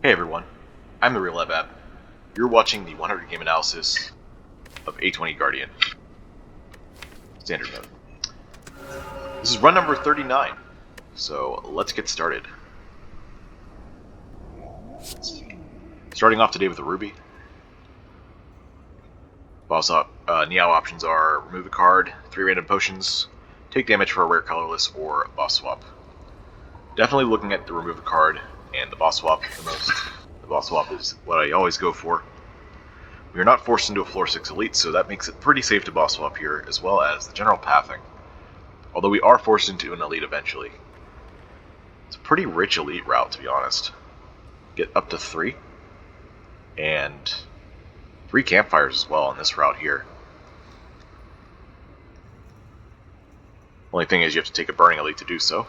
Hey everyone, I'm the Real App. You're watching the 100 game analysis of A20 Guardian. Standard mode. This is run number 39, so let's get started. Starting off today with the Ruby. Boss Niao options are remove a card, 3 random potions, take damage for a rare colorless, or boss swap. Definitely looking at the remove a card and the boss swap the most. The boss swap is what I always go for. We are not forced into a floor 6 elite, so that makes it pretty safe to boss swap here, as well as the general pathing. Although we are forced into an elite eventually. It's a pretty rich elite route, to be honest. Get up to 3. And 3 campfires as well on this route here. Only thing is you have to take a burning elite to do so.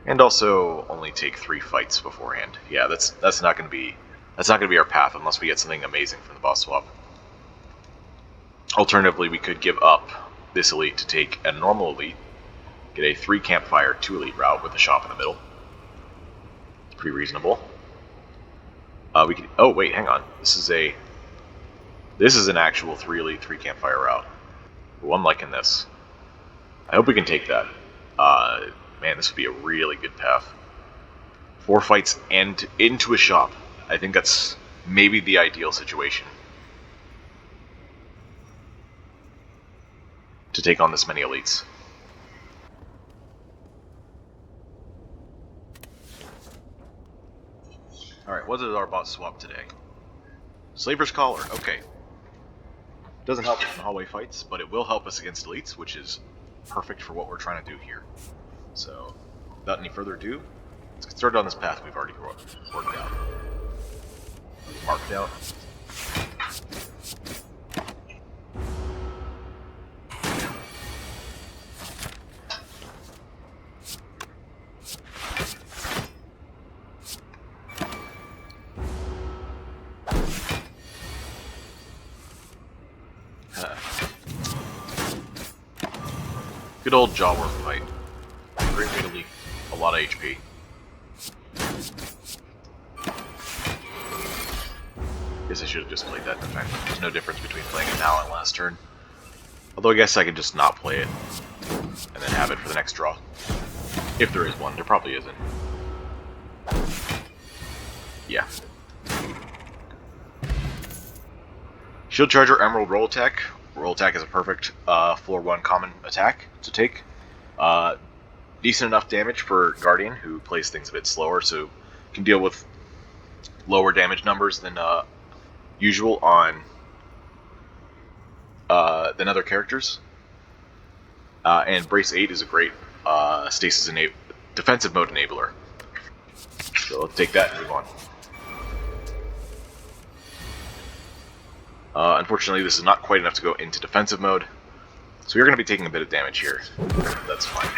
And also only take 3 fights beforehand. Yeah, that's not gonna be our path unless we get something amazing from the boss swap. Alternatively, we could give up this elite to take a normal elite, get a 3 campfire, 2 elite route with a shop in the middle. It's pretty reasonable. We could. Oh wait, hang on. This is an actual 3 elite, 3 campfire route. Ooh, I'm liking this. I hope we can take that. Man, this would be a really good path. 4 fights and into a shop. I think that's maybe the ideal situation to take on this many elites. Alright, what is our boss swap today? Slaver's Collar, okay. Doesn't help us in hallway fights, but it will help us against elites, which is perfect for what we're trying to do here. So, without any further ado, let's get started on this path we've already worked out. Marked out. Good old jawworm fight. Great way to leak a lot of HP. Guess I should have just played that defense. There's no difference between playing it now and last turn. Although I guess I could just not play it and then have it for the next draw. If there is one, there probably isn't. Yeah. Shield Charger, Emerald, Roll Attack. Roll Attack is a perfect floor 1 common attack to take. Decent enough damage for Guardian, who plays things a bit slower, so can deal with lower damage numbers than usual on than other characters. And Brace 8 is a great stasis defensive mode enabler. So let's take that and move on. Unfortunately, this is not quite enough to go into defensive mode, so you're going to be taking a bit of damage here. That's fine.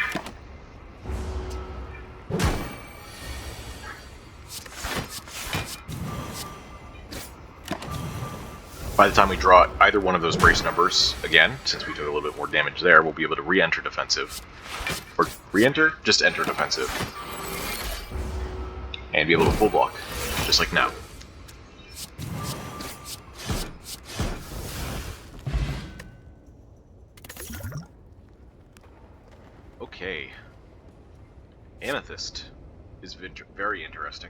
By the time we draw either one of those brace numbers, again, since we took a little bit more damage there, we'll be able to re-enter defensive. Or re-enter? Just enter defensive. And be able to full block, just like now. Okay. Amethyst is very interesting.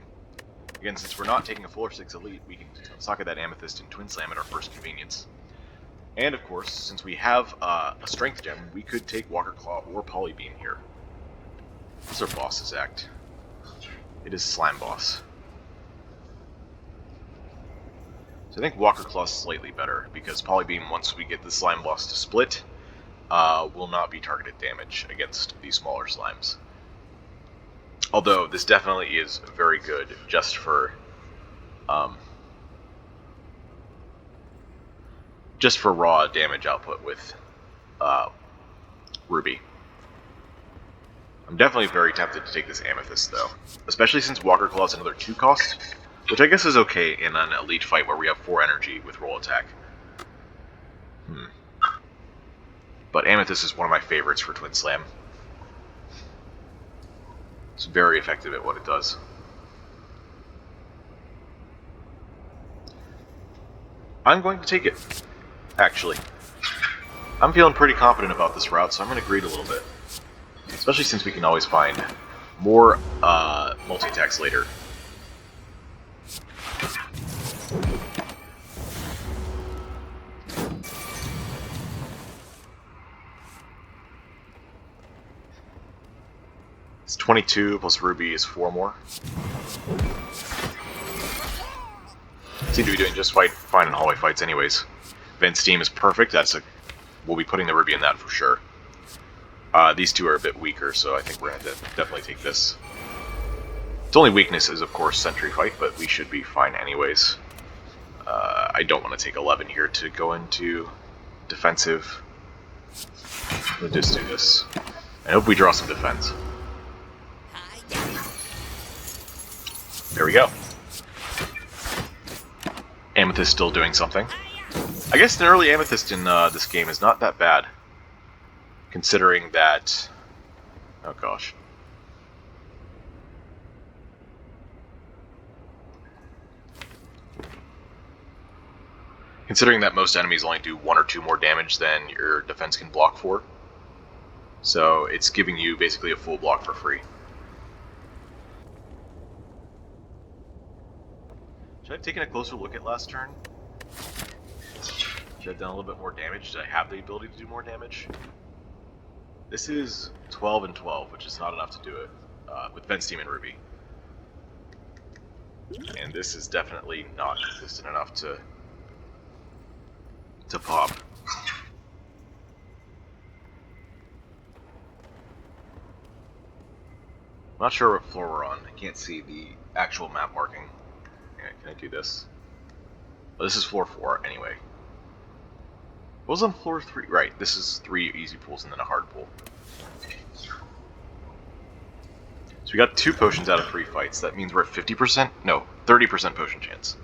Again, since we're not taking a floor 6 elite, we can socket that Amethyst and Twin Slam at our first convenience. And of course, since we have a Strength Gem, we could take Walker Claw or Polybeam here. What's our boss's act? It is Slime Boss. So I think Walker Claw is slightly better, because Polybeam, once we get the Slime Boss to split, will not be targeted damage against these smaller slimes. Although this definitely is very good just for raw damage output with Ruby. I'm definitely very tempted to take this Amethyst though, especially since Walker Claw is another 2 cost, which I guess is okay in an elite fight where we have 4 energy with roll attack. But Amethyst is one of my favorites for Twin Slam. It's very effective at what it does. I'm going to take it, actually. I'm feeling pretty confident about this route, so I'm going to greed a little bit. Especially since we can always find more multi-attacks later. It's 22 plus Ruby is 4 more. Seem to be doing just fine in hallway fights anyways. Vent's team is perfect. We'll be putting the Ruby in that for sure. These two are a bit weaker, so I think we're going to definitely take this. Its only weakness is, of course, Sentry Fight, but we should be fine anyways. I don't want to take 11 here to go into defensive. We'll just do this. I hope we draw some defense. There we go. Amethyst still doing something. I guess an early Amethyst in this game is not that bad. Considering that... Oh gosh. Considering that most enemies only do 1 or 2 more damage than your defense can block for. So it's giving you basically a full block for free. Should I have taken a closer look at last turn? Should I have done a little bit more damage? Did I have the ability to do more damage? This is 12 and 12, which is not enough to do it with Vent's team and Ruby. And this is definitely not consistent enough to pop. I'm not sure what floor we're on. I can't see the actual map marking. Okay, can I do this? Oh, this is floor 4 anyway. What was on floor 3? Right, this is 3 easy pulls and then a hard pull. So we got 2 potions out of 3 fights. That means we're at 50%? No, 30% potion chance.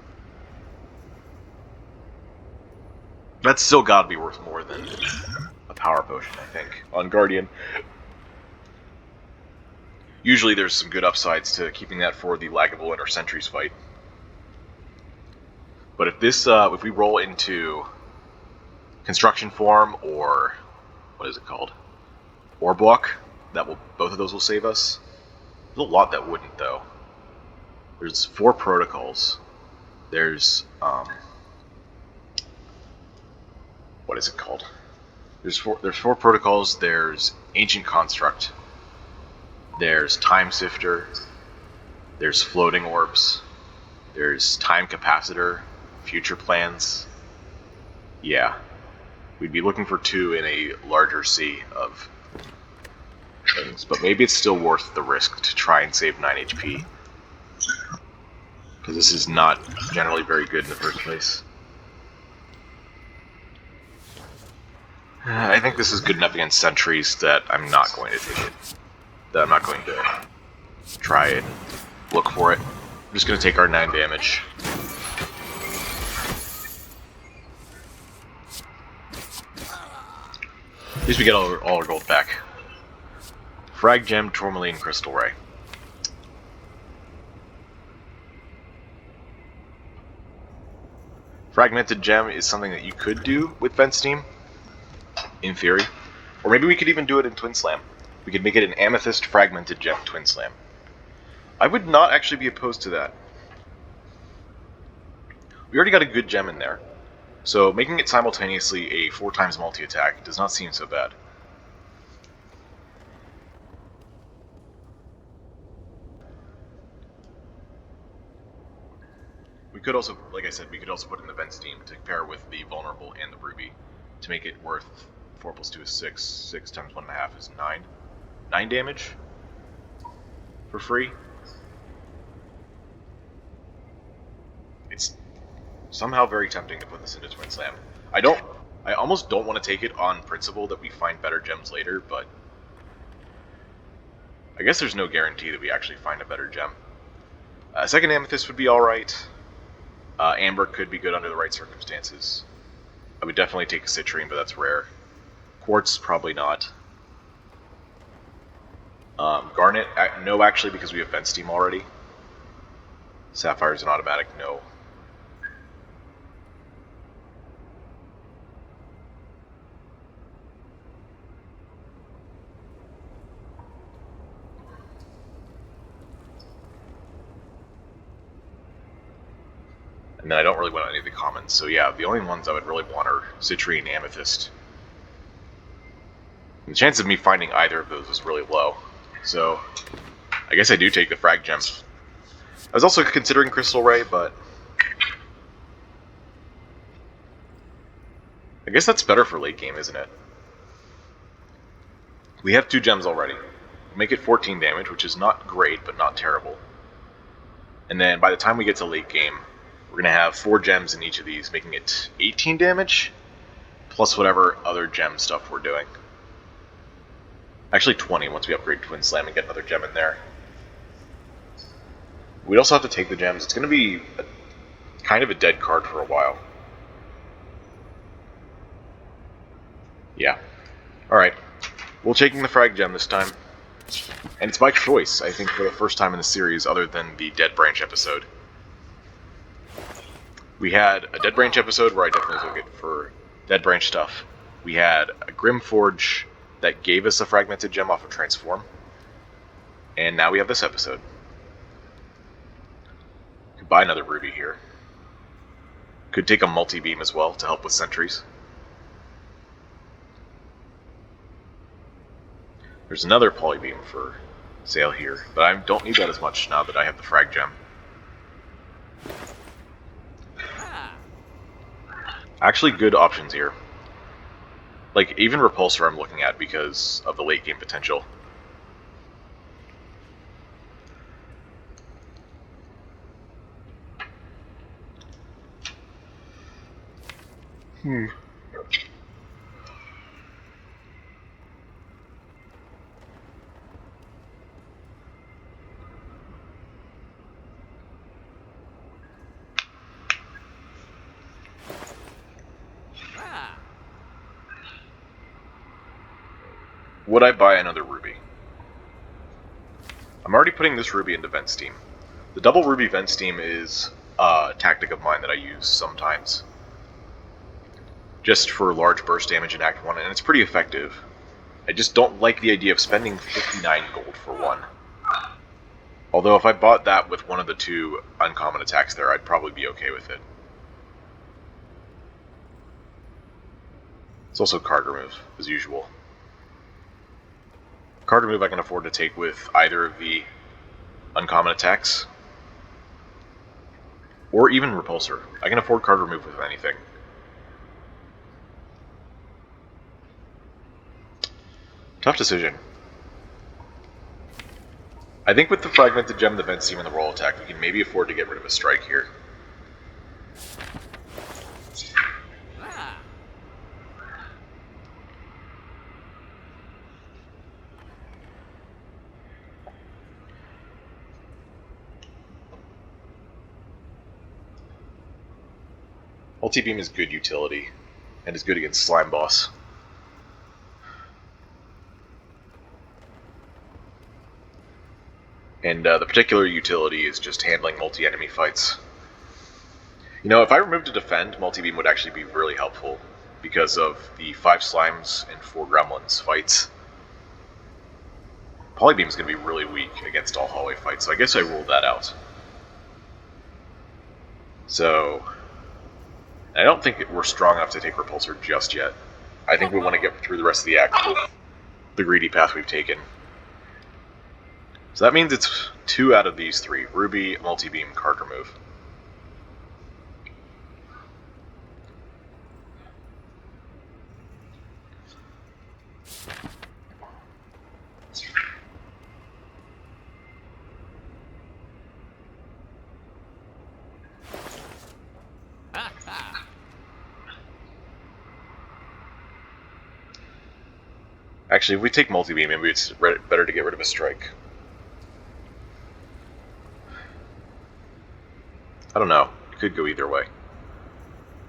That's still gotta be worth more than a power potion, I think, on Guardian. Usually there's some good upsides to keeping that for the Lagavulin or Sentries fight. But if we roll into Construction Form or what is it called? Orb Walk, both of those will save us. There's a lot that wouldn't though. There's 4 protocols. There's what is it called? There's 4 protocols. There's Ancient Construct. There's Time Sifter. There's Floating Orbs. There's Time Capacitor. Future Plans. Yeah. We'd be looking for 2 in a larger sea of things, but maybe it's still worth the risk to try and save 9 HP. Because this is not generally very good in the first place. I think this is good enough against sentries that I'm not going to take it. That I'm not going to try and look for it. I'm just going to take our 9 damage. At least we get all our gold back. Frag Gem, Tourmaline, Crystal Ray. Fragmented Gem is something that you could do with Vent's team, in theory. Or maybe we could even do it in Twin Slam. We could make it an Amethyst Fragmented Gem Twin Slam. I would not actually be opposed to that. We already got a good gem in there. So making it simultaneously a 4 times multi-attack does not seem so bad. We could also, like I said, we could also put in the Vent's team to pair with the Vulnerable and the Ruby to make it worth 4 plus 2 is 6. 6 times 1.5 is 9. 9 damage for free. It's somehow very tempting to put this into Twin Slam. I almost don't want to take it on principle that we find better gems later, but I guess there's no guarantee that we actually find a better gem. Second Amethyst would be alright. Amber could be good under the right circumstances. I would definitely take a Citrine, but that's rare. Quartz, probably not. Garnet, no actually, because we have Vent Steam already. Sapphire's an automatic no. And then I don't really want any of the commons, so yeah, the only ones I would really want are Citrine, Amethyst. And the chance of me finding either of those is really low, so I guess I do take the Frag Gems. I was also considering Crystal Ray, but I guess that's better for late game, isn't it? We have 2 gems already. We'll make it 14 damage, which is not great, but not terrible. And then by the time we get to late game, we're going to have 4 gems in each of these, making it 18 damage, plus whatever other gem stuff we're doing. Actually 20 once we upgrade Twin Slam and get another gem in there. We'd also have to take the gems. It's going to be kind of a dead card for a while. Yeah. Alright. We're taking the Frag Gem this time. And it's by choice, I think, for the first time in the series, other than the Dead Branch episode. We had a Dead Branch episode where I definitely took it for Dead Branch stuff. We had a Grimforge that gave us a Fragmented Gem off of Transform. And now we have this episode. Could buy another Ruby here. Could take a Multi-Beam as well to help with sentries. There's another Polybeam for sale here, but I don't need that as much now that I have the Frag Gem. Actually, good options here. Like, even Repulsor I'm looking at because of the late game potential. Would I buy another Ruby? I'm already putting this Ruby into Vent Steam. The double Ruby Vent Steam is a tactic of mine that I use sometimes. Just for large burst damage in Act 1, and it's pretty effective. I just don't like the idea of spending 59 gold for one. Although if I bought that with one of the 2 uncommon attacks there, I'd probably be okay with it. It's also card remove, as usual. Card remove I can afford to take with either of the uncommon attacks, or even Repulsor. I can afford card remove with anything. Tough decision. I think with the Fragmented Gem, the Vent Steam, and the Roll Attack, we can maybe afford to get rid of a strike here. Multi-Beam is good utility, and is good against Slime Boss. And the particular utility is just handling multi-enemy fights. You know, if I removed a defend, Multi-Beam would actually be really helpful, because of the 5 Slimes and 4 Gremlins fights. Polybeam is going to be really weak against all hallway fights, so I guess I ruled that out. So I don't think we're strong enough to take Repulsor just yet. I think we want to get through the rest of the act with the greedy path we've taken. So that means it's 2 out of these 3. Ruby, Multi-Beam, card remove. Actually, if we take Multi-Beam, maybe it's better to get rid of a strike. I don't know. It could go either way.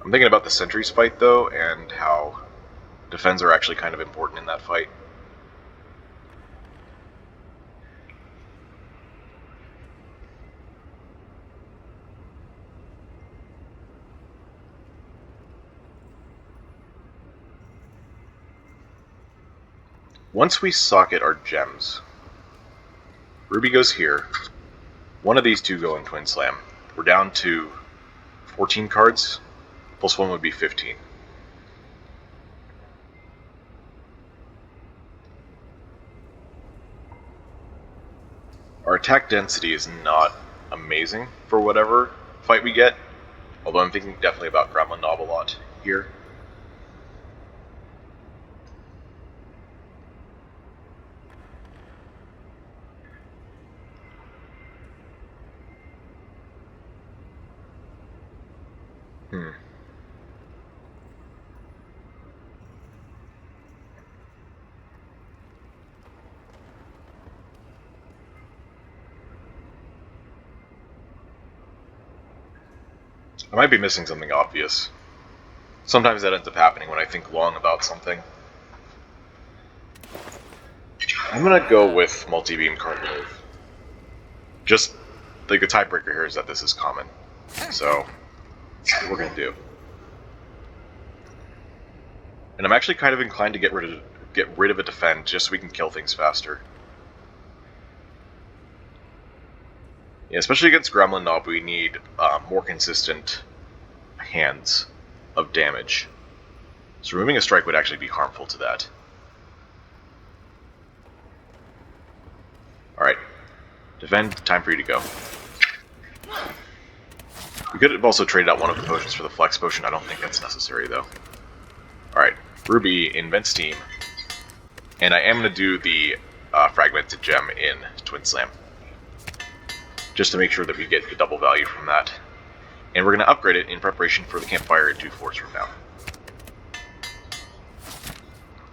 I'm thinking about the Sentries fight, though, and how defends are actually kind of important in that fight. Once we socket our gems, Ruby goes here. One of these two go in Twin Slam. We're down to 14 cards. Plus 1 would be 15. Our attack density is not amazing for whatever fight we get, although I'm thinking definitely about Gremlin Knob a lot here. I might be missing something obvious. Sometimes that ends up happening when I think long about something. I'm gonna go with multi-beam card move. Just, like, the tiebreaker here is that this is common. So, that's what we're gonna do. And I'm actually kind of inclined to get rid of a defend just so we can kill things faster. Yeah, especially against Gremlin Knob, we need more consistent hands of damage. So removing a strike would actually be harmful to that. Alright. Defend, time for you to go. We could have also traded out one of the potions for the flex potion. I don't think that's necessary, though. Alright. Ruby invents Steam. And I am going to do the fragmented gem in Twin Slam, just to make sure that we get the double value from that. And we're going to upgrade it in preparation for the campfire at 2 floors from now.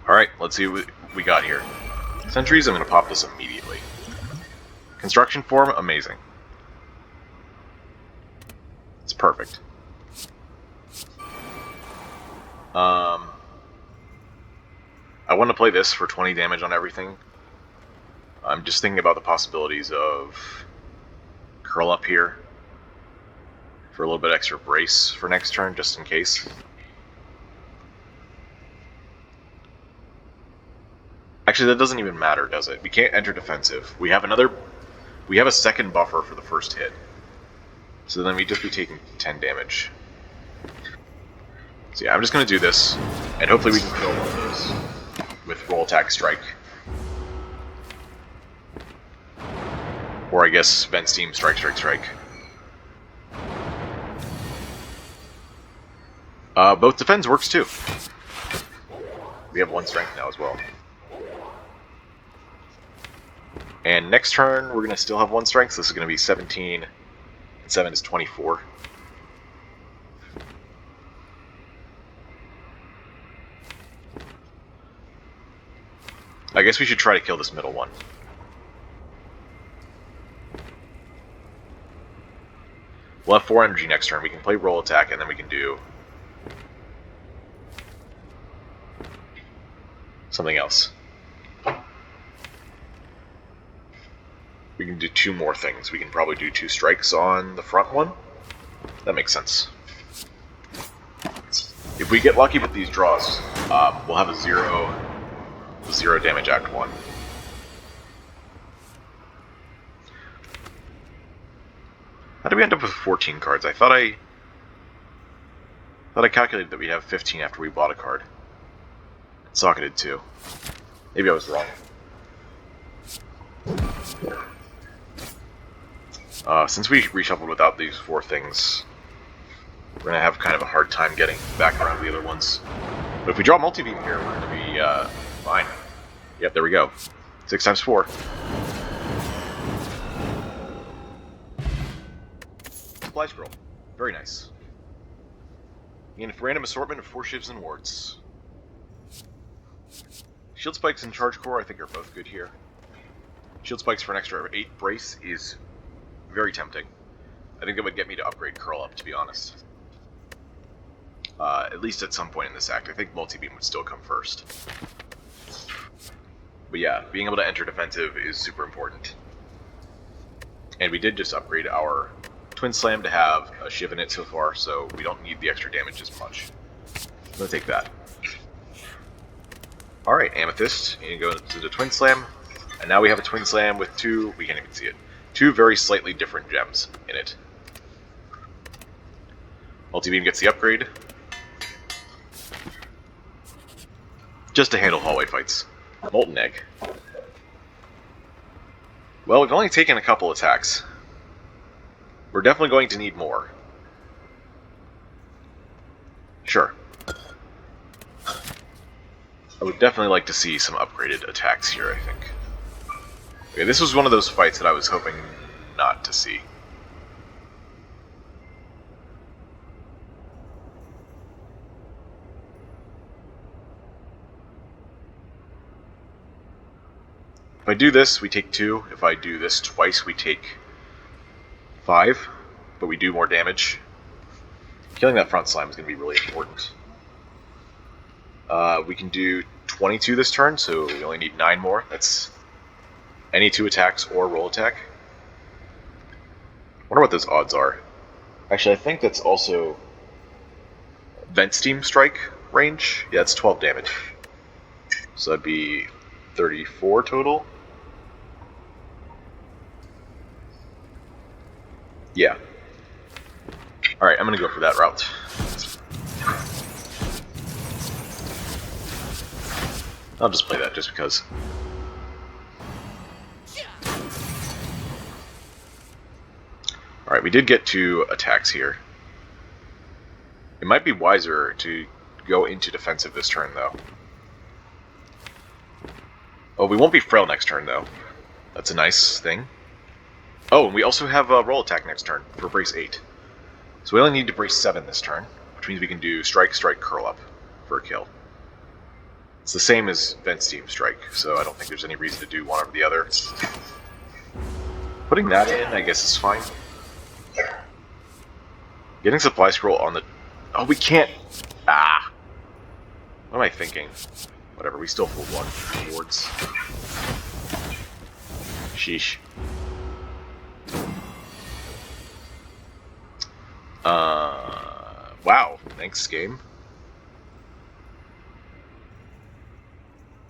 Alright, let's see what we got here. Sentries, I'm going to pop this immediately. Construction form, amazing. It's perfect. I want to play this for 20 damage on everything. I'm just thinking about the possibilities of curl up here for a little bit extra brace for next turn, just in case. Actually, that doesn't even matter, does it? We can't enter defensive. We have a second buffer for the first hit. So then we'd just be taking 10 damage. So yeah, I'm just going to do this, and hopefully we can kill one of those with roll attack strike. Or I guess vent steam, strike, strike, strike. Both defends works too. We have 1 strength now as well. And next turn we're going to still have 1 strength, so this is going to be 17, and 7 is 24. I guess we should try to kill this middle one. We'll have 4 energy next turn. We can play roll attack, and then we can do something else. We can do 2 more things. We can probably do 2 strikes on the front one. That makes sense. If we get lucky with these draws, we'll have a 0 damage Act 1. How did we end up with 14 cards? I thought I calculated that we'd have 15 after we bought a card. Socketed 2. Maybe I was wrong. Since we reshuffled without these 4 things, we're going to have kind of a hard time getting back around the other ones. But if we draw multi-beam here, we're going to be fine. Yep, there we go. 6 times 4. Supply scroll. Very nice. And a random assortment of 4 shivs and wards. Shield spikes and charge core I think are both good here. Shield spikes for an extra 8 brace is very tempting. I think that would get me to upgrade curl up, to be honest. At least at some point in this act. I think multi-beam would still come first. But yeah, being able to enter defensive is super important. And we did just upgrade our Twin Slam to have a shiv in it so far, so we don't need the extra damage as much. I'm gonna take that. Alright, Amethyst, and go to the Twin Slam. And now we have a Twin Slam with two, we can't even see it, two very slightly different gems in it. Multi-beam gets the upgrade. Just to handle hallway fights. Molten Egg. Well, we've only taken a couple attacks. We're definitely going to need more. Sure. I would definitely like to see some upgraded attacks here, I think. Okay, this was one of those fights that I was hoping not to see. If I do this, we take 2. If I do this twice, we take 5. But we do more damage. Killing that front slime is going to be really important. We can do 22 this turn, so we only need 9 more. That's any 2 attacks or roll attack. I wonder what those odds are. Actually, I think that's also Vent Steam Strike range. Yeah, that's 12 damage. So that'd be 34 total. Yeah. Alright, I'm gonna go for that route. I'll just play that just because. Alright, we did get 2 attacks here. It might be wiser to go into defensive this turn, though. Oh, we won't be frail next turn, though. That's a nice thing. Oh, and we also have a roll attack next turn for brace 8. So we only need to brace 7 this turn, which means we can do strike, strike, curl up for a kill. It's the same as Vent Steam Strike, so I don't think there's any reason to do one over the other. Putting that in, I guess, is fine. Getting supply scroll on the... Oh, we can't... Ah! What am I thinking? Whatever, we still hold 1 wards. Sheesh. Wow. Thanks, game.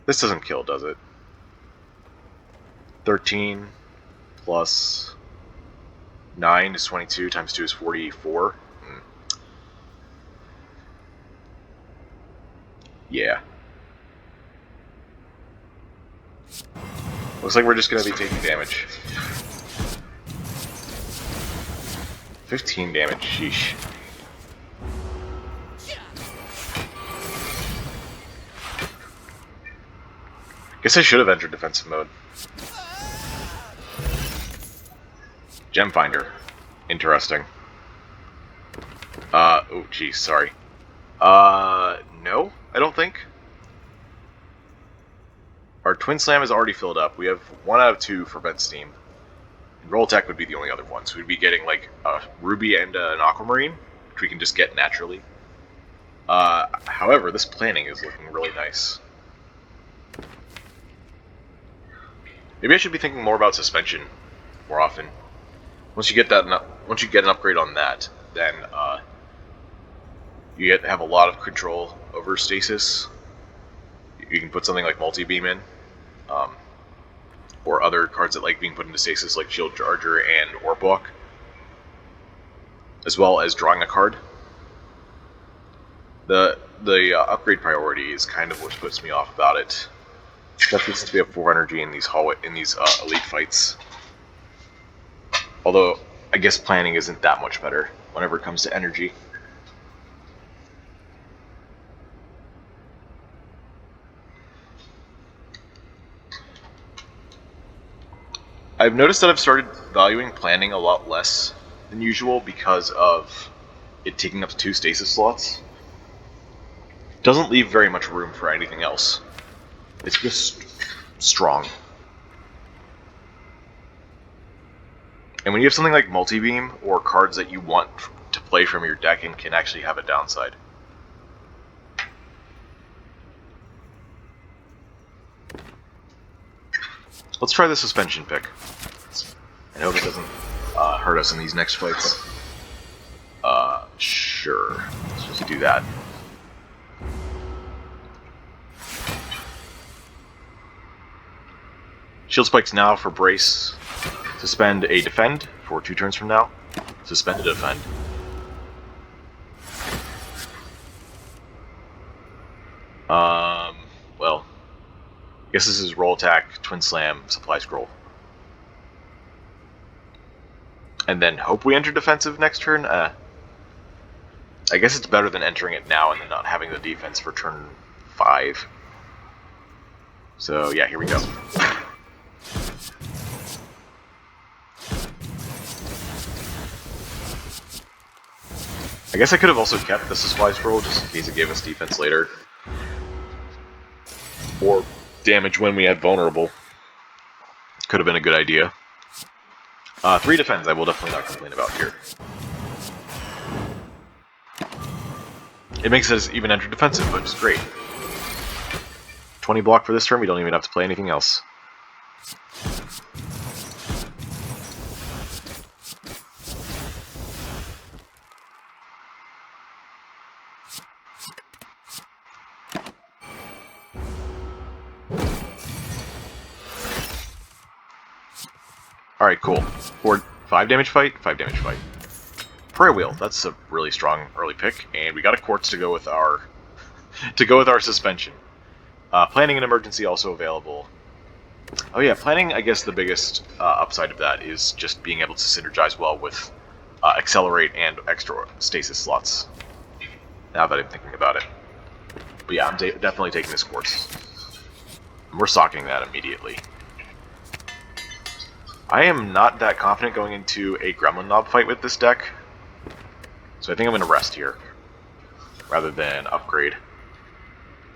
This doesn't kill, does it? 13 plus 9 is 22, times 2 is 44. Yeah. Looks like we're just going to be taking damage. 15 damage, sheesh. Guess I should have entered defensive mode. Gem Finder. Interesting. Oh geez, sorry. No, I don't think. Our Twin Slam is already filled up. We have 1 out of 2 for Vent Steam. And Roll Attack would be the only other one, so we'd be getting like a Ruby and an Aquamarine, which we can just get naturally. However, this planning is looking really nice. Maybe I should be thinking more about suspension more often. Once you get an upgrade on that, then you have a lot of control over stasis. You can put something like multi-beam in, or other cards that like being put into stasis, like Shield Charger and Orb Walk, as well as drawing a card. The upgrade priority is kind of what puts me off about it. Especially since we have 4 energy in these elite fights. Although, I guess planning isn't that much better whenever it comes to energy. I've noticed that I've started valuing planning a lot less than usual because of it taking up 2 stasis slots. It doesn't leave very much room for anything else. It's just strong. And when you have something like multi-beam, or cards that you want to play from your deck and can actually have a downside. Let's try the suspension pick. I hope it doesn't hurt us in these next fights. Sure. Let's just do that. Shield spikes now for brace. Suspend a defend for 2 turns from now. Suspend a defend. Well, I guess this is roll attack, twin slam, supply scroll. And then hope we enter defensive next turn? I guess it's better than entering it now and then not having the defense for turn 5. So yeah, here we go. I guess I could have also kept the supply scroll just in case it gave us defense later. Or damage when we had vulnerable. Could have been a good idea. 3 defense I will definitely not complain about here. It makes us even enter defensive, which is great. 20 block for this turn, we don't even have to play anything else. Alright, cool. 5 damage fight, 5 damage fight. Prayer Wheel, that's a really strong early pick, and we got a Quartz to go with our suspension. Planning and emergency also available. Oh yeah, planning, I guess the biggest upside of that is just being able to synergize well with accelerate and extra stasis slots. Now that I'm thinking about it. But yeah, I'm definitely taking this Quartz. And we're socking that immediately. I am not that confident going into a Gremlin Knob fight with this deck. So I think I'm going to rest here, rather than upgrade.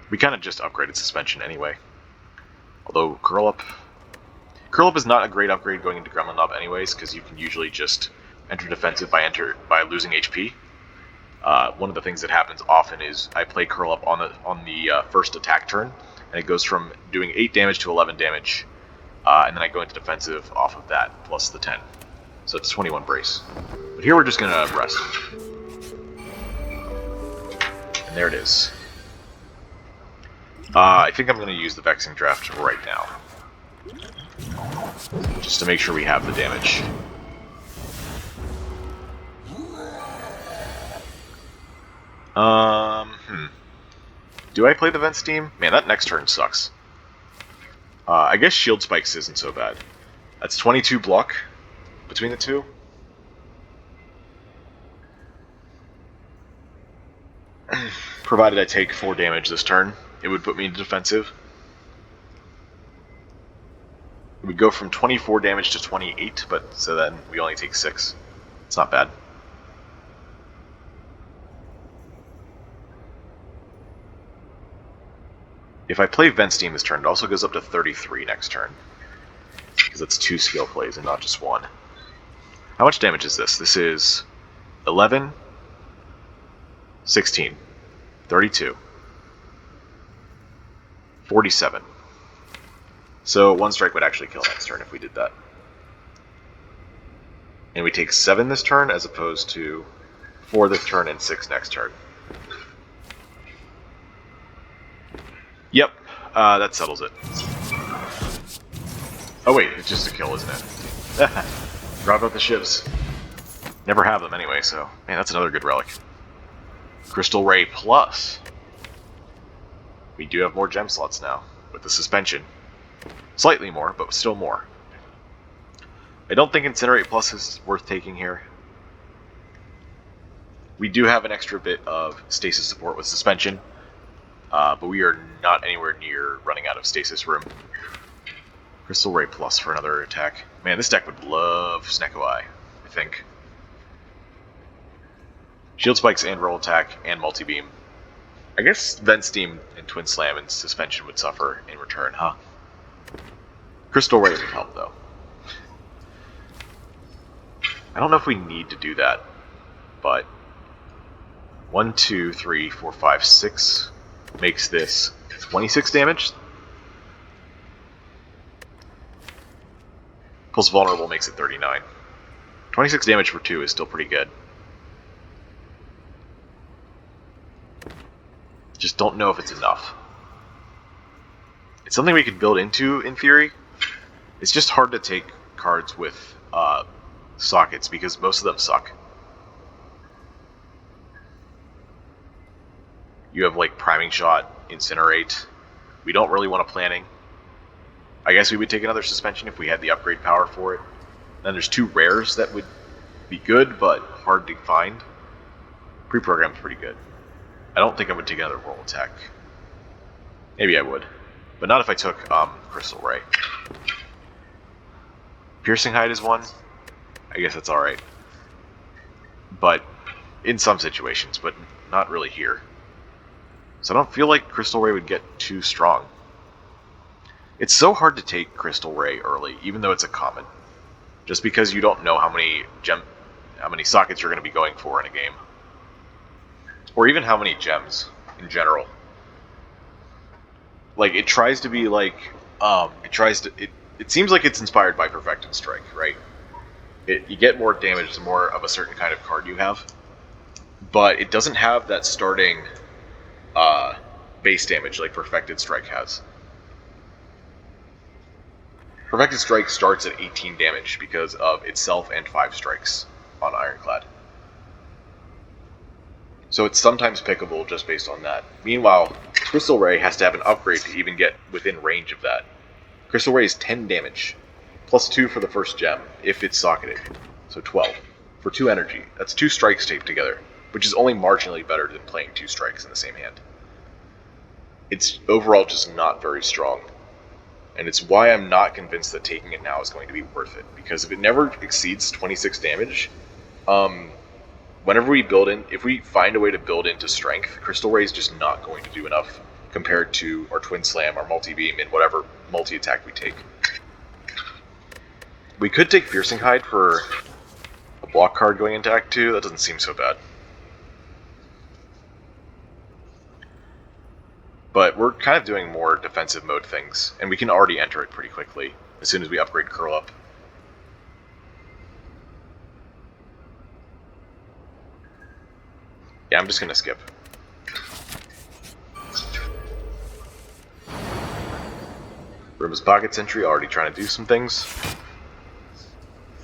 We kind of just upgraded suspension anyway. Although Curl Up is not a great upgrade going into Gremlin Knob anyways, because you can usually just enter defensive by losing HP. One of the things that happens often is I play Curl Up on the first attack turn, and it goes from doing 8 damage to 11 damage, and then I go into defensive off of that plus the 10. So it's 21 brace. But here we're just going to rest. And there it is. I think I'm going to use the Vexing Draft right now. Just to make sure we have the damage. Do I play the Vent Steam? Man, that next turn sucks. I guess Shield Spikes isn't so bad. That's 22 block between the two. Provided I take 4 damage this turn, it would put me into defensive. It would go from 24 damage to 28, but so then we only take 6. It's not bad. If I play Vent Steam this turn, it also goes up to 33 next turn. Because it's 2 skill plays and not just 1. How much damage is this? This is 11, 16, 32, 47. So 1 strike would actually kill next turn if we did that. And we take 7 this turn as opposed to 4 this turn and 6 next turn. Yep, that settles it. Oh wait, it's just a kill, isn't it? Drop out the shivs. Never have them anyway, so... Man, that's another good relic. Crystal Ray Plus. We do have more gem slots now, with the suspension. Slightly more, but still more. I don't think Incinerate Plus is worth taking here. We do have an extra bit of stasis support with suspension, but we are not anywhere near running out of stasis room. Crystal Ray Plus for another attack. Man, this deck would love Snecko Eye, I think. Shield Spikes and Roll Attack and Multi-Beam. I guess Vent Steam and Twin Slam and Suspension would suffer in return, huh? Crystal Ray would help, though. I don't know if we need to do that, but 1, 2, 3, 4, 5, 6 makes this 26 damage. Plus Vulnerable makes it 39. 26 damage for 2 is still pretty good. Just don't know if it's enough. It's something we could build into, in theory, It's just hard to take cards with sockets because most of them suck. You have like Priming Shot, Incinerate. We don't really want a Planning. I guess we would take another Suspension if we had the upgrade power for it. Then there's 2 rares that would be good, but hard to find. Pre-program's pretty good. I don't think I would take another Roll Attack. Maybe I would, but not if I took Crystal Ray. Piercing Hide is one. I guess that's alright. But in some situations, but not really here. So I don't feel like Crystal Ray would get too strong. It's so hard to take Crystal Ray early, even though it's a common. Just because you don't know how many sockets you're going to be going for in a game. Or even how many gems in general. Like, it tries to be like, it seems like it's inspired by Perfected Strike, right? You get more damage the more of a certain kind of card you have. But it doesn't have that starting base damage like Perfected Strike has. Perfected Strike starts at 18 damage because of itself and 5 strikes on Ironclad. So it's sometimes pickable just based on that. Meanwhile, Crystal Ray has to have an upgrade to even get within range of that. Crystal Ray is 10 damage, plus 2 for the first gem, if it's socketed. So 12. For 2 energy. That's 2 strikes taped together, which is only marginally better than playing 2 strikes in the same hand. It's overall just not very strong. And it's why I'm not convinced that taking it now is going to be worth it. Because if it never exceeds 26 damage, whenever we build in, if we find a way to build into strength, Crystal Ray is just not going to do enough compared to our Twin Slam, our Multi-Beam, and whatever multi-attack we take. We could take Piercing Hide for a block card going into Act 2, that doesn't seem so bad. But we're kind of doing more defensive mode things, and we can already enter it pretty quickly as soon as we upgrade Curl Up. Yeah, I'm just gonna skip. Room's Pocket Sentry already trying to do some things.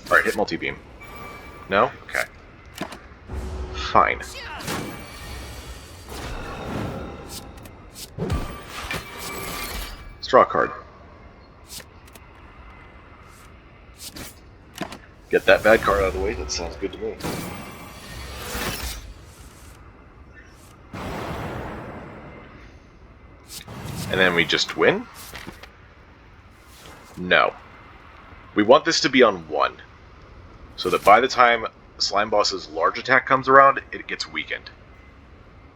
Alright, hit Multi-Beam. No? Okay. Fine. Let's draw a card. Get that bad card out of the way, that sounds good to me. And then we just win? No. We want this to be on 1, so that by the time Slime Boss's large attack comes around, it gets weakened.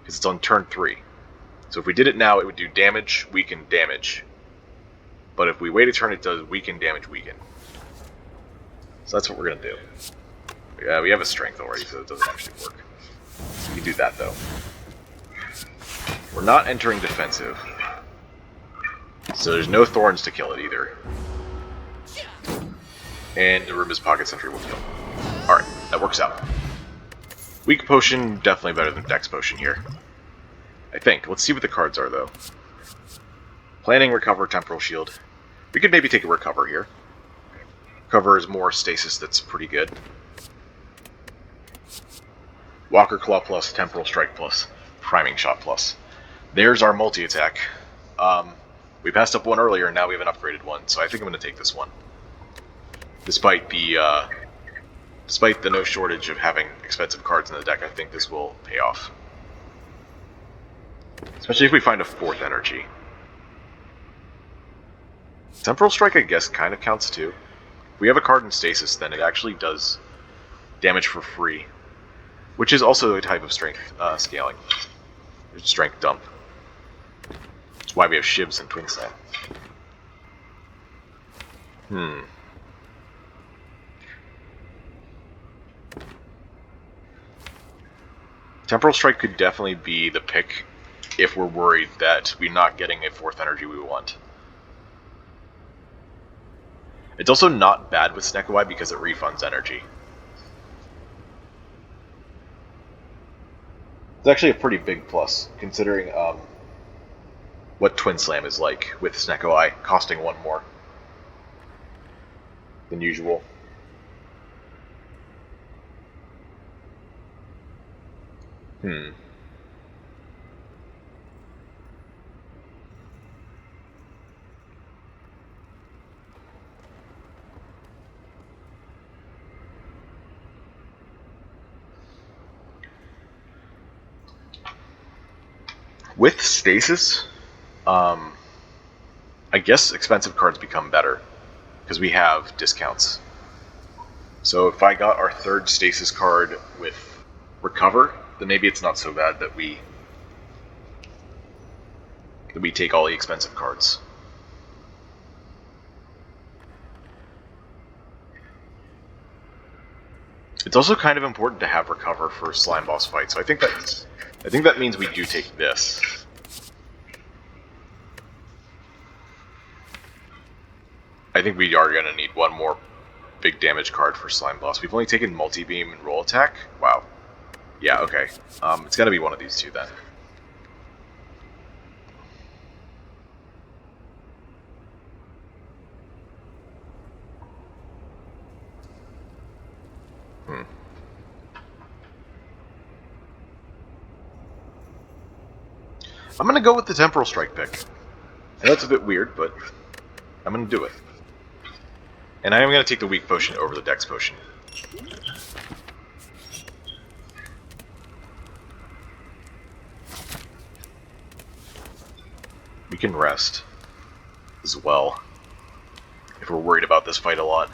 Because it's on turn 3. So if we did it now, it would do damage, weaken, damage. But if we wait a turn, it does weaken, damage, weaken. So that's what we're going to do. Yeah, we have a strength already, so it doesn't actually work. We can do that, though. We're not entering defensive. So there's no thorns to kill it either. And the Room's Pocket Sentry will kill. Alright, that works out. Weak Potion, definitely better than Dex Potion here. I think. Let's see what the cards are, though. Planning, Recover, Temporal Shield. We could maybe take a Recover here. Recover is more stasis that's pretty good. Walker Claw plus, Temporal Strike plus, Priming Shot plus. There's our multi-attack. We passed up one earlier, and now we have an upgraded one, so I think I'm going to take this one. Despite the no shortage of having expensive cards in the deck, I think this will pay off. Especially if we find a 4th energy. Temporal Strike, I guess, kind of counts too. If we have a card in Stasis, then it actually does damage for free. Which is also a type of strength scaling. Strength dump. That's why we have Shivs and Twin Slam. Temporal Strike could definitely be the pick if we're worried that we're not getting a 4th energy we want. It's also not bad with Sneckai because it refunds energy. It's actually a pretty big plus, considering what Twin Slam is like with Sneckai costing 1 more. than usual. With stasis, I guess expensive cards become better because we have discounts. So if I got our third stasis card with recover, then maybe it's not so bad that we take all the expensive cards. It's also kind of important to have recover for slime boss fights, so I think that means we do take this. I think we are going to need one more big damage card for slime boss. We've only taken multi-beam and roll attack. Wow. Yeah, okay. It's got to be one of these two then. I'm going to go with the Temporal Strike pick. And that's a bit weird, but I'm going to do it. And I am going to take the Weak Potion over the Dex Potion. We can rest as well, if we're worried about this fight a lot.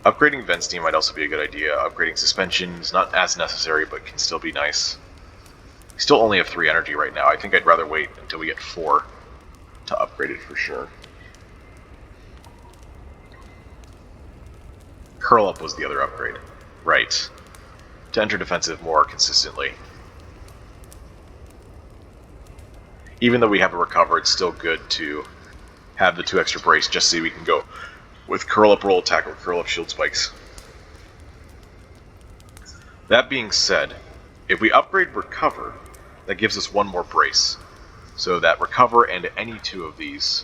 Upgrading Vent Steam might also be a good idea. Upgrading Suspension is not as necessary, but can still be nice. We still only have 3 energy right now. I think I'd rather wait until we get 4 to upgrade it for sure. Curl Up was the other upgrade. Right. To enter defensive more consistently. Even though we have a recover, it's still good to have the 2 extra brace just so we can go with Curl Up Roll Attack or Curl Up Shield Spikes. That being said, if we upgrade Recover, that gives us 1 more brace. So that Recover and any 2 of these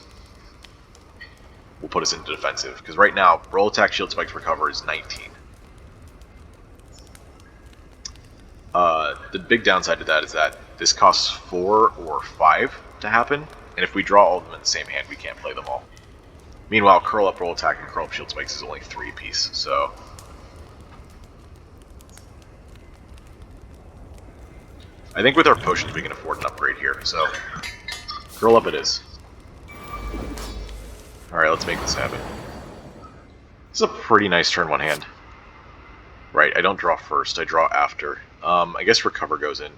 will put us into defensive. Because right now, Roll Attack, Shield Spikes, Recover is 19. The big downside to that is that this costs 4 or 5 to happen, and if we draw all of them in the same hand, we can't play them all. Meanwhile, Curl Up, Roll Attack, and Curl Up Shield Spikes is only 3 apiece, so... I think with our potions we can afford an upgrade here, so... Curl Up it is. Alright, let's make this happen. This is a pretty nice turn 1 hand. Right, I don't draw first, I draw after. I guess Recover goes in,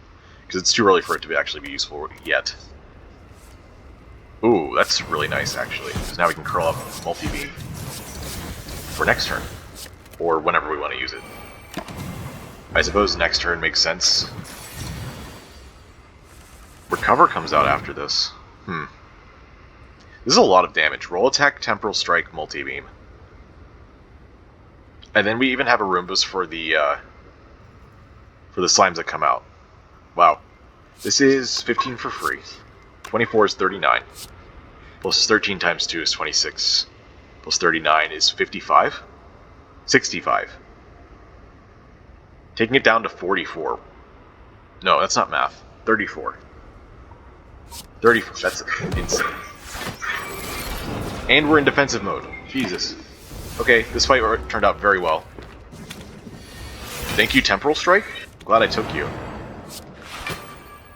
because it's too early for it to actually be useful yet. Ooh, that's really nice, actually, because now we can Curl Up Multi-Beam for next turn, or whenever we want to use it. I suppose next turn makes sense. Recover comes out after this. This is a lot of damage. Roll Attack, Temporal Strike, Multi-Beam. And then we even have a Roombas for the slimes that come out. Wow. This is 15 for free. 24 is 39. Plus 13 times 2 is 26. Plus 39 is 55? 65. Taking it down to 44. No, that's not math. 34. 34. That's insane. And we're in defensive mode. Jesus. Okay, this fight turned out very well. Thank you, Temporal Strike. Glad I took you.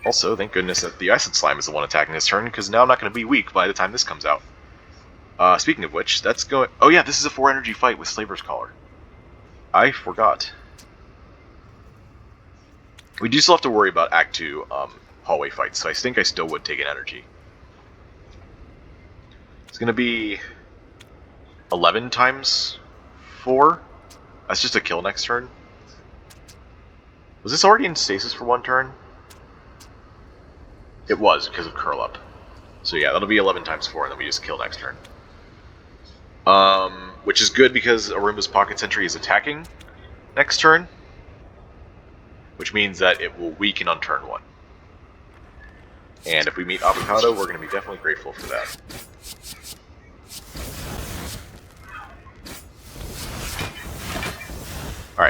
Also, thank goodness that the Acid Slime is the one attacking this turn, because now I'm not going to be weak by the time this comes out. Speaking of which, that's going... Oh yeah, this is a 4 energy fight with Slaver's Collar. I forgot. We do still have to worry about Act 2 hallway fights, so I think I still would take an energy. It's going to be 11 times 4. That's just a kill next turn. Was this already in stasis for 1 turn? It was, because of Curl Up. So yeah, that'll be 11 times 4, and then we just kill next turn. Which is good because Arumba's Pocket Sentry is attacking next turn. Which means that it will weaken on turn 1. And if we meet Avocado, we're going to be definitely grateful for that.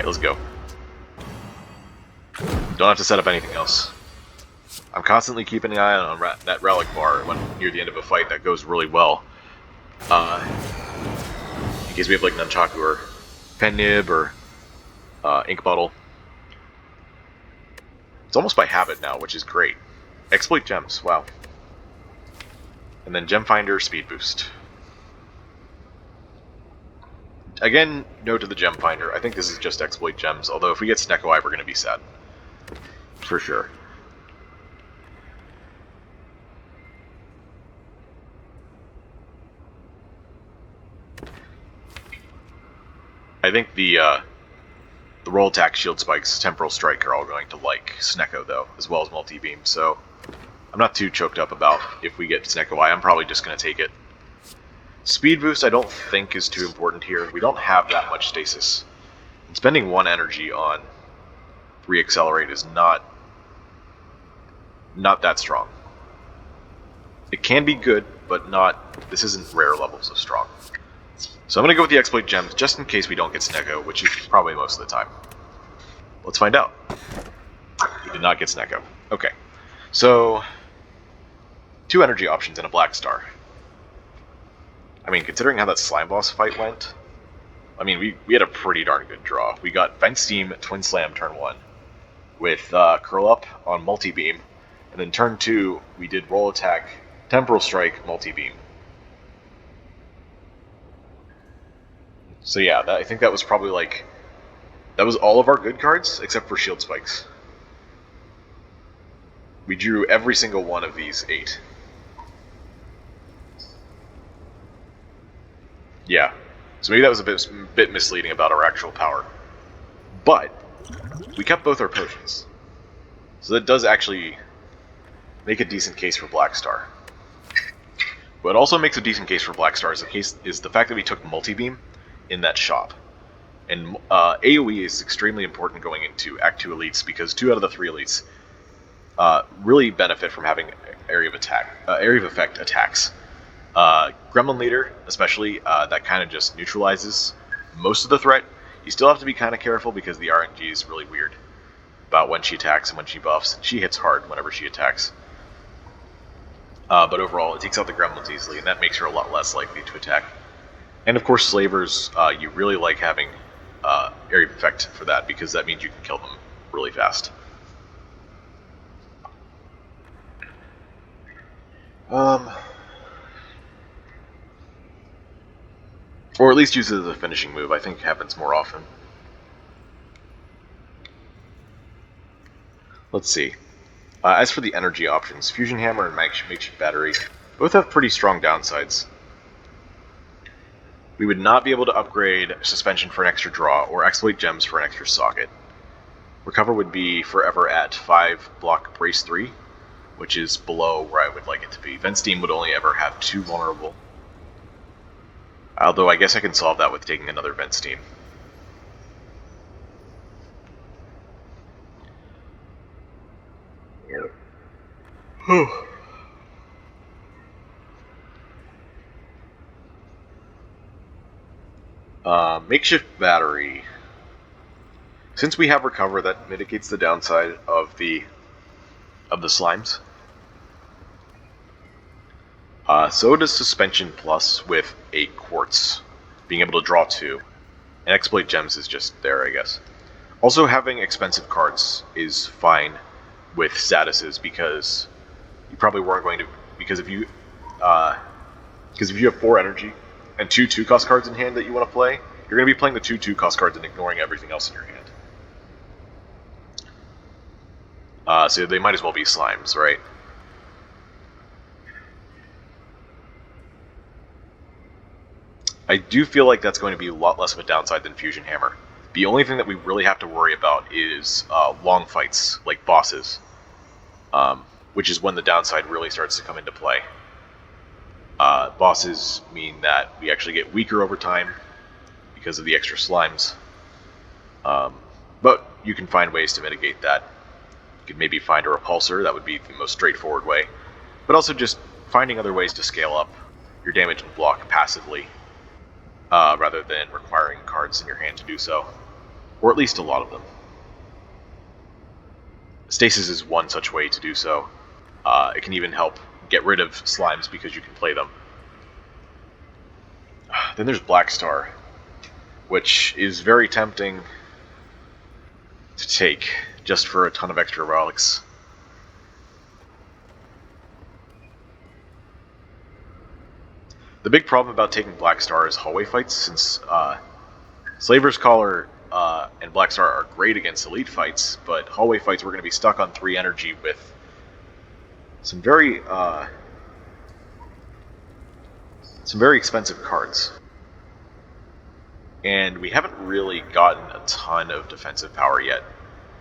Alright, let's go. Don't have to set up anything else. I'm constantly keeping an eye on that relic bar when near the end of a fight. That goes really well. In case we have like Nunchaku or Pen Nib or Ink Bottle. It's almost by habit now, which is great. Exploit gems, wow. And then Gem Finder, Speed Boost. Again, no to the Gem Finder. I think this is just exploit gems, although if we get Snecko Eye, we're going to be sad. For sure. I think the roll attack, shield spikes, temporal strike are all going to like Snecko though, as well as multi-beam, so I'm not too choked up about if we get Snecko Eye. I'm probably just going to take it. Speed boost I don't think is too important here. We don't have that much stasis. And spending 1 energy on re-accelerate is not that strong. It can be good, but this isn't rare levels of strong. So I'm going to go with the exploit gems just in case we don't get Snecko, which is probably most of the time. Let's find out. We did not get Snecko. Okay. So 2 energy options and a black star. I mean, considering how that slime boss fight went, I mean, we had a pretty darn good draw. We got Vent Steam, Twin Slam turn 1 with Curl Up on multi-beam, and then turn 2 we did Roll Attack, Temporal Strike, multi-beam. So yeah, I think that was probably like, that was all of our good cards except for Shield Spikes. We drew every single one of these 8. Yeah, so maybe that was a bit misleading about our actual power. But we kept both our potions. So that does actually make a decent case for Black Star. What also makes a decent case for Black Star is the fact that we took multi-beam in that shop. And AoE is extremely important going into Act 2 elites because 2 out of the 3 elites really benefit from having area of effect attacks. Gremlin Leader, especially, that kind of just neutralizes most of the threat. You still have to be kind of careful because the RNG is really weird about when she attacks and when she buffs. She hits hard whenever she attacks. But overall, it takes out the gremlins easily, and that makes her a lot less likely to attack. And of course, Slavers, you really like having area of effect for that because that means you can kill them really fast. Or at least use it as a finishing move. I think it happens more often. Let's see. As for the energy options, Fusion Hammer and Makeshift Battery both have pretty strong downsides. We would not be able to upgrade Suspension for an extra draw, or Exploit Gems for an extra socket. Recover would be forever at 5 block brace 3, which is below where I would like it to be. Vent Steam would only ever have 2 vulnerable. Although I guess I can solve that with taking another Vent Steam. Makeshift Battery. Since we have Recover, that mitigates the downside of the slimes. So does Suspension Plus with 8 quartz, being able to draw 2. And Exploit Gems is just there, I guess. Also, having expensive cards is fine with statuses because you probably weren't going to, because if you have 4 energy and 2 2-cost cards in hand that you want to play, you're going to be playing the 2 2-cost cards and ignoring everything else in your hand. So they might as well be slimes, right? I do feel like that's going to be a lot less of a downside than Fusion Hammer. The only thing that we really have to worry about is long fights, like bosses, which is when the downside really starts to come into play. Bosses mean that we actually get weaker over time because of the extra slimes. But you can find ways to mitigate that. You could maybe find a repulsor, that would be the most straightforward way. But also just finding other ways to scale up your damage and block passively, rather than requiring cards in your hand to do so. Or at least a lot of them. Stasis is one such way to do so. It can even help get rid of slimes because you can play them. Then there's Black Star, which is very tempting to take just for a ton of extra relics. The big problem about taking Black Star is hallway fights, since Slaver's Collar and Black Star are great against elite fights, but hallway fights we're going to be stuck on 3 energy with some very expensive cards. And we haven't really gotten a ton of defensive power yet.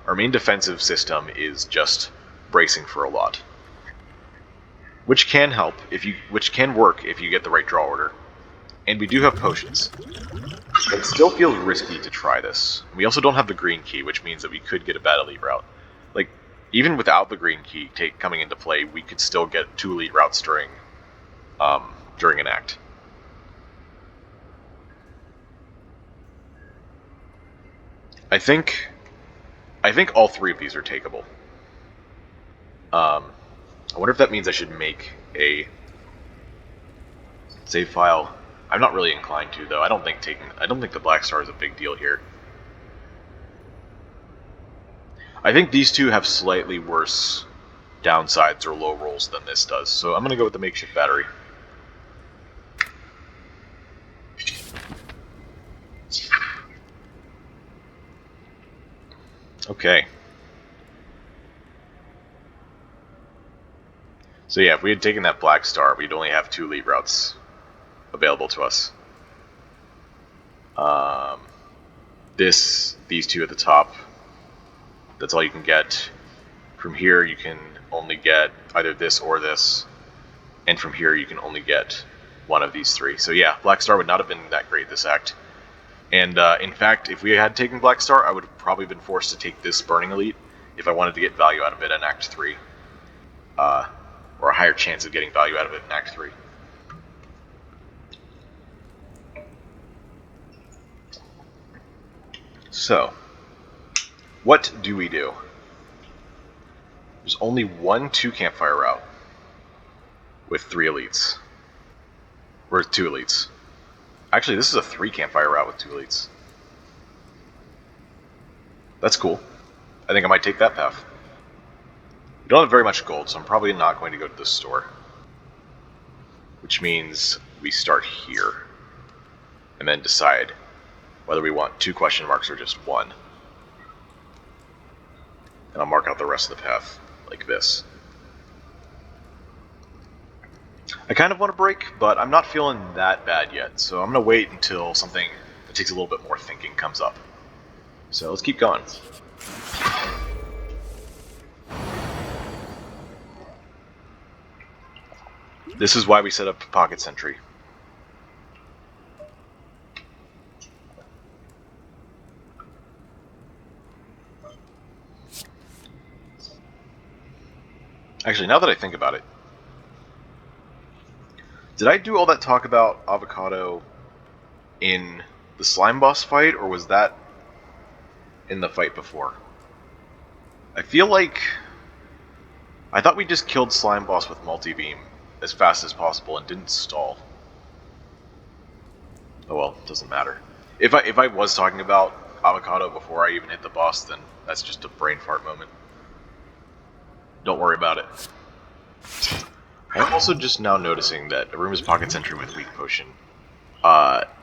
Our main defensive system is just bracing for a lot, which can help which can work if you get the right draw order. And we do have potions. It still feels risky to try this. We also don't have the green key, which means that we could get a bad elite route. Like, even without the green key coming into play, we could still get 2 elite routes during an act. I think all 3 of these are takeable. I wonder if that means I should make a save file. I'm not really inclined to, though. I don't think the Black Star is a big deal here. I think these two have slightly worse downsides or low rolls than this does, so I'm going to go with the makeshift battery. Okay. So yeah, if we had taken that Black Star, we'd only have 2 elite routes available to us. These 2 at the top, that's all you can get. From here you can only get either this or this, and from here you can only get one of these 3. So yeah, Black Star would not have been that great this act. And in fact, if we had taken Black Star, I would have probably been forced to take this Burning Elite if I wanted to get value out of it in Act 3. Or a higher chance of getting value out of it in Act 3. So, what do we do? There's only one 2 campfire route with 3 elites. Or 2 elites. Actually, this is a 3 campfire route with 2 elites. That's cool. I think I might take that path. We don't have very much gold, so I'm probably not going to go to the store. Which means we start here. And then decide whether we want 2 question marks or just 1. And I'll mark out the rest of the path like this. I kind of want to break, but I'm not feeling that bad yet, so I'm going to wait until something that takes a little bit more thinking comes up. So let's keep going. This is why we set up Pocket Sentry. Actually, now that I think about it, did I do all that talk about Avocado in the slime boss fight, or was that in the fight before? I feel like I thought we just killed slime boss with multi-beam as fast as possible and didn't stall. Oh well, doesn't matter. If I was talking about Avocado before I even hit the boss, then that's just a brain fart moment. Don't worry about it. I'm also just now noticing that Aruma's Pocket Sentry with Weak Potion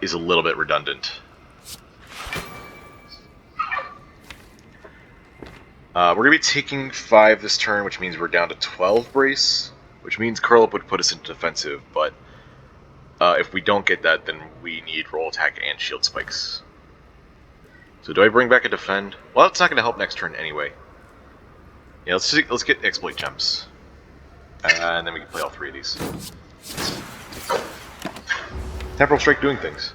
is a little bit redundant. We're going to be taking 5 this turn, which means we're down to 12 brace, which means Curl Up would put us into defensive, but if we don't get that, then we need roll attack and shield spikes. So do I bring back a defend? Well, it's not going to help next turn anyway. Yeah, let's get exploit gems. And then we can play all 3 of these. Temporal Strike doing things.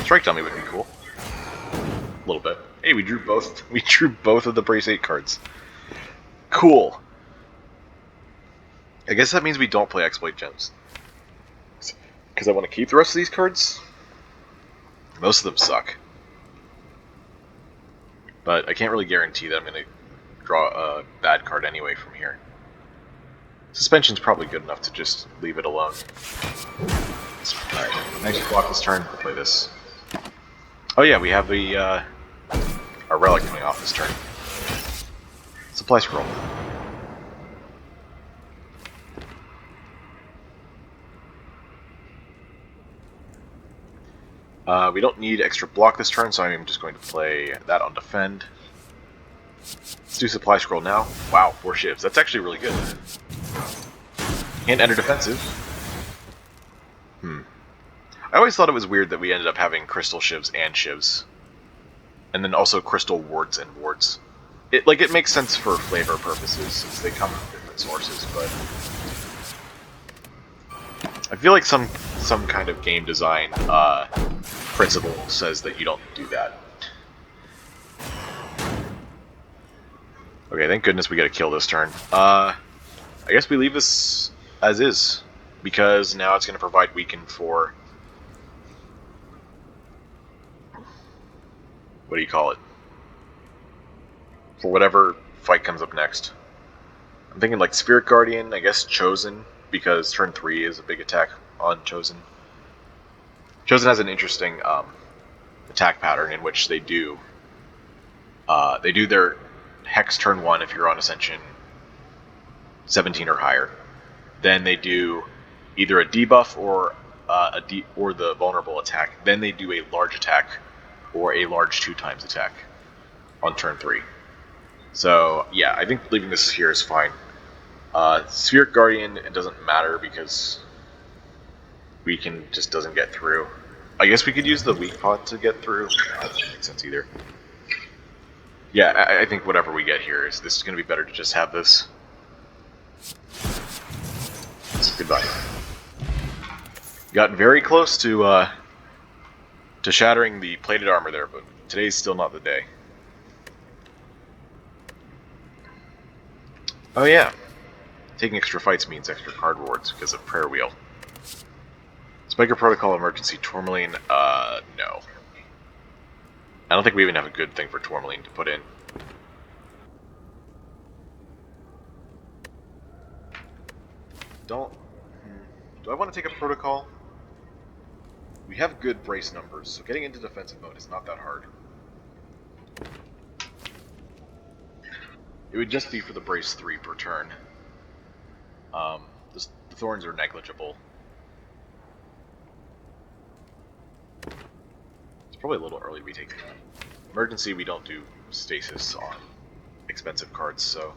Strike Dummy would be cool. A little bit. Hey, we drew both of the Brace 8 cards. Cool. I guess that means we don't play exploit gems. Because I want to keep the rest of these cards? Most of them suck. But I can't really guarantee that I'm going to draw a bad card anyway from here. Suspension's probably good enough to just leave it alone. Alright, next block this turn, we'll play this. Oh yeah, we have the our relic coming off this turn. Supply scroll. We don't need extra block this turn, so I'm just going to play that on defend. Let's do supply scroll now. Wow, 4 shivs. That's actually really good. Can't enter defensive. I always thought it was weird that we ended up having crystal shivs and shivs. And then also crystal wards and wards. It makes sense for flavor purposes since they come from different sources, but I feel like some kind of game design principle says that you don't do that. Okay, thank goodness we got to kill this turn. I guess we leave this as is, because now it's going to provide weaken for... what do you call it? For whatever fight comes up next. I'm thinking like Spirit Guardian, I guess Chosen, because turn 3 is a big attack on Chosen. Chosen has an interesting attack pattern in which they do their Hex turn 1 if you're on Ascension 17 or higher. Then they do either a debuff or the vulnerable attack. Then they do a large attack or a large 2x attack on turn 3. So yeah, I think leaving this here is fine. Spirit Guardian, it doesn't matter because weaken just doesn't get through. I guess we could use the weak pot to get through. That doesn't make sense either. Yeah, I think whatever we get here this is going to be better to just have this. Goodbye. Got very close to shattering the plated armor there, but today's still not the day. Oh yeah, taking extra fights means extra card rewards because of Prayer Wheel. Spiker Protocol Emergency Tourmaline, no. I don't think we even have a good thing for Tourmaline to put in. Do I want to take a Protocol? We have good brace numbers, so getting into defensive mode is not that hard. It would just be for the brace 3 per turn. The thorns are negligible. It's probably a little early to be taking emergency. We don't do stasis on expensive cards, so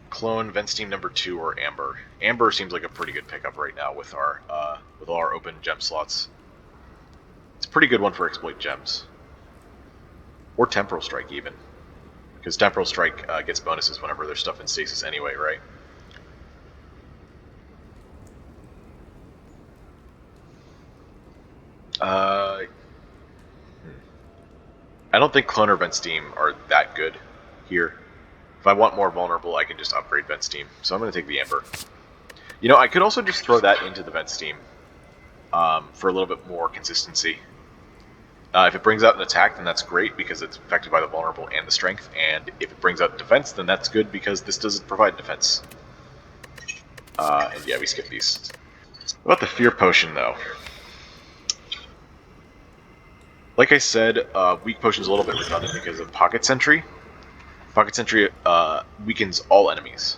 clone Vent Steam number 2 or Amber. Amber seems like a pretty good pickup right now with all our open gem slots. It's a pretty good one for exploit gems. Or Temporal Strike even. Because Temporal Strike gets bonuses whenever there's stuff in stasis anyway, right? I don't think Clone or Vent Steam are that good here. If I want more vulnerable, I can just upgrade Vent Steam. So I'm going to take the Amber. You know, I could also just throw that into the Vent Steam for a little bit more consistency. If it brings out an attack, then that's great because it's affected by the vulnerable and the strength. And if it brings out defense, then that's good because this doesn't provide defense. And yeah, we skip these. What about the Fear Potion, though? Like I said, Weak Potion is a little bit redundant because of Pocket Sentry. Pocket Sentry weakens all enemies.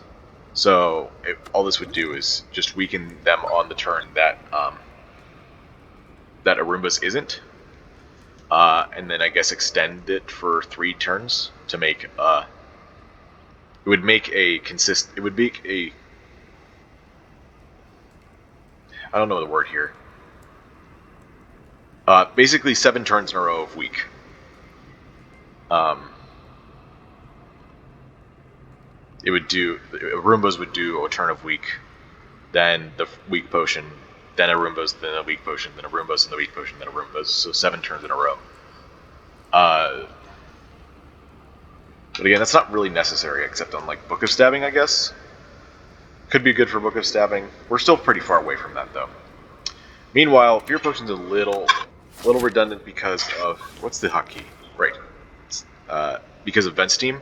So all this would do is just weaken them on the turn that that Arumba's isn't. And then I guess extend it for 3 turns to make it would make a I don't know the word here. Basically 7 turns in a row of weak. It would do Arumbas would do a turn of weak, then the weak potion, then Arumbas, then a weak potion, then Arumbas, and the weak potion, then Arumbas. So 7 turns in a row. But again, that's not really necessary, except on like Book of Stabbing, I guess. Could be good for Book of Stabbing. We're still pretty far away from that, though. Meanwhile, Fear Potion's a little a little redundant because of, what's the hotkey? Right. Because of vent steam,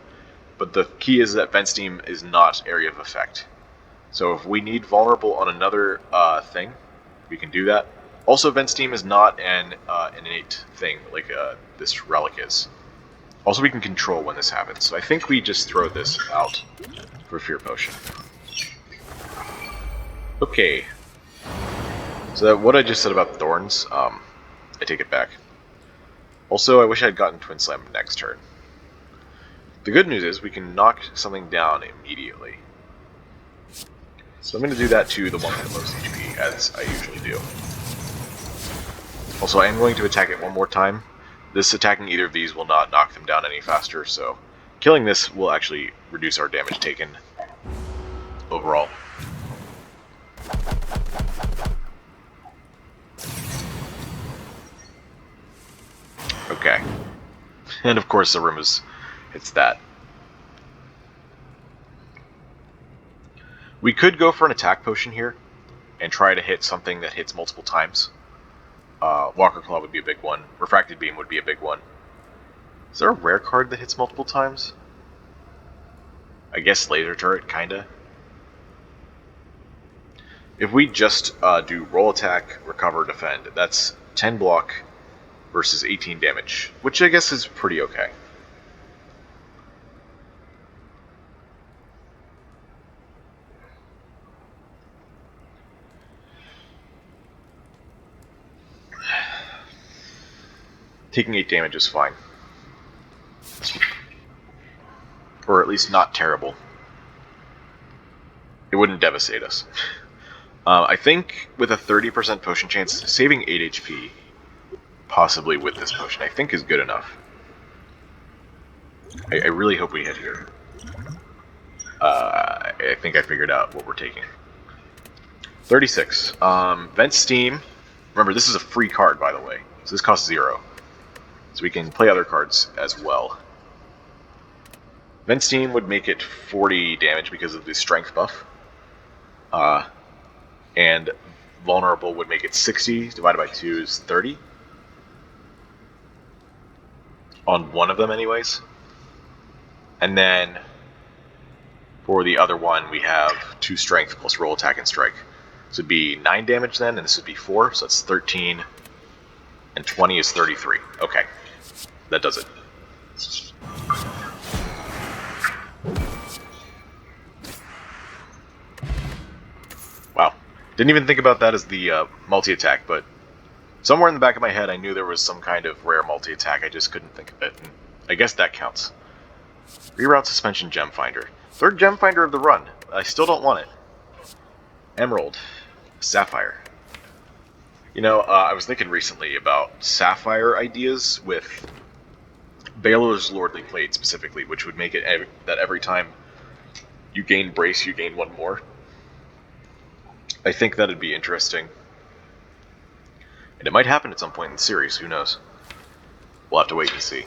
but the key is that vent steam is not area of effect. So if we need vulnerable on another thing, we can do that. Also, vent steam is not an innate thing like this relic is. Also, we can control when this happens. So I think we just throw this out for Fear Potion. Okay. So what I just said about Thorns, I take it back. Also, I wish I had gotten Twin Slam next turn. The good news is we can knock something down immediately. So I'm going to do that to the one with the most HP, as I usually do. Also, I am going to attack it one more time. This attacking either of these will not knock them down any faster, so killing this will actually reduce our damage taken overall. Okay. And of course the room hits that. We could go for an attack potion here and try to hit something that hits multiple times. Walker Claw would be a big one. Refracted Beam would be a big one. Is there a rare card that hits multiple times? I guess Laser Turret, kinda. If we just do roll attack, recover, defend, that's 10 block versus 18 damage, which I guess is pretty okay. Taking 8 damage is fine. Or at least not terrible. It wouldn't devastate us. I think with a 30% potion chance, saving 8 HP, possibly with this potion, I think is good enough. I really hope we hit here. I think I figured out what we're taking. 36. Vent Steam. Remember, this is a free card, by the way. So this costs 0. So we can play other cards as well. Vent Steam would make it 40 damage because of the strength buff. And Vulnerable would make it 60, divided by 2 is 30. On one of them anyways. And then for the other one we have 2 strength plus roll attack and strike. This would be 9 damage then, and this would be 4, so that's 13. And 20 is 33. Okay. That does it. Wow. Didn't even think about that as the multi-attack, but somewhere in the back of my head I knew there was some kind of rare multi-attack, I just couldn't think of it. And I guess that counts. Reroute Suspension Gem Finder. 3rd Gem Finder of the run. I still don't want it. Emerald. Sapphire. You know, I was thinking recently about Sapphire ideas with Baylor's Lordly Blade specifically, which would make it that every time you gain Brace, you gain 1 more. I think that'd be interesting. And it might happen at some point in the series, who knows? We'll have to wait and see.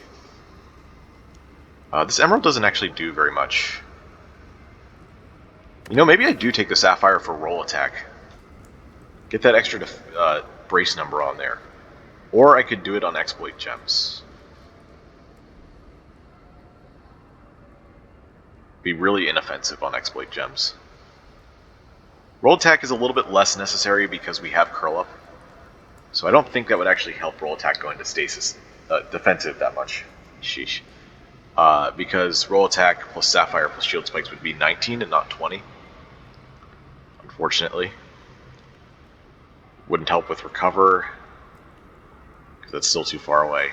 This Emerald doesn't actually do very much. You know, maybe I do take the Sapphire for roll attack. Get that extra Brace number on there. Or I could do it on Exploit Gems. Be really inoffensive on Exploit Gems. Roll attack is a little bit less necessary because we have curl up. So I don't think that would actually help roll attack go into stasis defensive that much. Sheesh. Because roll attack plus Sapphire plus shield spikes would be 19 and not 20. Unfortunately. Wouldn't help with recover, because that's still too far away.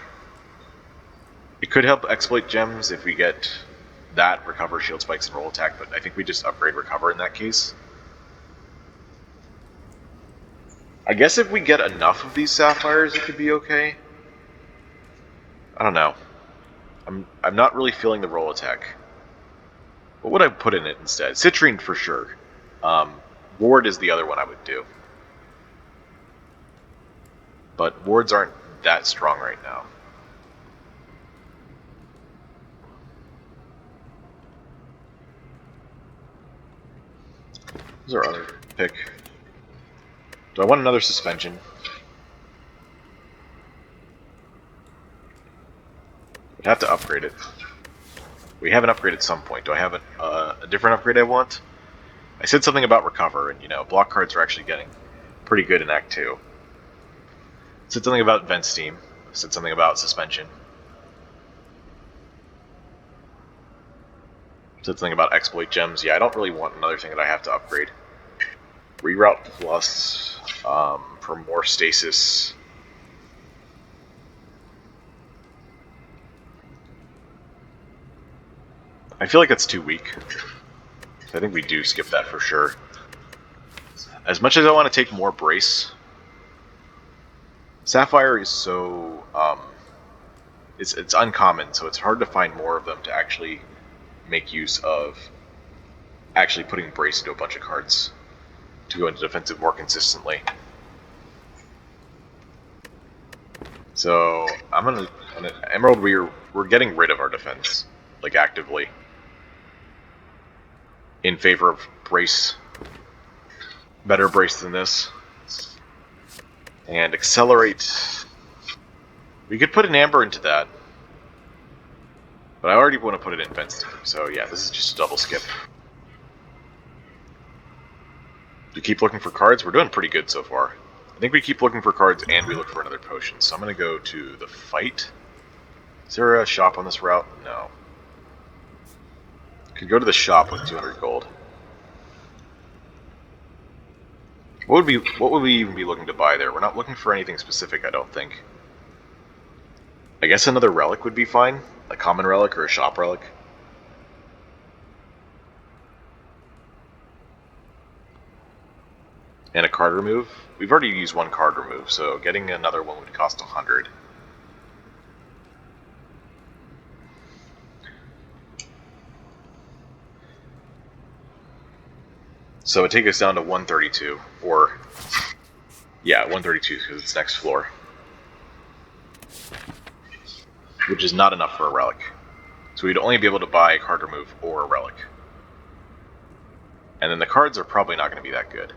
It could help exploit gems if we get that, recover, shield spikes, and roll attack, but I think we just upgrade recover in that case. I guess if we get enough of these sapphires, it could be okay. I don't know. I'm not really feeling the roll attack. What would I put in it instead? Citrine for sure. Ward is the other one I would do. But wards aren't that strong right now. What's our other pick? Do I want another suspension? I'd have to upgrade it. We have an upgrade at some point. Do I have a different upgrade I want? I said something about recover, and block cards are actually getting pretty good in Act 2. I said something about vent steam. I said something about suspension. I said something about exploit gems. Yeah, I don't really want another thing that I have to upgrade. Reroute plus for more stasis. I feel like that's too weak. I think we do skip that for sure. As much as I want to take more brace, Sapphire is so it's uncommon, so it's hard to find more of them to actually make use of actually putting brace into a bunch of cards to go into defensive more consistently. So I'm gonna Emerald. We're getting rid of our defense, like actively, in favor of brace. Better brace than this. And accelerate. We could put an amber into that, but I already want to put it in vent steam. So yeah, this is just a double skip. We keep looking for cards. We're doing pretty good so far. I think we keep looking for cards and we look for another potion. So I'm going to go to the fight. Is there a shop on this route? No. Could go to the shop with 200 gold. What would we even be looking to buy there? We're not looking for anything specific, I don't think. I guess another relic would be fine. A common relic or a shop relic. And a card remove. We've already used one card remove, so getting another one would cost 100. So it would take us down to 132, or yeah, 132 because it's next floor, which is not enough for a relic. So we'd only be able to buy a card remove or a relic, and then the cards are probably not going to be that good.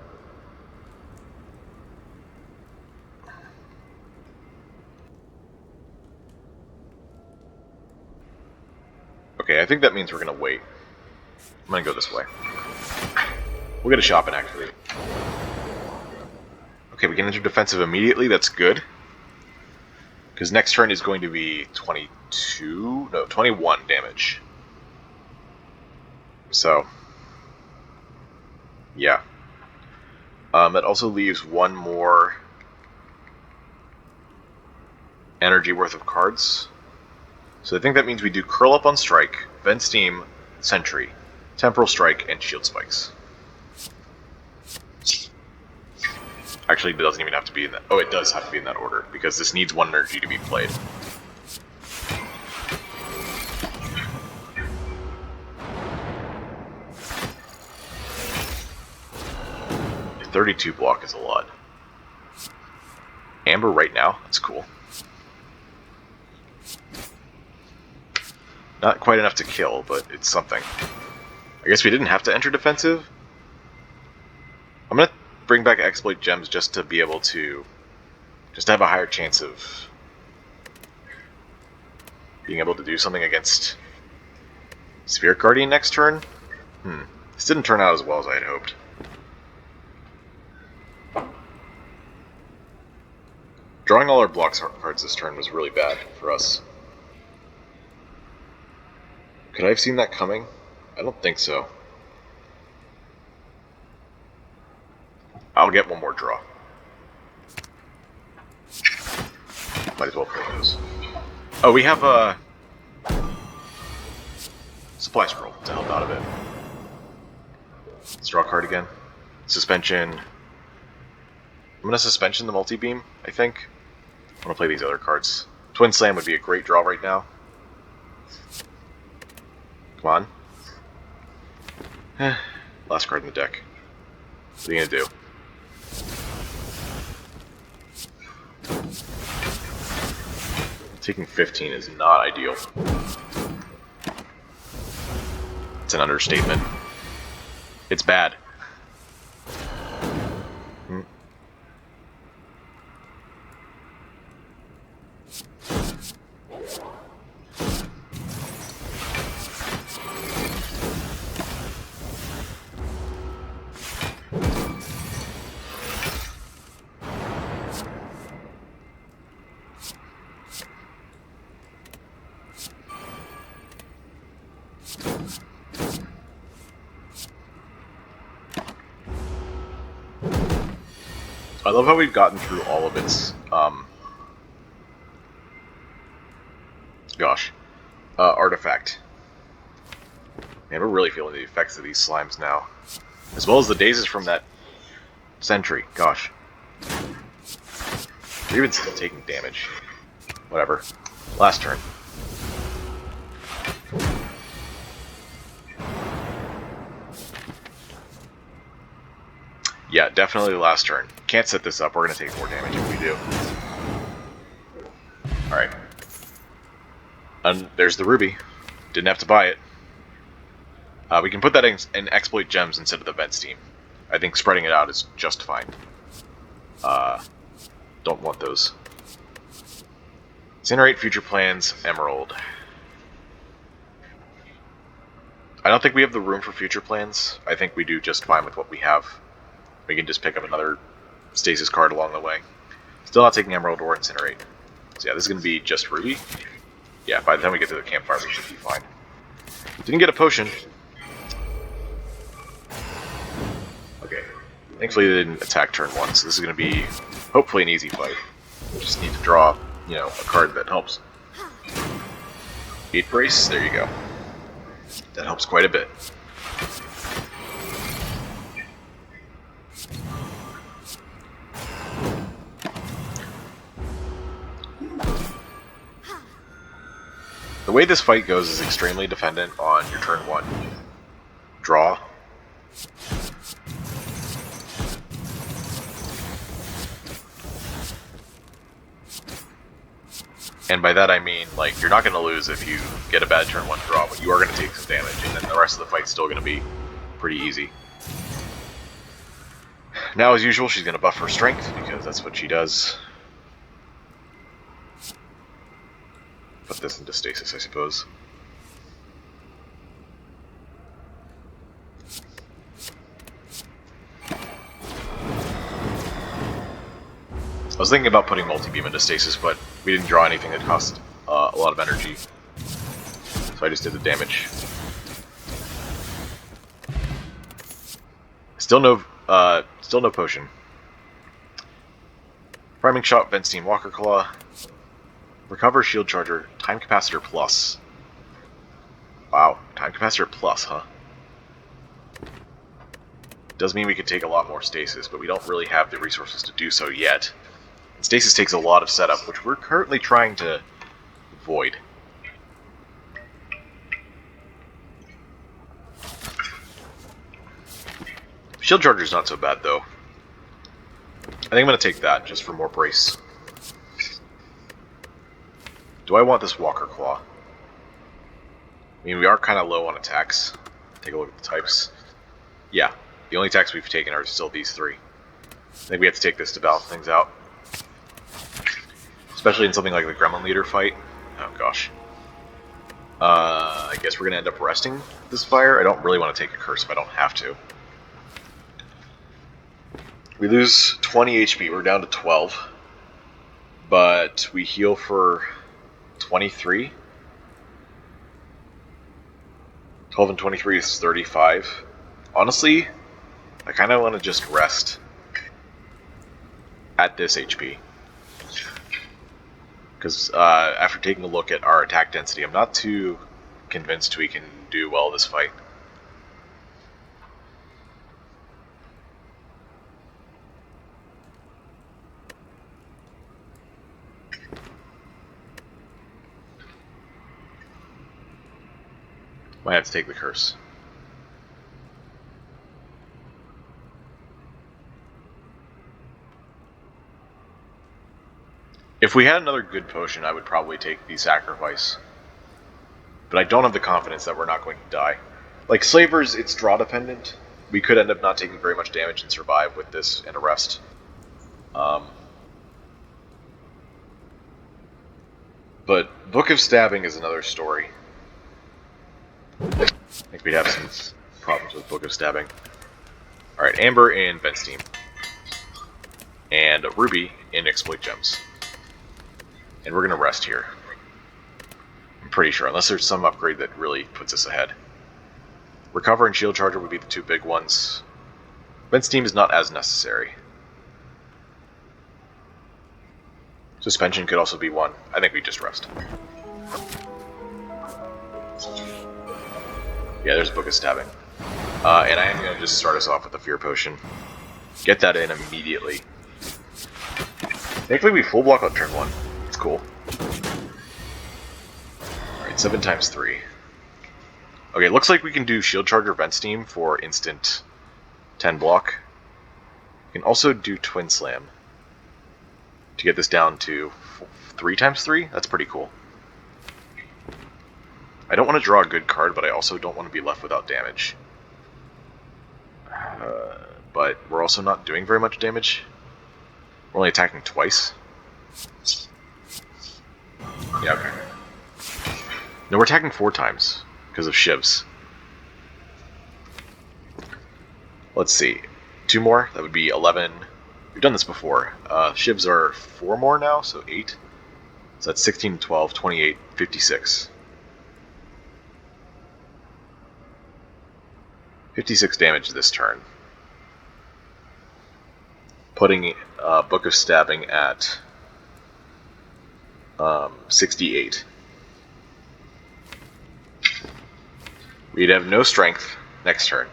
Okay, I think that means we're going to wait. I'm going to go this way. We'll get a shop in Act 3. Okay, we can enter defensive immediately. That's good. Because next turn is going to be 21 damage. So, yeah. That also leaves one more energy worth of cards. So I think that means we do Curl Up on Strike, Vent Steam, Sentry, Temporal Strike, and Shield Spikes. Actually, it doesn't even have to be in that. Oh, it does have to be in that order, because this needs one energy to be played. The 32 block is a lot. Amber right now? That's cool. Not quite enough to kill, but it's something. I guess we didn't have to enter defensive. I'm gonna bring back exploit gems just to be able to have a higher chance of being able to do something against Spirit Guardian next turn. This didn't turn out as well as I had hoped. Drawing all our block cards this turn was really bad for us. Could I have seen that coming? I don't think so. I'll get one more draw. Might as well play those. Oh, we have a supply scroll to help out a bit. Let's draw a card again. Suspension. I'm gonna suspension the multi-beam, I think. I'm gonna play these other cards. Twin Slam would be a great draw right now. Come on. Last card in the deck. What are you gonna do? Taking 15 is not ideal. It's an understatement. It's bad. I love how we've gotten through all of its, artifact. Man, we're really feeling the effects of these slimes now. As well as the dazes from that sentry. Gosh. They're even still taking damage. Whatever. Last turn. Yeah, definitely the last turn. Can't set this up. We're going to take more damage if we do. Alright. And there's the ruby. Didn't have to buy it. We can put that in exploit gems instead of the vent steam. I think spreading it out is just fine. Don't want those. Incinerate future plans, emerald. I don't think we have the room for future plans. I think we do just fine with what we have. We can just pick up another stasis card along the way. Still not taking emerald or incinerate. So yeah, this is going to be just ruby. Yeah, by the time we get to the campfire, we should be fine. Didn't get a potion. Okay. Thankfully they didn't attack turn 1, so this is going to be, hopefully, an easy fight. We just need to draw, you know, a card that helps. 8 brace, there you go. That helps quite a bit. The way this fight goes is extremely dependent on your turn 1. Draw. And by that I mean, like, you're not going to lose if you get a bad turn 1 draw, but you are going to take some damage, and then the rest of the fight's still going to be pretty easy. Now, as usual, she's going to buff her strength, because that's what she does. Put this into stasis, I suppose. I was thinking about putting multi-beam into stasis, but we didn't draw anything that cost a lot of energy. So I just did the damage. Still no potion. Priming shot, vent steam, walker claw. Recover, shield charger, time capacitor plus. Wow, time capacitor plus, huh? Does mean we could take a lot more stasis, but we don't really have the resources to do so yet. And stasis takes a lot of setup, which we're currently trying to avoid. Shield charger's not so bad, though. I think I'm going to take that, just for more brace. Do I want this Walker Claw? I mean, we are kind of low on attacks. Take a look at the types. Yeah, the only attacks we've taken are still these 3. I think we have to take this to balance things out. Especially in something like the Gremlin Leader fight. Oh gosh. I guess we're going to end up resting this fire. I don't really want to take a curse if I don't have to. We lose 20 HP. We're down to 12. But we heal for 23. 12 and 23 is 35. Honestly, I kind of want to just rest at this HP. Because after taking a look at our attack density, I'm not too convinced we can do well this fight. Might have to take the curse. If we had another good potion, I would probably take the sacrifice. But I don't have the confidence that we're not going to die. Like Slavers, it's draw dependent. We could end up not taking very much damage and survive with this and a rest. But Book of Stabbing is another story. I think we'd have some problems with Book of Stabbing. Alright, Amber in Vent Steam. And Ruby in Exploit Gems. And we're going to rest here. I'm pretty sure, unless there's some upgrade that really puts us ahead. Recover and Shield Charger would be the 2 big ones. Vent Steam is not as necessary. Suspension could also be one. I think we just rest. Yeah, there's Book of Stabbing. And I am going to just start us off with a Fear Potion. Get that in immediately. Thankfully we full block on turn 1. It's cool. Alright, 7 times 3. Okay, looks like we can do Shield Charger Vent Steam for instant 10 block. We can also do Twin Slam to get this down to 3 times 3. That's pretty cool. I don't want to draw a good card, but I also don't want to be left without damage. But we're also not doing very much damage. We're only attacking twice. Yeah, okay. No, we're attacking 4 times because of shivs. Let's see. 2 more, that would be 11. We've done this before. Shivs are 4 more now, so 8. So that's 16, 12, 28, 56. 56 damage this turn. Putting Book of Stabbing at 68. We'd have no strength next turn.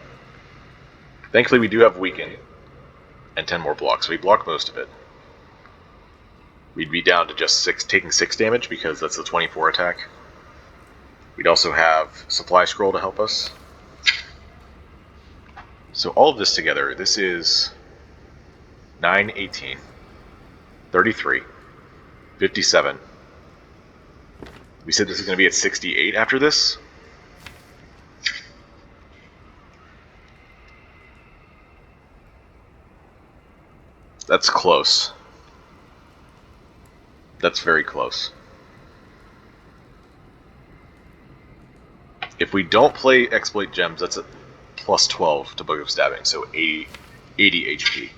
Thankfully we do have Weaken and 10 more blocks, so we block most of it. We'd be down to just taking 6 damage because that's the 24 attack. We'd also have Supply Scroll to help us. So all of this together, this is 9, 18, 33, 57. We said this is going to be at 68 after this. That's close. That's very close. If we don't play Exploit Gems, that's a plus 12 to Book of Stabbing, so 80 HP.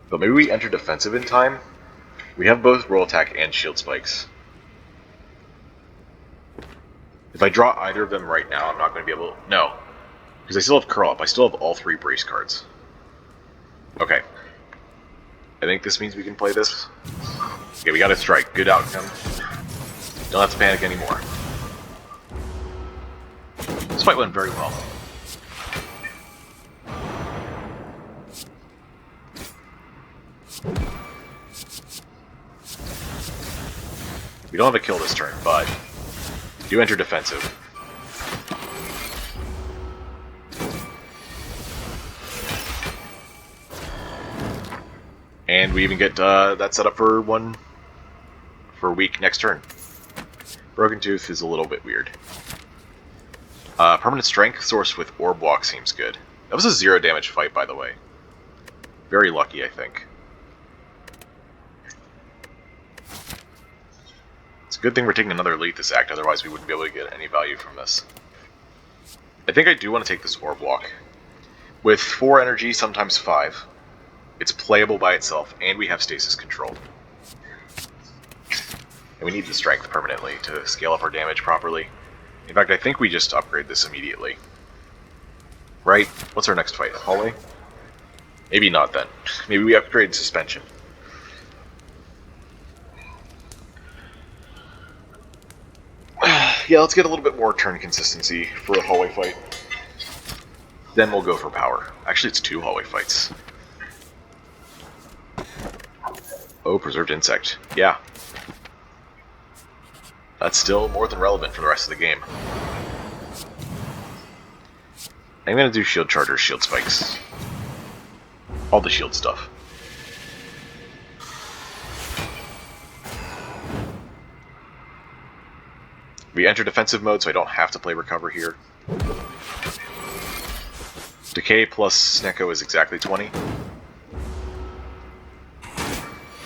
But maybe we enter defensive in time. We have both roll attack and shield spikes. If I draw either of them right now, I'm not going to be able to... No. Because I still have Curl Up. I still have all 3 brace cards. Okay. I think this means we can play this. Okay, we got a strike. Good outcome. Don't have to panic anymore. This fight went very well. We don't have a kill this turn, but we do enter defensive. And we even get that set up for weak next turn. Broken Tooth is a little bit weird. Permanent Strength sourced with Orb Walk seems good. That was a 0 damage fight, by the way. Very lucky, I think. It's a good thing we're taking another Lethus Act, otherwise we wouldn't be able to get any value from this. I think I do want to take this Orb Walk. With 4 energy, sometimes 5. It's playable by itself, and we have stasis control. And we need the strength permanently to scale up our damage properly. In fact, I think we just upgrade this immediately. Right? What's our next fight? Hallway? Maybe not then. Maybe we upgrade suspension. Yeah, let's get a little bit more turn consistency for a hallway fight. Then we'll go for power. Actually, it's 2 hallway fights. Oh, Preserved Insect. Yeah. That's still more than relevant for the rest of the game. I'm gonna do Shield Chargers, Shield Spikes. All the shield stuff. We enter defensive mode, so I don't have to play Recover here. Decay plus Snecko is exactly 20.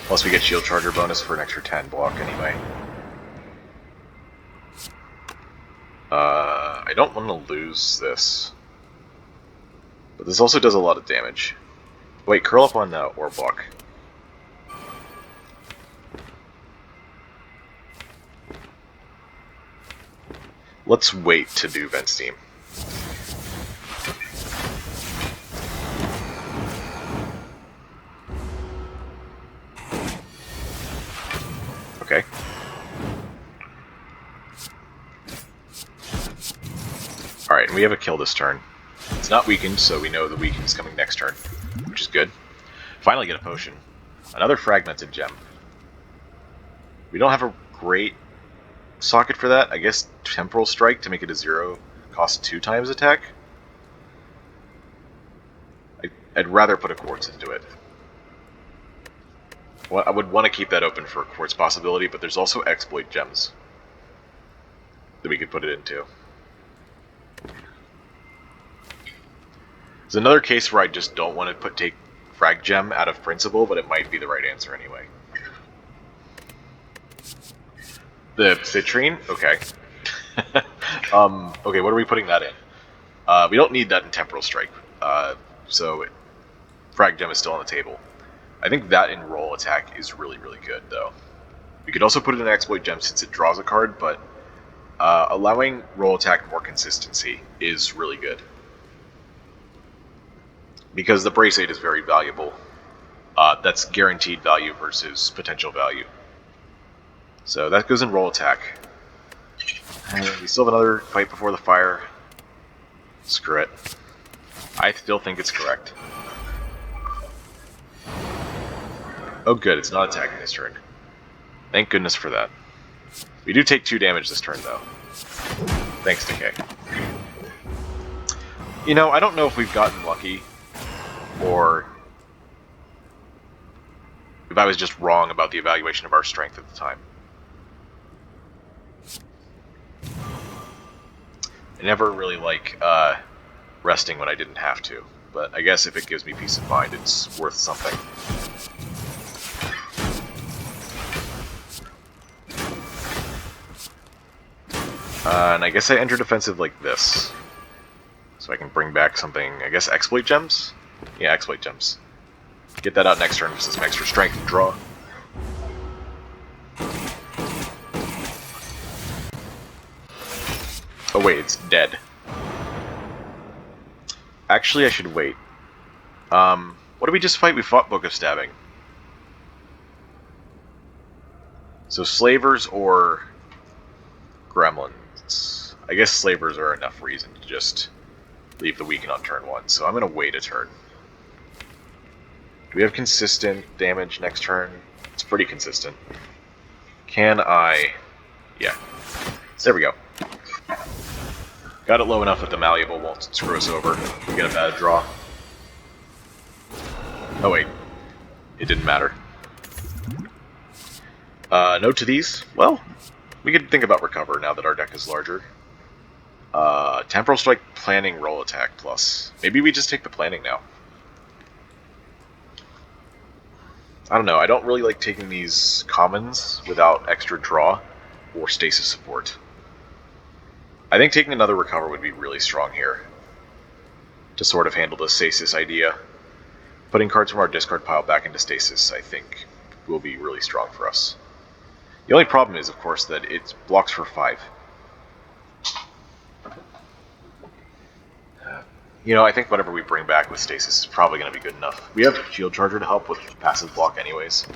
Plus we get Shield Charger bonus for an extra 10 block anyway. I don't want to lose this. But this also does a lot of damage. Wait, curl up on Orb Walk. Let's wait to do Vent Steam. we have a kill this turn. It's not weakened, so we know the weakened's coming next turn, which is good. Finally get a potion. Another fragmented gem. We don't have a great socket for that. I guess Temporal Strike to make it a 0 costs 2 times attack. I'd rather put a Quartz into it. Well, I would want to keep that open for a Quartz possibility, but there's also Exploit Gems that we could put it into. There's another case where I just don't want to take Frag Gem out of principle, but it might be the right answer anyway. The Citrine? Okay. Okay, what are we putting that in? We don't need that in Temporal Strike, so Frag Gem is still on the table. I think that in Roll Attack is really, really good, though. We could also put it in Exploit Gem since it draws a card, but allowing Roll Attack more consistency is really good. Because the Brace 8 is very valuable. That's guaranteed value versus potential value. So that goes in Roll Attack. And we still have another fight before the fire. Screw it. I still think it's correct. Oh good, it's not attacking this turn. Thank goodness for that. We do take 2 damage this turn, though. Thanks, Decay. You know, I don't know if we've gotten lucky, or if I was just wrong about the evaluation of our strength at the time. I never really like resting when I didn't have to, but I guess if it gives me peace of mind, it's worth something. And I guess I enter defensive like this, so I can bring back something, I guess Exploit Gems? Yeah, Exploit Gems. Get that out next turn for some extra strength and draw. Oh wait, it's dead. Actually, I should wait. What did we just fight? We fought Book of Stabbing. So Slavers or Gremlins. I guess Slavers are enough reason to just leave the Weaken on turn 1, so I'm going to wait a turn. Do we have consistent damage next turn? It's pretty consistent. Can I... Yeah. There we go. Got it low enough that the Malleable won't screw us over. We get a bad draw. Oh wait. It didn't matter. No to these? Well, we could think about Recover now that our deck is larger. Temporal Strike, Planning, Roll Attack plus. Maybe we just take the Planning now. I don't know, I don't really like taking these commons without extra draw or stasis support. I think taking another Recover would be really strong here to sort of handle the stasis idea. Putting cards from our discard pile back into stasis, I think, will be really strong for us. The only problem is, of course, that it blocks for 5. You know, I think whatever we bring back with stasis is probably going to be good enough. We have Shield Charger to help with passive block anyways.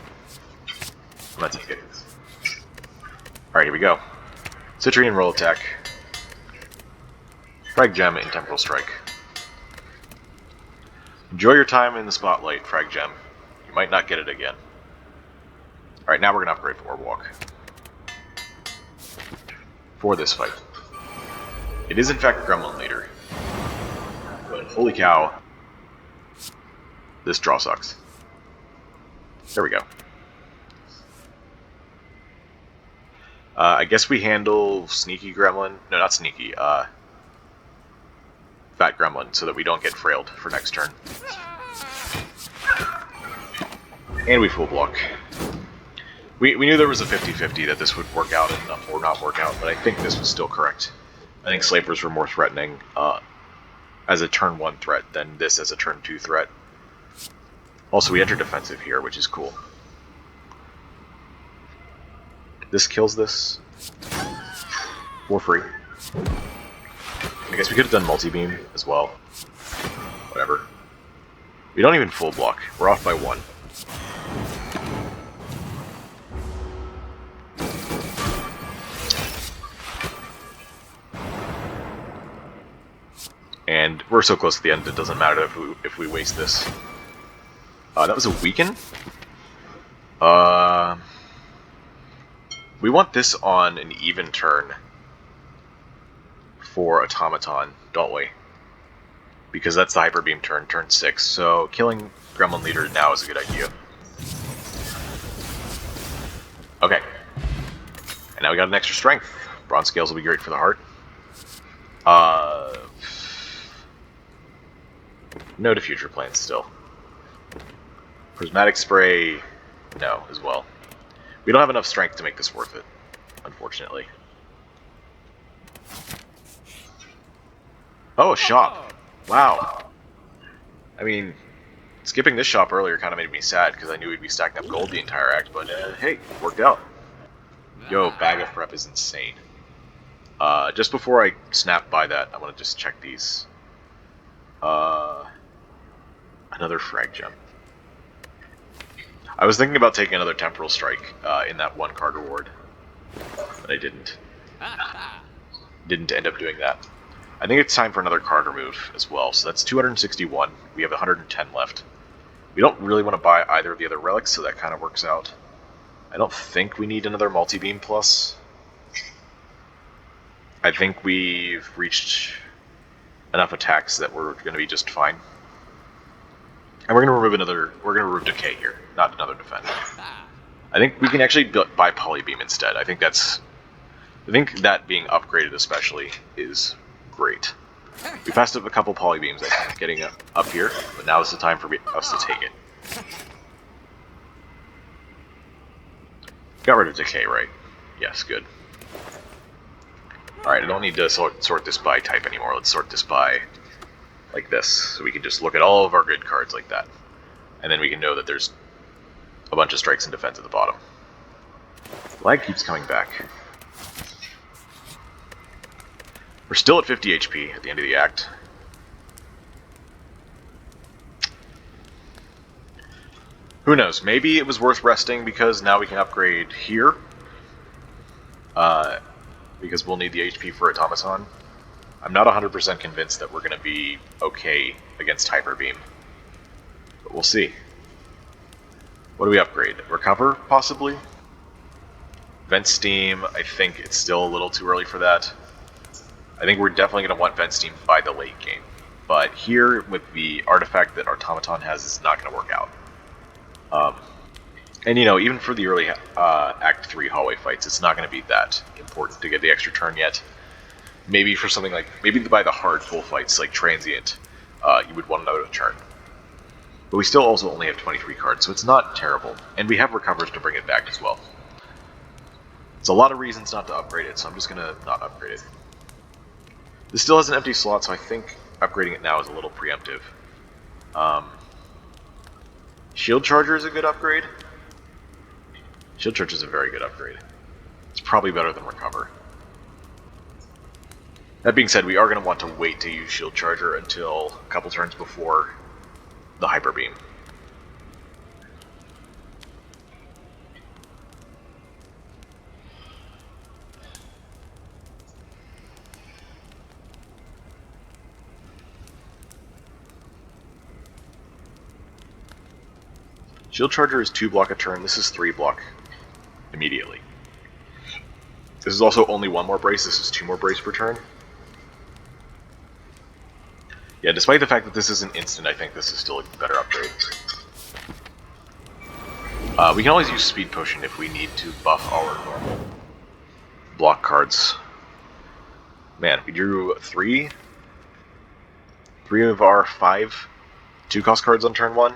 I'm going to take it. Alright, here we go. Citrine Roll Attack. Frag Gem and Temporal Strike. Enjoy your time in the spotlight, Frag Gem. You might not get it again. Alright, now we're going to upgrade Orb Walk. For this fight. It is in fact Gremlin Leader. But holy cow, this draw sucks. There we go. I guess we handle Sneaky Gremlin. No, not Sneaky. Fat Gremlin, so that we don't get frailed for next turn. And we full block. We knew there was a 50-50 that this would work out or not work out, but I think this was still correct. I think Slavers were more threatening as a turn 1 threat than this as a turn 2 threat. Also, we enter defensive here, which is cool. This kills this for free. I guess we could have done multi-beam as well. Whatever. We don't even full block. We're off by 1. And we're so close to the end, it doesn't matter if we waste this. That was a weaken? We want this on an even turn for Automaton, don't we? Because that's the Hyper Beam turn, turn 6. So killing Gremlin Leader now is a good idea. Okay. And now we got an extra strength. Bronze Scales will be great for the heart. No to future plans still. Prismatic Spray, no, as well. We don't have enough strength to make this worth it, unfortunately. Oh, a shop. Wow. I mean, skipping this shop earlier kind of made me sad because I knew we'd be stacking up gold the entire act, but hey, worked out. Yo, bag of prep is insane. Just before I snap by that, I want to just check these. Another frag gem. I was thinking about taking another Temporal Strike in that one card reward, but I didn't. Didn't end up doing that. I think it's time for another card remove as well, so that's 261. We have 110 left. We don't really want to buy either of the other relics, so that kind of works out. I don't think we need another multi-beam plus. I think we've reached enough attacks that we're going to be just fine. And we're going to remove another, we're going to remove Decay here, not another Defender. I think we can actually buy Polybeam instead. I think that being upgraded especially is great. We passed up a couple Polybeams, I think, getting up here, but now is the time for us to take it. Got rid of Decay, right? Yes, good. Alright, I don't need to sort this by type anymore. Let's sort this by like this, so we can just look at all of our good cards like that. And then we can know that there's a bunch of strikes and defense at the bottom. Lag keeps coming back. We're still at 50 HP at the end of the act. Who knows, maybe it was worth resting because now we can upgrade here. Because we'll need the HP for Automaton. I'm not 100% convinced that we're going to be okay against Hyper Beam. But we'll see. What do we upgrade? Recover, possibly? Vent Steam, I think it's still a little too early for that. I think we're definitely going to want Vent Steam by the late game. But here, with the artifact that Automaton has, it's not going to work out. And you know, even for the early Act 3 hallway fights, it's not going to be that important to get the extra turn yet. Maybe for something like, maybe by the hard full fights like Transient, you would want another turn. But we still also only have 23 cards, so it's not terrible. And we have recovers to bring it back as well. It's a lot of reasons not to upgrade it, so I'm just going to not upgrade it. This still has an empty slot, so I think upgrading it now is a little preemptive. Shield Charger is a good upgrade. Shield Charger is a very good upgrade. It's probably better than Recover. That being said, we are going to want to wait to use Shield Charger until a couple turns before the Hyper Beam. Shield Charger is 2 block a turn, this is 3 block immediately. This is also only 1 more brace, this is 2 more brace per turn. Yeah, despite the fact that this is an instant, I think this is still a better upgrade. We can always use Speed Potion if we need to buff our normal block cards. Man, we drew 3 of our 5 2-cost cards on turn 1.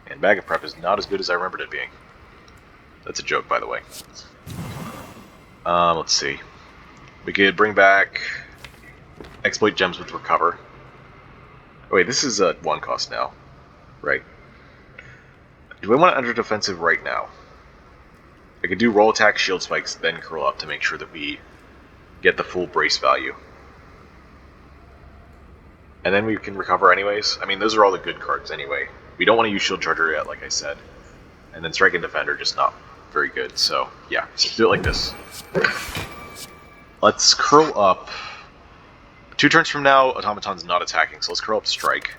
And Bag of Prep is not as good as I remembered it being. That's a joke, by the way. Let's see. We could bring back Exploit Gems with Recover. Oh wait, this is a 1-cost now. Right. Do I want to enter defensive right now? I could do Roll Attack, Shield Spikes, then Curl Up to make sure that we get the full brace value. And then we can recover anyways. I mean, those are all the good cards anyway. We don't want to use Shield Charger yet, like I said. And then Strike and Defender, just not very good. So, yeah, let's do it like this. Let's curl up. 2 turns from now, Automaton's not attacking, so let's curl up Strike.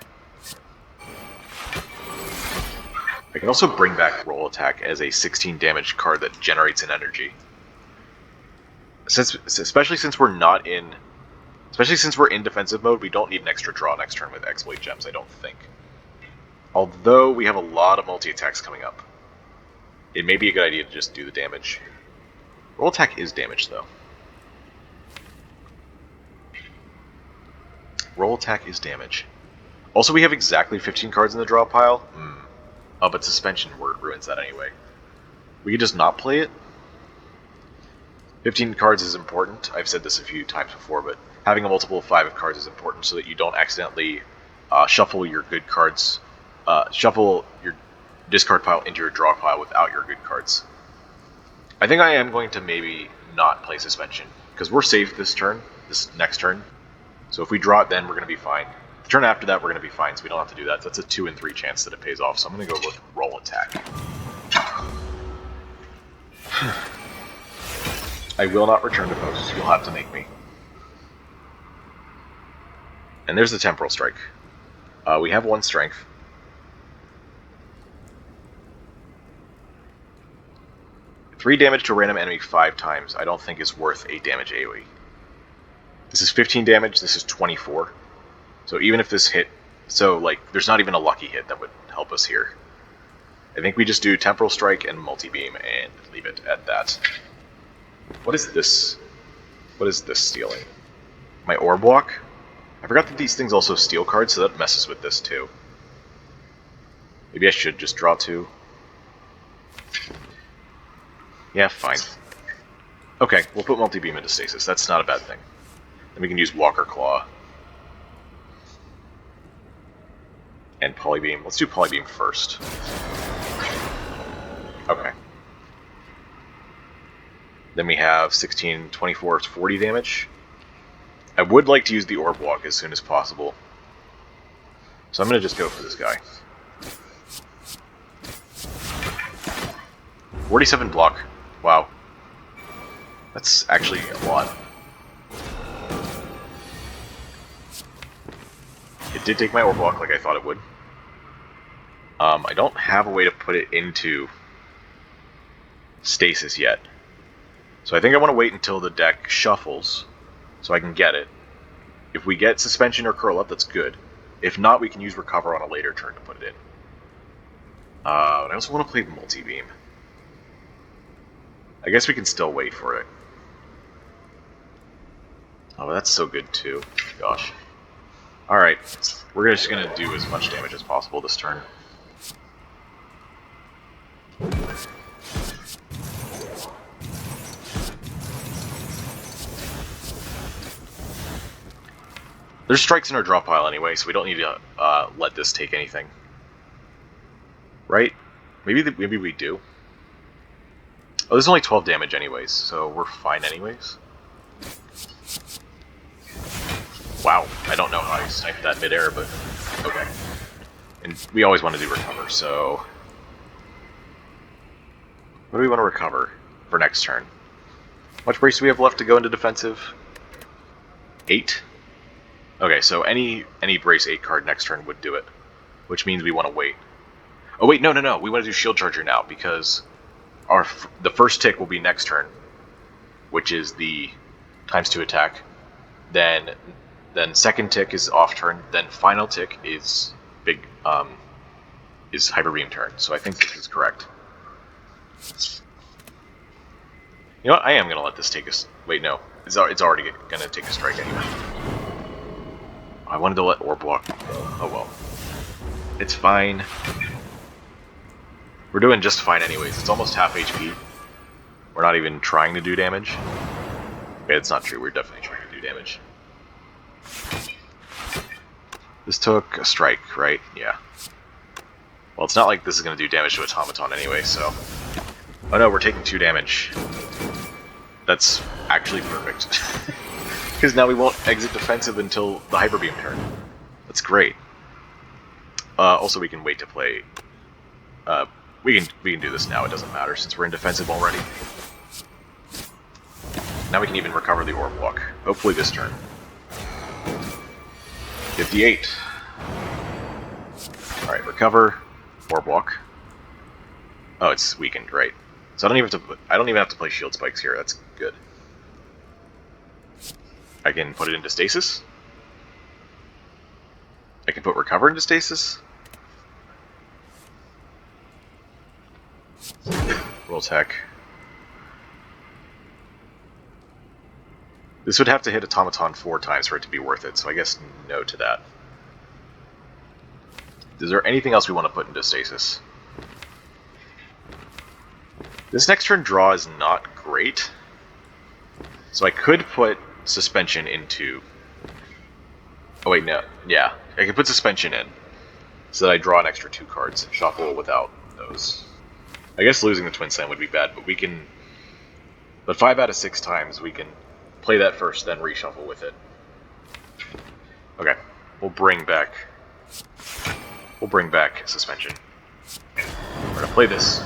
I can also bring back Roll Attack as a 16 damage card that generates an energy. Especially since we're in defensive mode, we don't need an extra draw next turn with Exploit Gems, I don't think. Although we have a lot of multi-attacks coming up. It may be a good idea to just do the damage. Roll Attack is damage, though. Roll Attack is damage. Also, we have exactly 15 cards in the draw pile. Oh, but Suspension ruins that anyway. We could just not play it. 15 cards is important. I've said this a few times before, but having a multiple of 5 of cards is important so that you don't accidentally shuffle your good cards, shuffle your discard pile into your draw pile without your good cards. I think I am going to maybe not play Suspension, because we're safe this next turn. So if we draw it then, we're going to be fine. The turn after that, we're going to be fine, so we don't have to do that. That's a 2 in 3 chance that it pays off, so I'm going to go with Roll Attack. I will not return to post. You'll have to make me. And there's the Temporal Strike. We have 1 strength. Three damage to a random enemy 5 times I don't think is worth a damage AoE. This is 15 damage, this is 24. So even if this hit... So, like, there's not even a lucky hit that would help us here. I think we just do Temporal Strike and Multi-Beam and leave it at that. What is this? What is this stealing? My Orb Walk? I forgot that these things also steal cards, so that messes with this too. Maybe I should just draw 2. Yeah, fine. Okay, we'll put Multi-Beam into stasis. That's not a bad thing. Then we can use Walker Claw. And Polybeam. Let's do Polybeam first. Okay. Then we have 16, 24, 40 damage. I would like to use the Orb Walk as soon as possible. So I'm going to just go for this guy. 47 block. Wow. That's actually a lot. It did take my Orb Walk like I thought it would. I don't have a way to put it into stasis yet. So I think I want to wait until the deck shuffles so I can get it. If we get Suspension or Curl Up, that's good. If not, we can use Recover on a later turn to put it in. I also want to play Multi-Beam. I guess we can still wait for it. Oh, that's so good too. Gosh. Alright, we're just going to do as much damage as possible this turn. There's strikes in our draw pile anyway, so we don't need to let this take anything. Right? Maybe we do. Oh, there's only 12 damage anyways, so we're fine anyways. Wow, I don't know how I sniped that midair, but okay. And we always want to do recover, so... What do we want to recover for next turn? How much brace do we have left to go into defensive? 8? Okay, so any brace 8 card next turn would do it, which means we want to wait. Oh wait, no, we want to do Shield Charger now, because the first tick will be next turn, which is the ×2 attack. Then second tick is off turn. Then final tick is Hyper Beam turn. So I think this is correct. You know what? I am gonna let this take us. Wait, no, it's already gonna take a strike anyway. I wanted to let Orb Walk. Oh well, it's fine. We're doing just fine anyways. It's almost half HP. We're not even trying to do damage. Okay, it's not true. We're definitely trying to do damage. This took a strike, right? Yeah. Well, it's not like this is going to do damage to Automaton anyway, so... Oh no, we're taking 2 damage. That's actually perfect. Because now we won't exit defensive until the Hyper Beam turn. That's great. Also, we can wait to play... We can do this now, it doesn't matter, since we're in defensive already. Now we can even recover the Orb Walk. Hopefully this turn. 58. Alright, recover. Orb walk. Oh, it's weakened, right. So I don't even have to play shield spikes here, that's good. I can put it into stasis. I can put recover into stasis. Roll tech. This would have to hit automaton 4 times for it to be worth it, so I guess no to that. Is there anything else we want to put into stasis? This next turn draw is not great, so I could put suspension into... Oh wait, no. Yeah, I can put suspension in, so that I draw an extra 2 cards. Shuffle without those. I guess losing the Twin Slam would be bad, but we can... But 5 out of 6 times we can play that first, then reshuffle with it. Okay, we'll bring back suspension. We're gonna play this.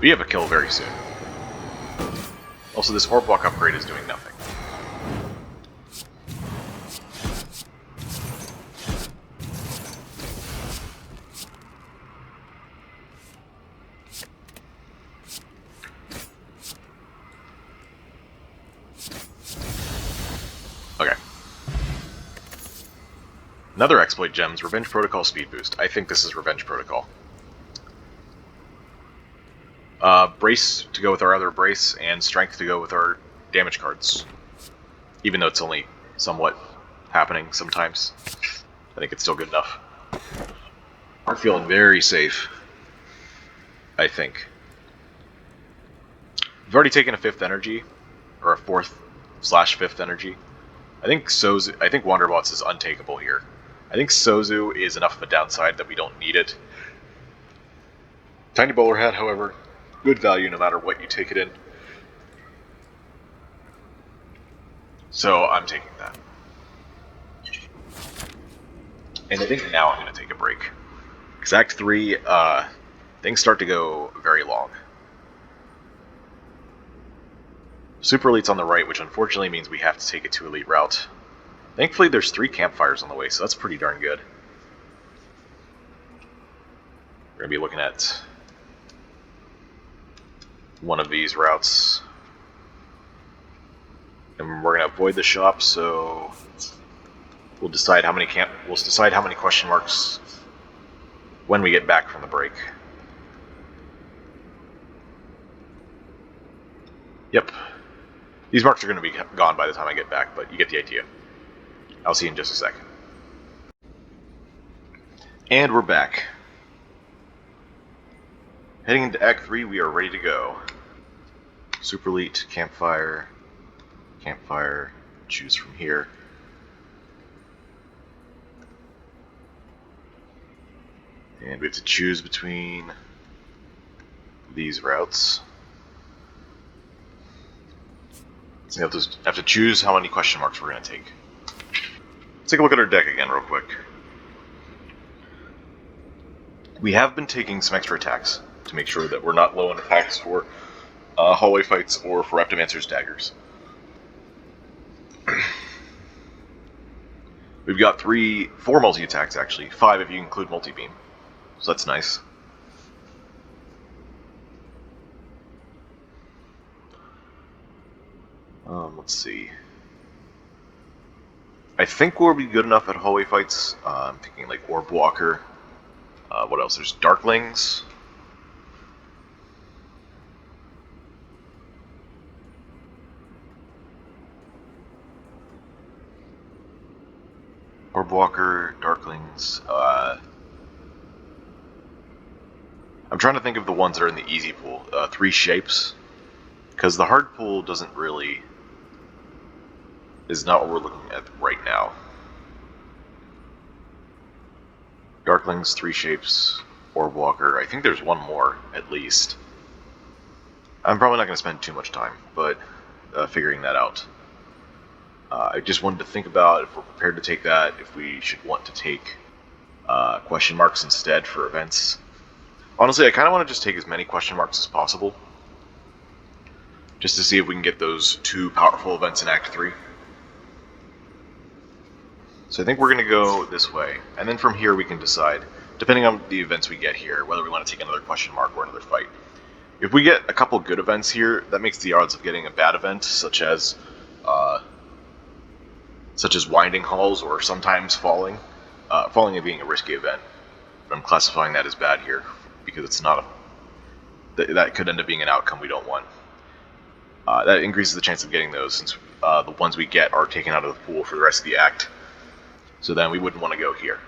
We have a kill very soon. Also, this orb walk upgrade is doing nothing. Okay. Another exploit gems, Revenge Protocol speed boost. I think this is Revenge Protocol. Brace to go with our other brace, and strength to go with our damage cards. Even though it's only somewhat happening sometimes. I think it's still good enough. We're feeling very safe, I think. We've already taken a 5th energy, or a 4th/5th energy. I think Wanderbots is untakeable here. I think Sozu is enough of a downside that we don't need it. Tiny Bowler Hat, however, good value no matter what you take it in. So I'm taking that. And I think now I'm going to take a break. Because Act 3, things start to go very long. Super Elite's on the right, which unfortunately means we have to take a 2 Elite route. Thankfully there's 3 campfires on the way, so that's pretty darn good. We're going to be looking at one of these routes. And we're going to avoid the shop, so we'll decide how many question marks when we get back from the break. Yep. These marks are going to be gone by the time I get back, but you get the idea. I'll see you in just a second. And we're back. Heading into Act 3, we are ready to go. Super Elite, Campfire, choose from here. And we have to choose between these routes. So we have to choose how many question marks we're going to take. Let's take a look at our deck again real quick. We have been taking some extra attacks to make sure that we're not low on attacks for hallway fights or for Reptimancer's daggers. We've got 4 multi-attacks actually, 5 if you include multi-beam, so that's nice. Let's see. I think we'll be good enough at hallway fights. I'm thinking like Orb Walker. What else? There's Darklings. Orb Walker, Darklings. I'm trying to think of the ones that are in the easy pool. 3 shapes. Because the hard pool doesn't really... is not what we're looking at right now. Darklings, 3 shapes, Orb Walker. I think there's one more, at least. I'm probably not going to spend too much time, but figuring that out. I just wanted to think about if we're prepared to take that, if we should want to take question marks instead for events. Honestly, I kind of want to just take as many question marks as possible, just to see if we can get those 2 powerful events in Act 3. So I think we're going to go this way, and then from here we can decide, depending on the events we get here, whether we want to take another question mark or another fight. If we get a couple good events here, that makes the odds of getting a bad event, such as winding halls or sometimes falling, falling being a risky event. But I'm classifying that as bad here because it's not that could end up being an outcome we don't want. That increases the chance of getting those, since the ones we get are taken out of the pool for the rest of the act. So then we wouldn't want to go here.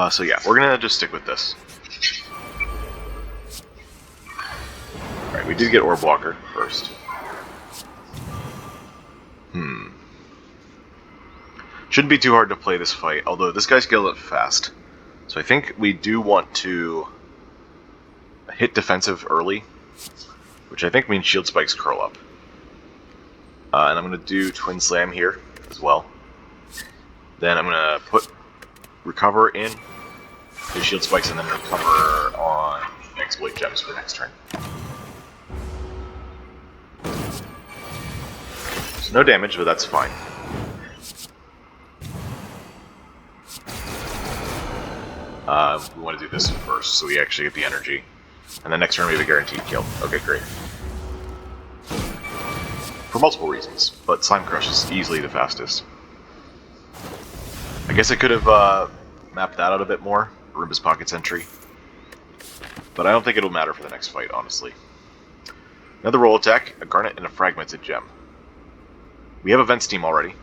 So yeah, we're gonna just stick with this. Alright, we did get Orb Walker first. Shouldn't be too hard to play this fight, although this guy's scaled up fast. So I think we do want to hit defensive early, which I think means Shield Spikes curl up. And I'm going to do Twin Slam here as well. Then I'm going to put Recover in, do Shield Spikes, and then Recover on Exploit Gems for next turn. So no damage, but that's fine. We want to do this first, so we actually get the energy. And the next turn we have a guaranteed kill. Okay, great. For multiple reasons, but Slime Crush is easily the fastest. I guess I could have mapped that out a bit more, Roomba's Pocket Sentry. But I don't think it'll matter for the next fight, honestly. Another roll attack, a Garnet, and a Fragmented Gem. We have Event Steam already.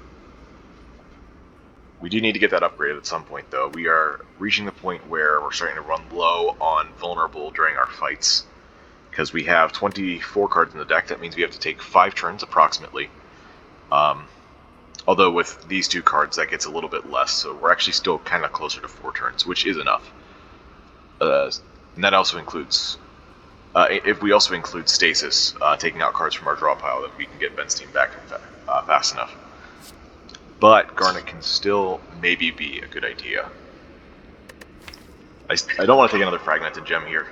We do need to get that upgraded at some point, though. We are reaching the point where we're starting to run low on Vulnerable during our fights. Because we have 24 cards in the deck, that means we have to take 5 turns approximately. Although with these 2 cards, that gets a little bit less, so we're actually still kind of closer to 4 turns, which is enough. And that also includes, if we also include Stasis, taking out cards from our draw pile, then we can get Ben's team back fast enough. But Garnet can still maybe be a good idea. I don't want to take another Fragmented Gem here.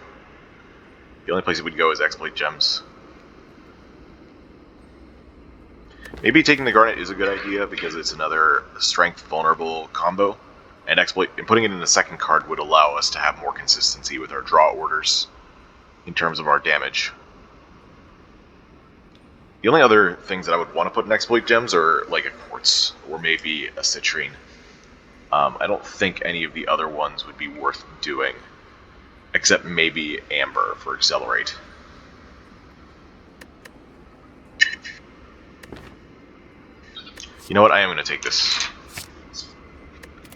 The only place it would go is Exploit Gems. Maybe taking the Garnet is a good idea because it's another Strength Vulnerable combo, and putting it in the second card would allow us to have more consistency with our draw orders in terms of our damage. The only other things that I would want to put in Exploit Gems are like a Quartz or maybe a Citrine. I don't think any of the other ones would be worth doing, except maybe Amber for Accelerate. You know what? I am going to take this.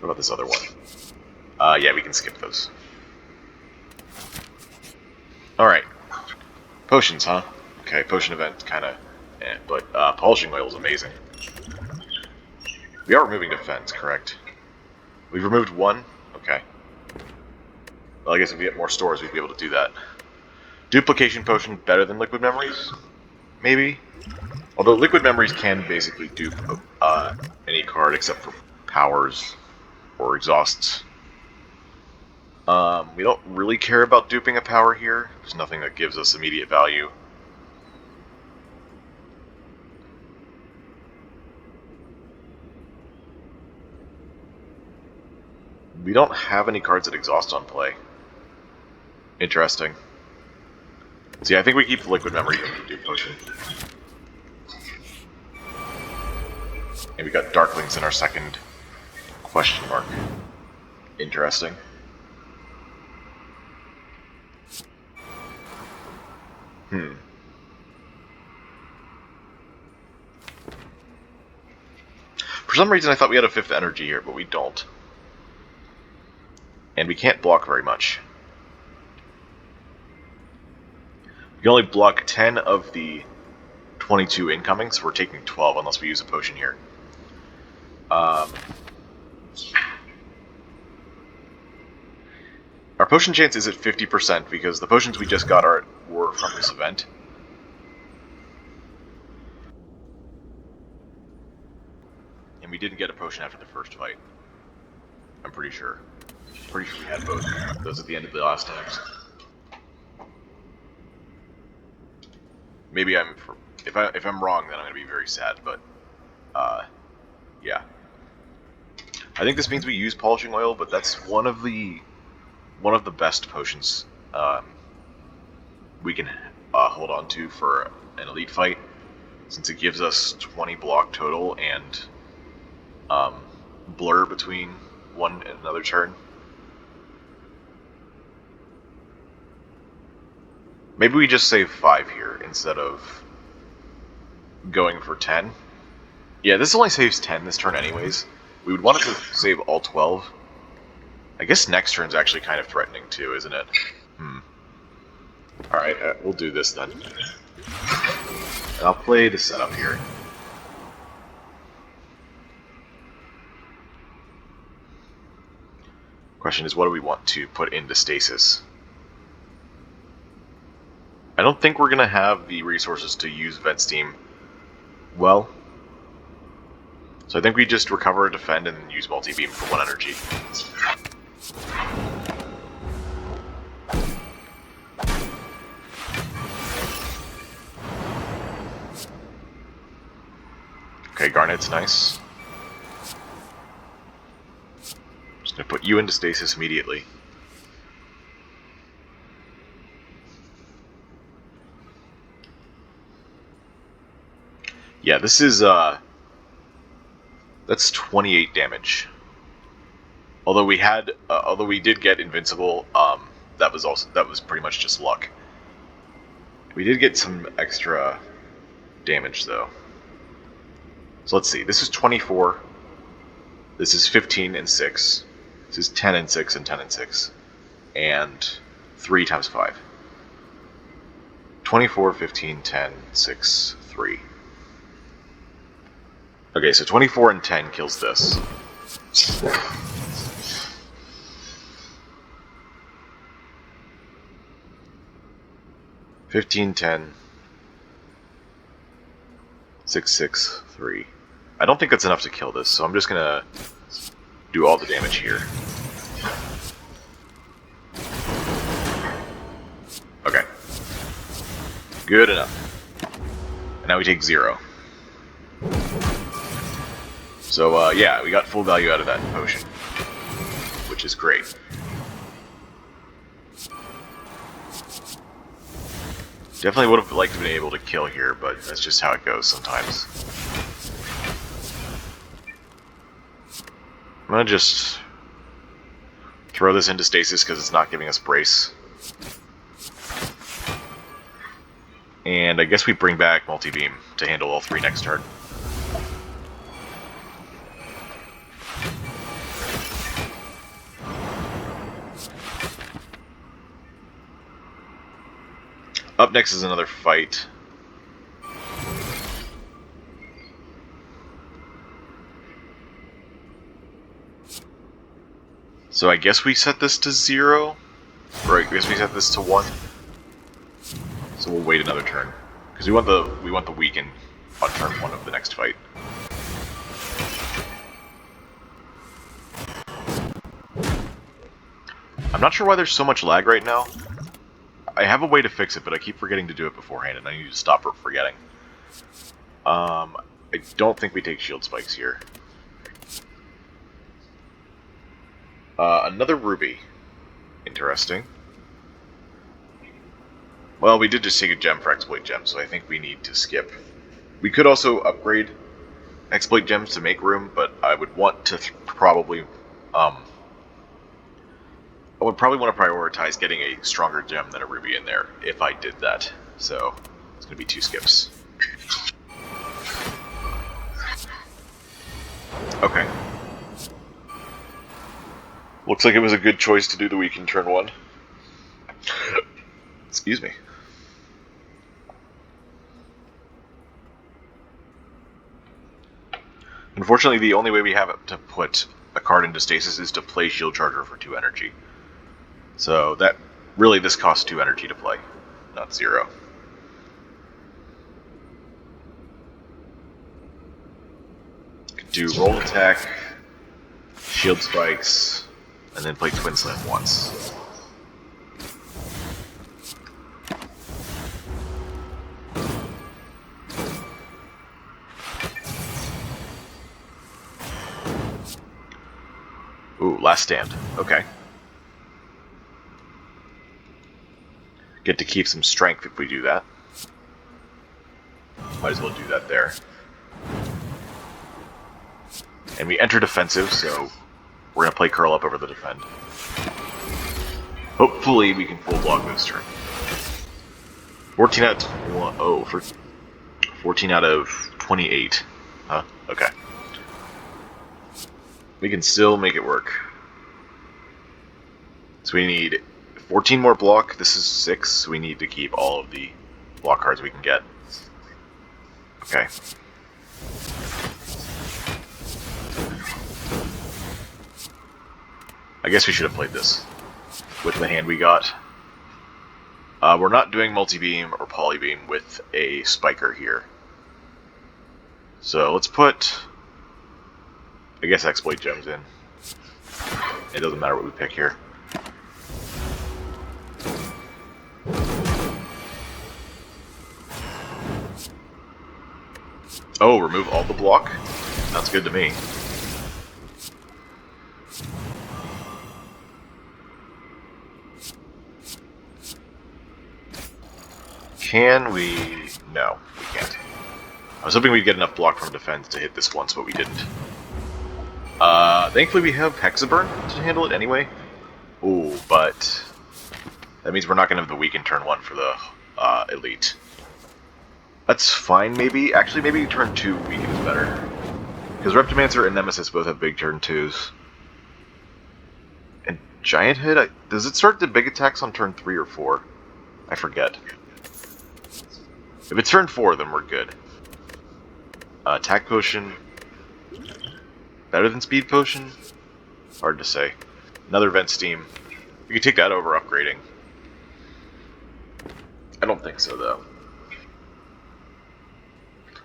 What about this other one? Yeah, we can skip those. Alright. Potions, huh? Okay, potion event, kind of. But polishing oil is amazing. We are removing defense, correct? We've removed 1? Okay. Well, I guess if we get more stores, we'd be able to do that. Duplication potion better than liquid memories? Maybe? Although liquid memories can basically dupe any card except for powers or exhausts. We don't really care about duping a power here. There's nothing that gives us immediate value. We don't have any cards that exhaust on play. Interesting. See, I think we keep the liquid memory and the dupe potion. And we got Darklings in our second question mark. Interesting. For some reason I thought we had a 5th energy here, but we don't. And we can't block very much. We can only block 10 of the 22 incoming, so we're taking 12 unless we use a potion here. Our potion chance is at 50% because the potions we just got were from this event. And we didn't get a potion after the first fight. I'm pretty sure. Pretty sure we had both those at the end of the last times. Maybe if I'm wrong, then I'm gonna be very sad. But yeah. I think this means we use polishing oil, but that's one of the best potions we can hold on to for an elite fight, since it gives us 20 block total and blur between one and another turn. Maybe we just save 5 here instead of going for 10. Yeah, this only saves 10 this turn anyways. We would want it to save all 12. I guess next turn's actually kind of threatening too, isn't it? Alright, we'll do this then. I'll play the setup here. Question is, what do we want to put into stasis? I don't think we're going to have the resources to use Vent Steam well. So I think we just recover, defend, and use multi-beam for 1 energy. Okay, Garnet's nice. Just gonna put you into stasis immediately. Yeah, this is that's 28 damage. Although we did get invincible, that was pretty much just luck. We did get some extra damage though. So let's see. This is 24. This is 15 and 6. This is 10 and 6 and 10 and 6. And 3 times 5. 24, 15, 10, 6, 3. Okay, so 24 and 10 kills this. $15, 10, 6, 6, 3. I don't think that's enough to kill this, so I'm just gonna do all the damage here. Okay. Good enough. And now we take 0. So, yeah, we got full value out of that potion, which is great. Definitely would have liked to be able to kill here, but that's just how it goes sometimes. I'm gonna just throw this into stasis because it's not giving us brace. And I guess we bring back multi-beam to handle all 3 next turn. Up next is another fight. So I guess we set this to 0, or I guess we set this to 1. So we'll wait another turn because we want the weaken on turn 1 of the next fight. I'm not sure why there's so much lag right now. I have a way to fix it, but I keep forgetting to do it beforehand, and I need to stop forgetting. I don't think we take shield spikes here. Another ruby. Interesting. Well, we did just take a gem for exploit gems, so I think we need to skip. We could also upgrade exploit gems to make room, but I would want to probably I would probably want to prioritize getting a stronger gem than a ruby in there if I did that. So it's going to be 2 skips. Okay. Looks like it was a good choice to do the weaken turn 1. Excuse me. Unfortunately, the only way we have to put a card into stasis is to play Shield Charger for 2 energy. So that really, this costs 2 energy to play, not 0. Could do roll attack, shield spikes, and then play Twin Slam once. Ooh, last stand. Okay. Get to keep some strength if we do that. Might as well do that there. And we enter defensive, so we're going to play curl up over the defend. Hopefully we can full block this turn. 14 out of 14 out of 28. Huh? Okay. We can still make it work. So we need 14 more block. This is 6, so we need to keep all of the block cards we can get. Okay. I guess we should have played this with the hand we got. We're not doing multi-beam or poly-beam with a spiker here. So let's put, I guess, exploit gems in. It doesn't matter what we pick here. Oh, remove all the block? Sounds good to me. Can we? No, we can't. I was hoping we'd get enough block from defense to hit this once, but we didn't. Thankfully we have Hexaburn to handle it anyway. Ooh, but that means we're not going to have the weaken turn 1 for the elite. That's fine, maybe. Actually, maybe turn 2 weaken is better. Because Reptomancer and Nemesis both have big turn 2s. And Giant Head, does it start the big attacks on turn 3 or 4? I forget. If it's turn 4, then we're good. Attack Potion. Better than Speed Potion? Hard to say. Another Vent Steam. We could take that over upgrading. I don't think so, though.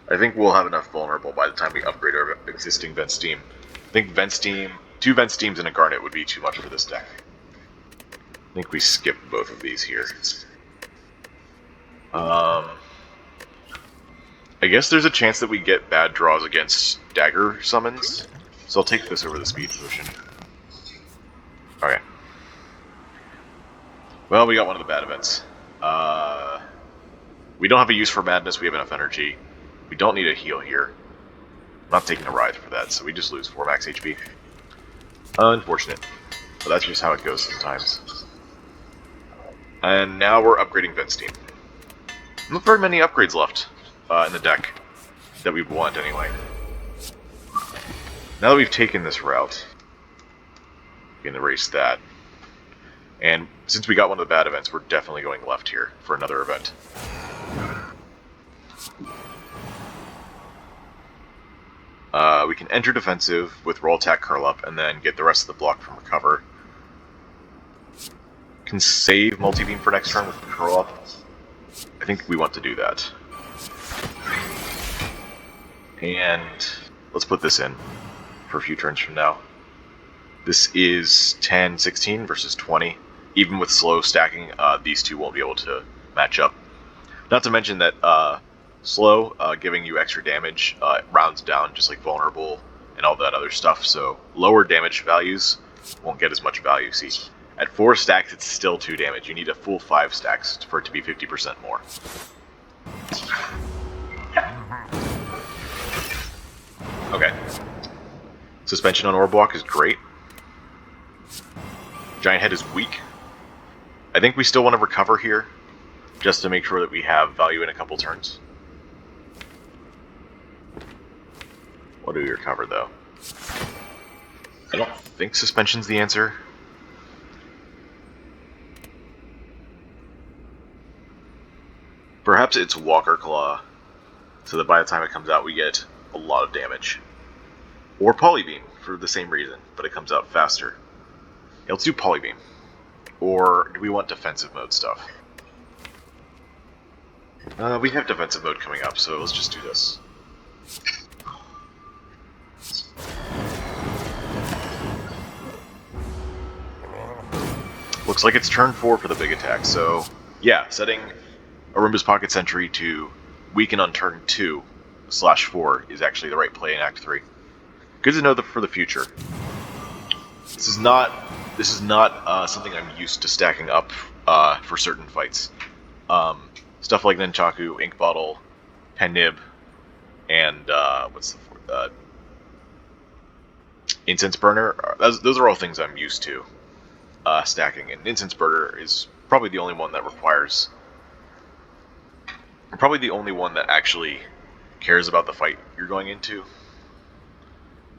I think we'll have enough vulnerable by the time we upgrade our existing Vent Steam. I think Vent Steam, 2 Vent Steams and a Garnet would be too much for this deck. I think we skip both of these here. I guess there's a chance that we get bad draws against dagger summons, so I'll take this over the Speed Potion. Okay. Well, we got one of the bad events. We don't have a use for Madness, we have enough energy. We don't need a heal here. I'm not taking a ride for that, so we just lose 4 max HP. Unfortunate. But that's just how it goes sometimes. And now we're upgrading Vent Steam. Not very many upgrades left in the deck that we want anyway. Now that we've taken this route, we can erase that. And since we got one of the bad events, we're definitely going left here for another event. We can enter defensive with roll attack curl up and then get the rest of the block from recover. Can save multi-beam for next turn with curl up. I think we want to do that. And let's put this in for a few turns from now. This is 10, 16 versus 20. Even with slow stacking, these two won't be able to match up. Not to mention that slow, giving you extra damage, rounds down just like vulnerable and all that other stuff, so lower damage values won't get as much value. See, at 4 stacks it's still 2 damage. You need a full 5 stacks for it to be 50% more. Okay. Suspension on Orb Walk is great. Giant Head is weak. I think we still want to recover here, just to make sure that we have value in a couple turns. What do we recover, though? I don't think Suspension's the answer. Perhaps it's Walker Claw, so that by the time it comes out we get a lot of damage. Or Polybeam, for the same reason, but it comes out faster. Yeah, let's do Polybeam. Or do we want defensive mode stuff? We have defensive mode coming up, so let's just do this. Looks like it's turn 4 for the big attack, so yeah, setting Arumba's Pocket Sentry to weaken on turn 2/4 is actually the right play in Act 3. Good to know for the future. This is not something I'm used to stacking up for certain fights. Stuff like Nunchaku, Ink Bottle, Pen Nib, and what's the fourth? Incense Burner. Those are all things I'm used to stacking, and Incense Burner is probably the only one that requires. Probably the only one that actually cares about the fight you're going into.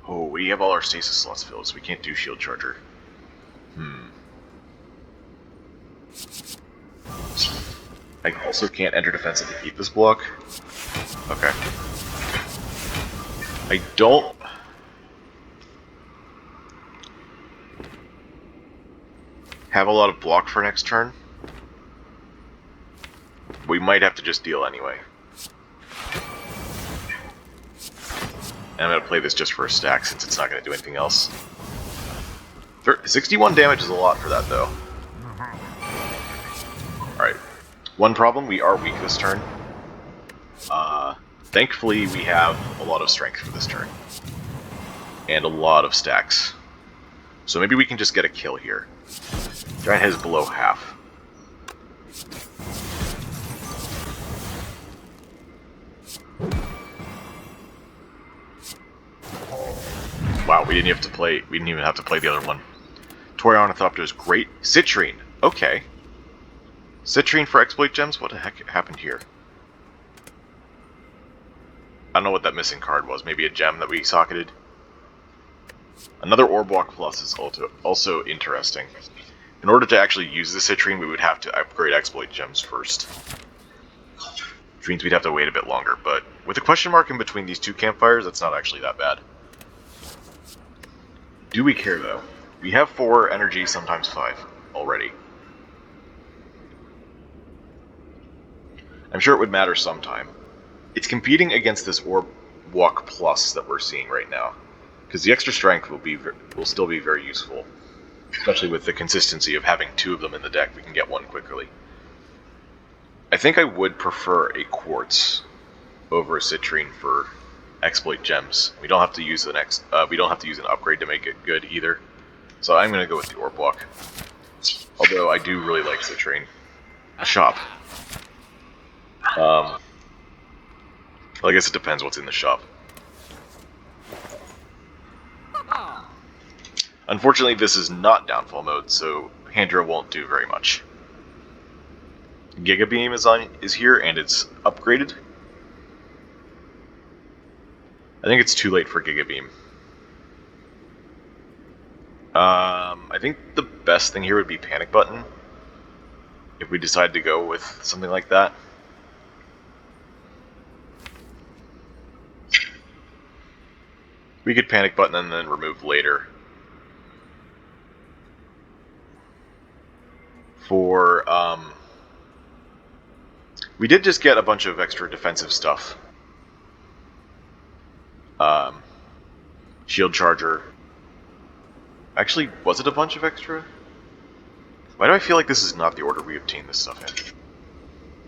Oh, we have all our stasis slots filled, so we can't do Shield Charger. I also can't enter defensive to keep this block. Okay. I don't... have a lot of block for next turn. We might have to just deal anyway. And I'm going to play this just for a stack since it's not going to do anything else. 61 damage is a lot for that, though. Alright. One problem, we are weak this turn. Thankfully, we have a lot of strength for this turn. And a lot of stacks. So maybe we can just get a kill here. Giant Head is below half. Wow, we didn't even have to play the other one. Toy Ornithopter is great. Citrine, okay. Citrine for exploit gems? What the heck happened here? I don't know what that missing card was. Maybe a gem that we socketed. Another Orb Walk Plus is also interesting. In order to actually use the Citrine, we would have to upgrade exploit gems first. Which means we'd have to wait a bit longer, but with a question mark in between these two campfires, that's not actually that bad. Do we care, though? We have 4 energy, sometimes 5, already. I'm sure it would matter sometime. It's competing against this Orb Walk Plus that we're seeing right now, because the extra strength will still be very useful, especially with the consistency of having 2 of them in the deck. We can get 1 quickly. I think I would prefer a Quartz over a Citrine for exploit gems. We don't have to use we don't have to use an upgrade to make it good either. So I'm going to go with the Orb Walk. Although I do really like Citrine. Shop. Well, I guess it depends what's in the shop. Unfortunately, this is not downfall mode, so Handra won't do very much. Giga Beam is here, and it's upgraded. I think it's too late for Giga Beam. I think the best thing here would be Panic Button, if we decide to go with something like that. We could Panic Button and then remove later. We did just get a bunch of extra defensive stuff. Shield Charger. Actually, was it a bunch of extra? Why do I feel like this is not the order we obtained this stuff in?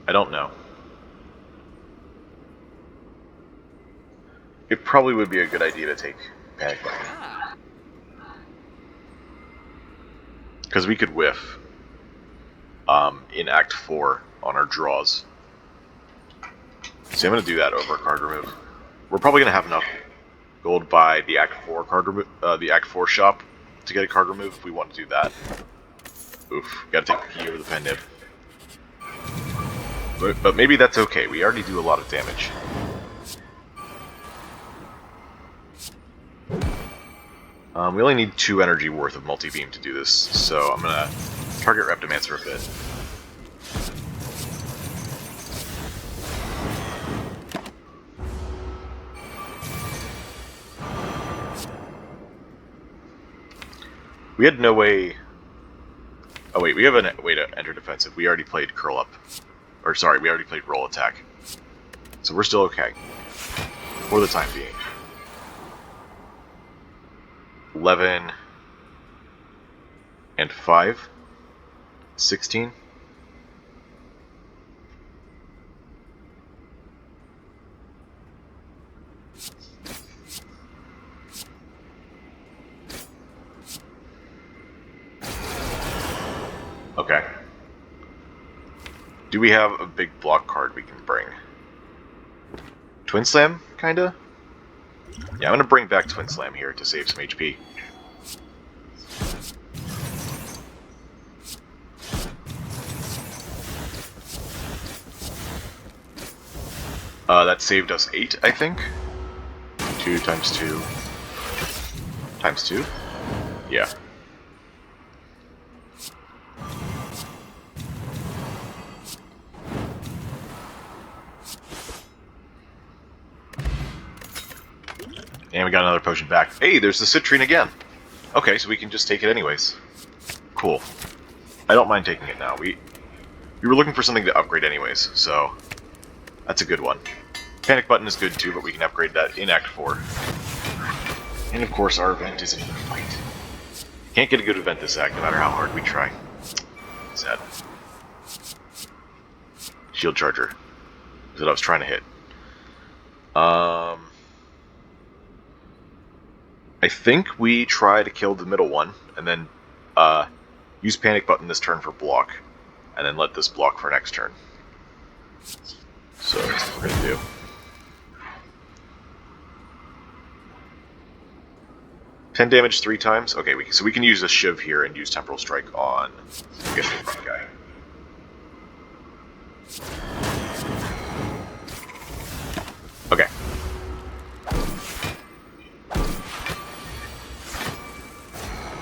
I don't know. It probably would be a good idea to take Panic Button. Because we could whiff in Act 4 on our draws. So I'm going to do that over a card remove. We're probably going to have enough gold by the Act 4 the Act 4 shop to get a card remove if we want to do that. Oof, gotta take the key over the Pen Nib. But maybe that's okay, we already do a lot of damage. We only need 2 energy worth of multi-beam to do this, so I'm gonna target Reptimancer a bit. We had no way... Oh wait, we have a way to enter defensive. We already played Curl Up. Or sorry, we already played Roll Attack. So we're still okay. For the time being. 11 and 5. 16. Okay. Do we have a big block card we can bring? Twin Slam, kinda? Yeah, I'm gonna bring back Twin Slam here to save some HP. That saved us 8, I think? 2 times 2... times 2? Yeah. And we got another potion back. Hey, there's the citrine again! Okay, so we can just take it anyways. Cool. I don't mind taking it now. We were looking for something to upgrade anyways, so that's a good one. Panic button is good too, but we can upgrade that in Act 4. And of course our event is another fight. Can't get a good event this act no matter how hard we try. Sad. Shield charger. Is what I was trying to hit. I think we try to kill the middle one, and then use panic button this turn for block, and then let this block for next turn. So that's what we're gonna do. Ten damage 3 times. Okay, so we can use a shiv here and use temporal strike on, I guess, the front guy. Okay.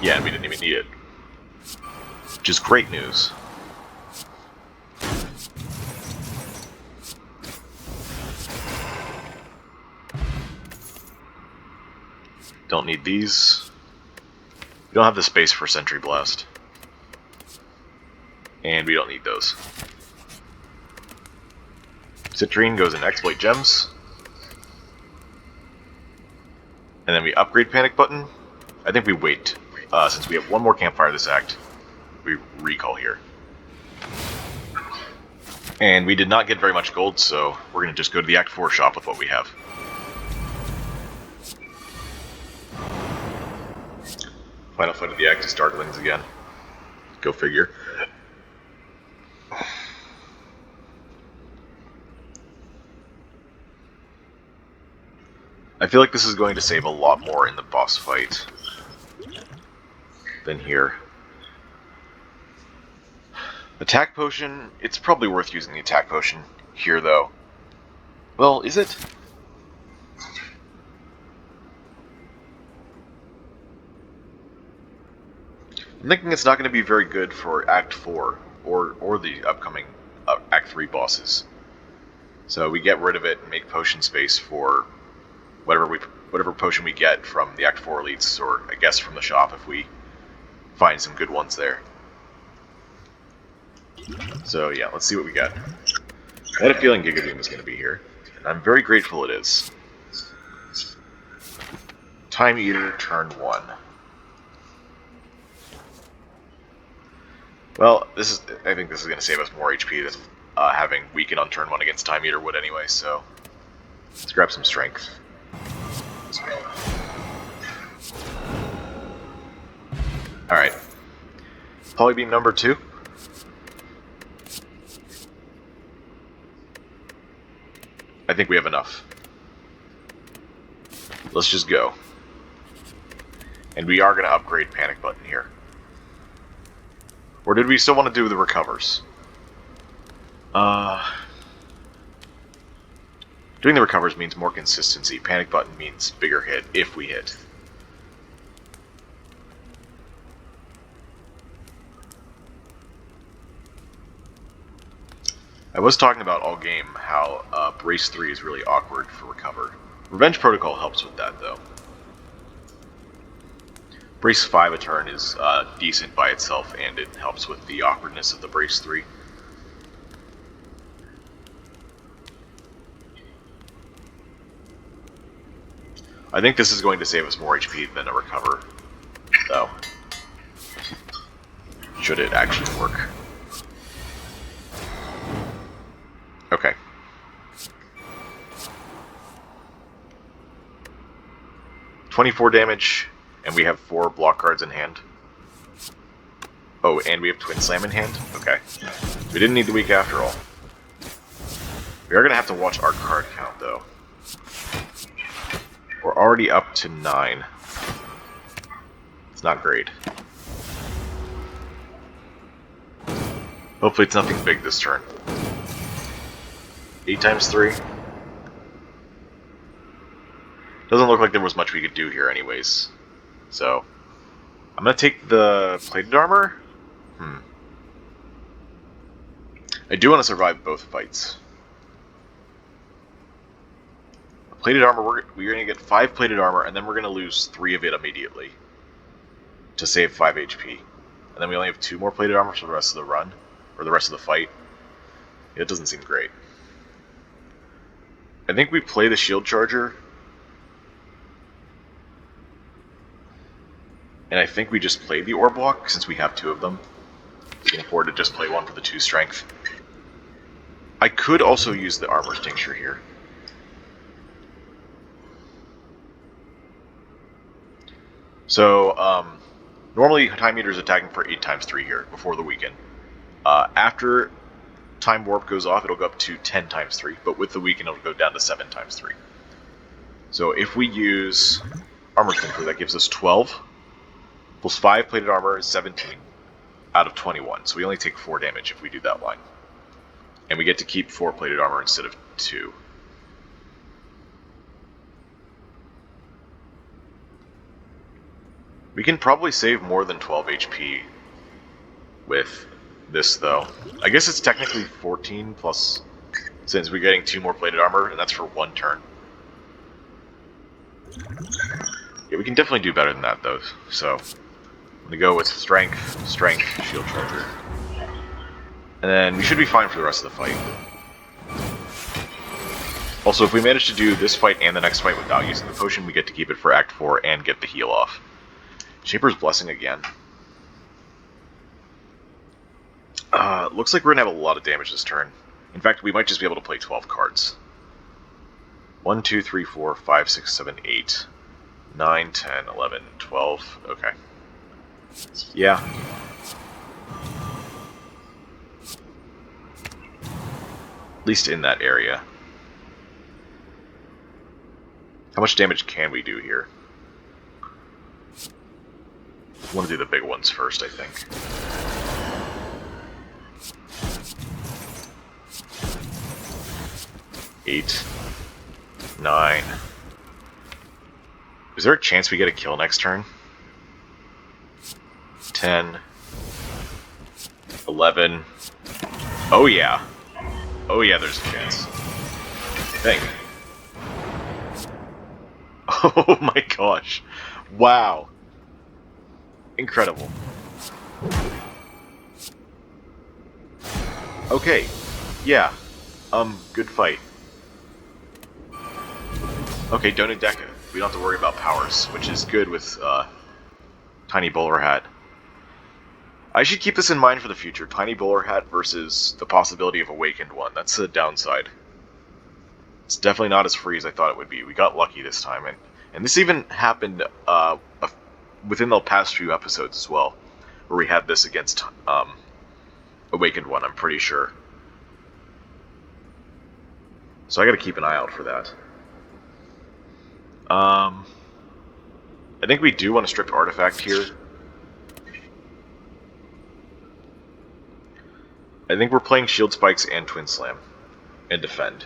Yeah, and we didn't even need it. Which is great news. Don't need these. We don't have the space for Sentry Blast. And we don't need those. Citrine goes in Exploit Gems. And then we upgrade Panic Button. I think we wait. Since we have one more campfire this act, we recall here. And we did not get very much gold, so we're going to just go to the Act 4 shop with what we have. Final fight of the act is Darklings again. Go figure. I feel like this is going to save a lot more in the boss fight than here. Attack potion, it's probably worth using the attack potion here though. Well, is it? I'm thinking it's not going to be very good for Act 4 or the upcoming Act 3 bosses. So we get rid of it and make potion space for whatever potion we get from the Act 4 elites, or I guess from the shop if we find some good ones there. So yeah, let's see what we got. I had a feeling Gigadoom was going to be here, and I'm very grateful it is. Time Eater, turn 1. Well, I think this is going to save us more HP than having Weaken on turn 1 against Time Eater would anyway, so let's grab some strength. Alright. Polybeam number 2. I think we have enough. Let's just go. And we are going to upgrade Panic Button here. Or did we still want to do the recovers? Doing the recovers means more consistency. Panic Button means bigger hit, if we hit. I was talking about all game how Brace 3 is really awkward for recover. Revenge Protocol helps with that, though. Brace 5 a turn is decent by itself, and it helps with the awkwardness of the Brace 3. I think this is going to save us more HP than a recover, though. Should it actually work. Okay. $24 damage, and we have 4 block cards in hand. Oh, and we have Twin Slam in hand? Okay. We didn't need the weak after all. We are going to have to watch our card count, though. We're already up to 9. It's not great. Hopefully it's nothing big this turn. 8 times 3. Doesn't look like there was much we could do here anyways. So, I'm going to take the plated armor. I do want to survive both fights. Plated armor, we're going to get 5 plated armor, and then we're going to lose 3 of it immediately to save 5 HP. And then we only have 2 more plated armor for the rest of the run, or the rest of the fight. It doesn't seem great. I think we play the shield charger, and I think we just play the ore block since we have 2 of them. We can afford to just play one for the 2 strength. I could also use the armor tincture here. So, normally Time Eater is attacking for 8 times 3 here, before the weaken. After Time Warp goes off, it'll go up to 10 times 3, but with the weaken it'll go down to 7 times 3. So if we use Armor Tincture, that gives us 12, plus 5 plated armor is 17 out of 21, so we only take 4 damage if we do that line. And we get to keep 4 plated armor instead of 2. We can probably save more than 12 HP with this, though. I guess it's technically 14 plus, since we're getting 2 more plated armor, and that's for 1 turn. Yeah, we can definitely do better than that, though. So, I'm going to go with Strength, Strength, Shield Charger. And then we should be fine for the rest of the fight. Also, if we manage to do this fight and the next fight without using the potion, we get to keep it for Act 4 and get the heal off. Shaper's Blessing again. Looks like we're going to have a lot of damage this turn. In fact, we might just be able to play 12 cards. 1, 2, 3, 4, 5, 6, 7, 8, 9, 10, 11, 12. Okay. Yeah. At least in that area. How much damage can we do here? I want to do the big ones first, I think. Eight, 9. Is there a chance we get a kill next turn? 10, 11. Oh yeah. Oh yeah, there's a chance. I think. Oh my gosh. Wow. Incredible. Okay. Yeah. Good fight. Okay, Donadeka. We don't have to worry about powers, which is good with, Tiny Bowler Hat. I should keep this in mind for the future. Tiny Bowler Hat versus the possibility of Awakened one. That's the downside. It's definitely not as free as I thought it would be. We got lucky this time, and this even happened, within the past few episodes as well, where we had this against, Awakened one, I'm pretty sure. So I gotta keep an eye out for that. I think we do want to strip Artifact here. I think we're playing Shield Spikes and Twin Slam. And Defend.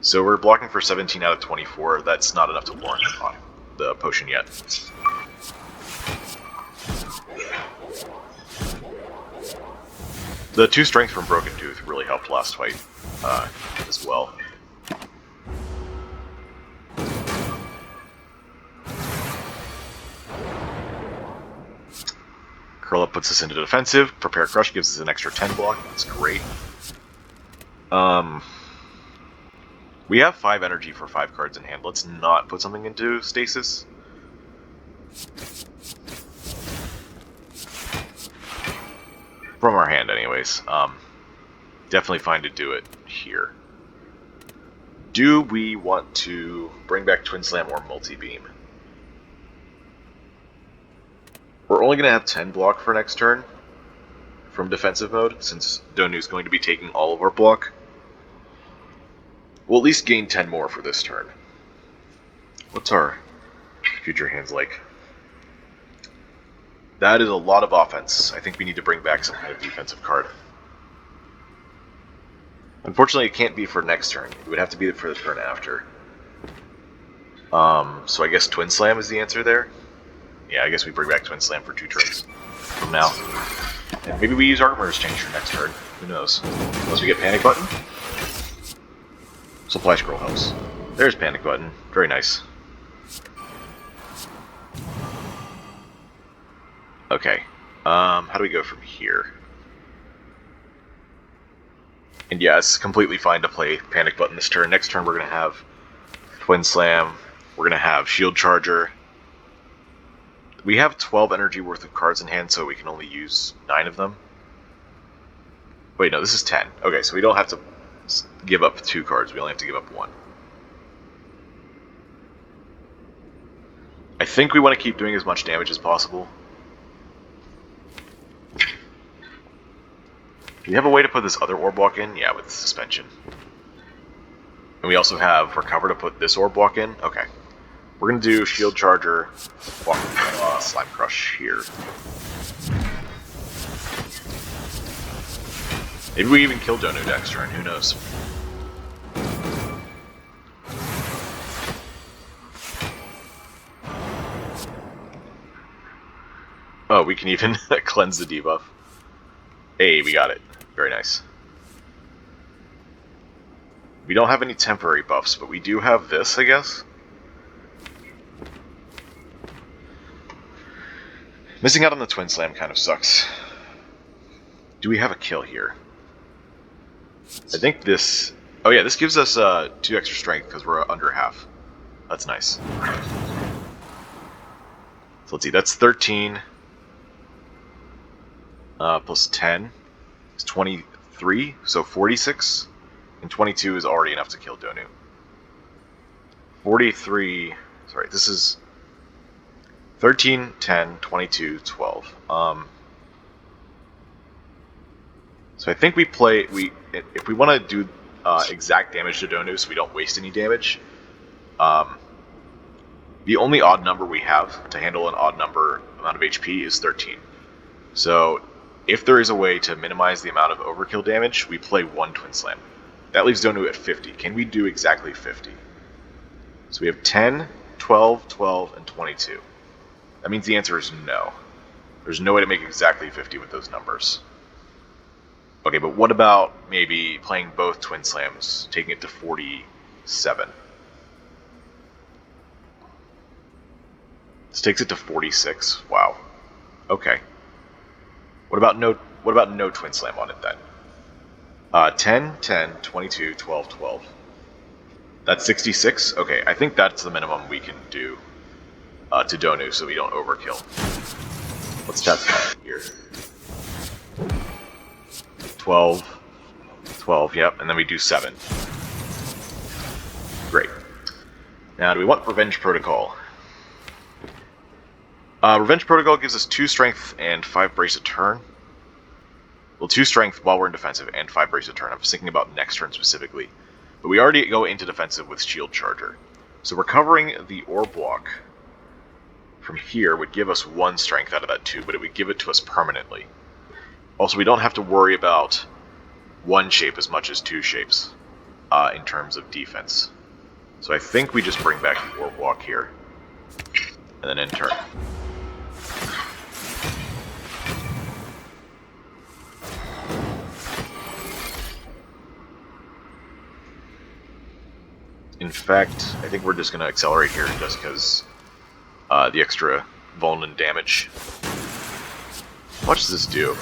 So we're blocking for 17 out of 24. That's not enough to warrant the potion yet. The 2 strength from Broken Tooth really helped last fight as well. Curl Up puts us into defensive. Prepare Crush gives us an extra 10 block. That's great. We have 5 energy for 5 cards in hand. Let's not put something into stasis. From our hand, anyways. Definitely fine to do it here. Do we want to bring back Twin Slam or Multi-Beam? We're only going to have 10 block for next turn. from defensive mode, since Donu's going to be taking all of our block. We'll at least gain 10 more for this turn. What's our future hands like? That is a lot of offense. I think we need to bring back some kind of defensive card. Unfortunately, it can't be for next turn. It would have to be for the turn after. So I guess Twin Slam is the answer there? Yeah, I guess we bring back Twin Slam for 2 turns from now. And maybe we use Armor's Change for next turn. Who knows? Unless we get Panic Button? Supply Scroll helps. There's Panic Button. Very nice. Okay. How do we go from here? And yeah, it's completely fine to play Panic Button this turn. Next turn we're going to have Twin Slam. We're going to have Shield Charger. We have 12 energy worth of cards in hand, so we can only use 9 of them. Wait, no, this is 10. Okay, so we don't have to give up 2 cards. We only have to give up 1. I think we want to keep doing as much damage as possible. Do we have a way to put this other orb walk in? Yeah, with suspension. And we also have recover to put this orb walk in? Okay. We're going to do Shield Charger, walk Slime Crush here. Maybe we even kill Donu next turn, who knows? Oh, we can even cleanse the debuff. Hey, we got it. Very nice. We don't have any temporary buffs, but we do have this, I guess? Missing out on the Twin Slam kind of sucks. Do we have a kill here? I think this... Oh yeah, this gives us 2 extra strength because we're under half. That's nice. So let's see, that's 13. Plus 10 is 23, so 46. And 22 is already enough to kill Donu. 43... Sorry, this is... 13, 10, 22, 12. So I think we play... If we want to do exact damage to Donu so we don't waste any damage, the only odd number we have to handle an odd number amount of HP is 13. So if there is a way to minimize the amount of overkill damage, we play 1 Twin Slam. That leaves Donu at 50. Can we do exactly 50? So we have 10, 12, 12, and 22. That means the answer is no. There's no way to make exactly 50 with those numbers. Okay, but what about maybe playing both Twin Slams, taking it to 47? This takes it to 46. Wow. Okay. What about no Twin Slam on it then? 10, 10, 22, 12, 12. That's 66? Okay, I think that's the minimum we can do to Donu so we don't overkill. Let's test that here. 12, 12, yep, and then we do 7. Great. Now, do we want Revenge Protocol? Revenge Protocol gives us 2 strength and 5 brace a turn. Well, 2 strength while we're in defensive and 5 brace a turn. I was thinking about next turn specifically. But we already go into defensive with Shield Charger. So recovering the orb block from here would give us 1 strength out of that 2, but it would give it to us permanently. Also, we don't have to worry about 1 shape as much as 2 shapes in terms of defense. So I think we just bring back the orb block here, and then in turn. In fact, I think we're just going to accelerate here just because the extra Vuln damage. How much does this do?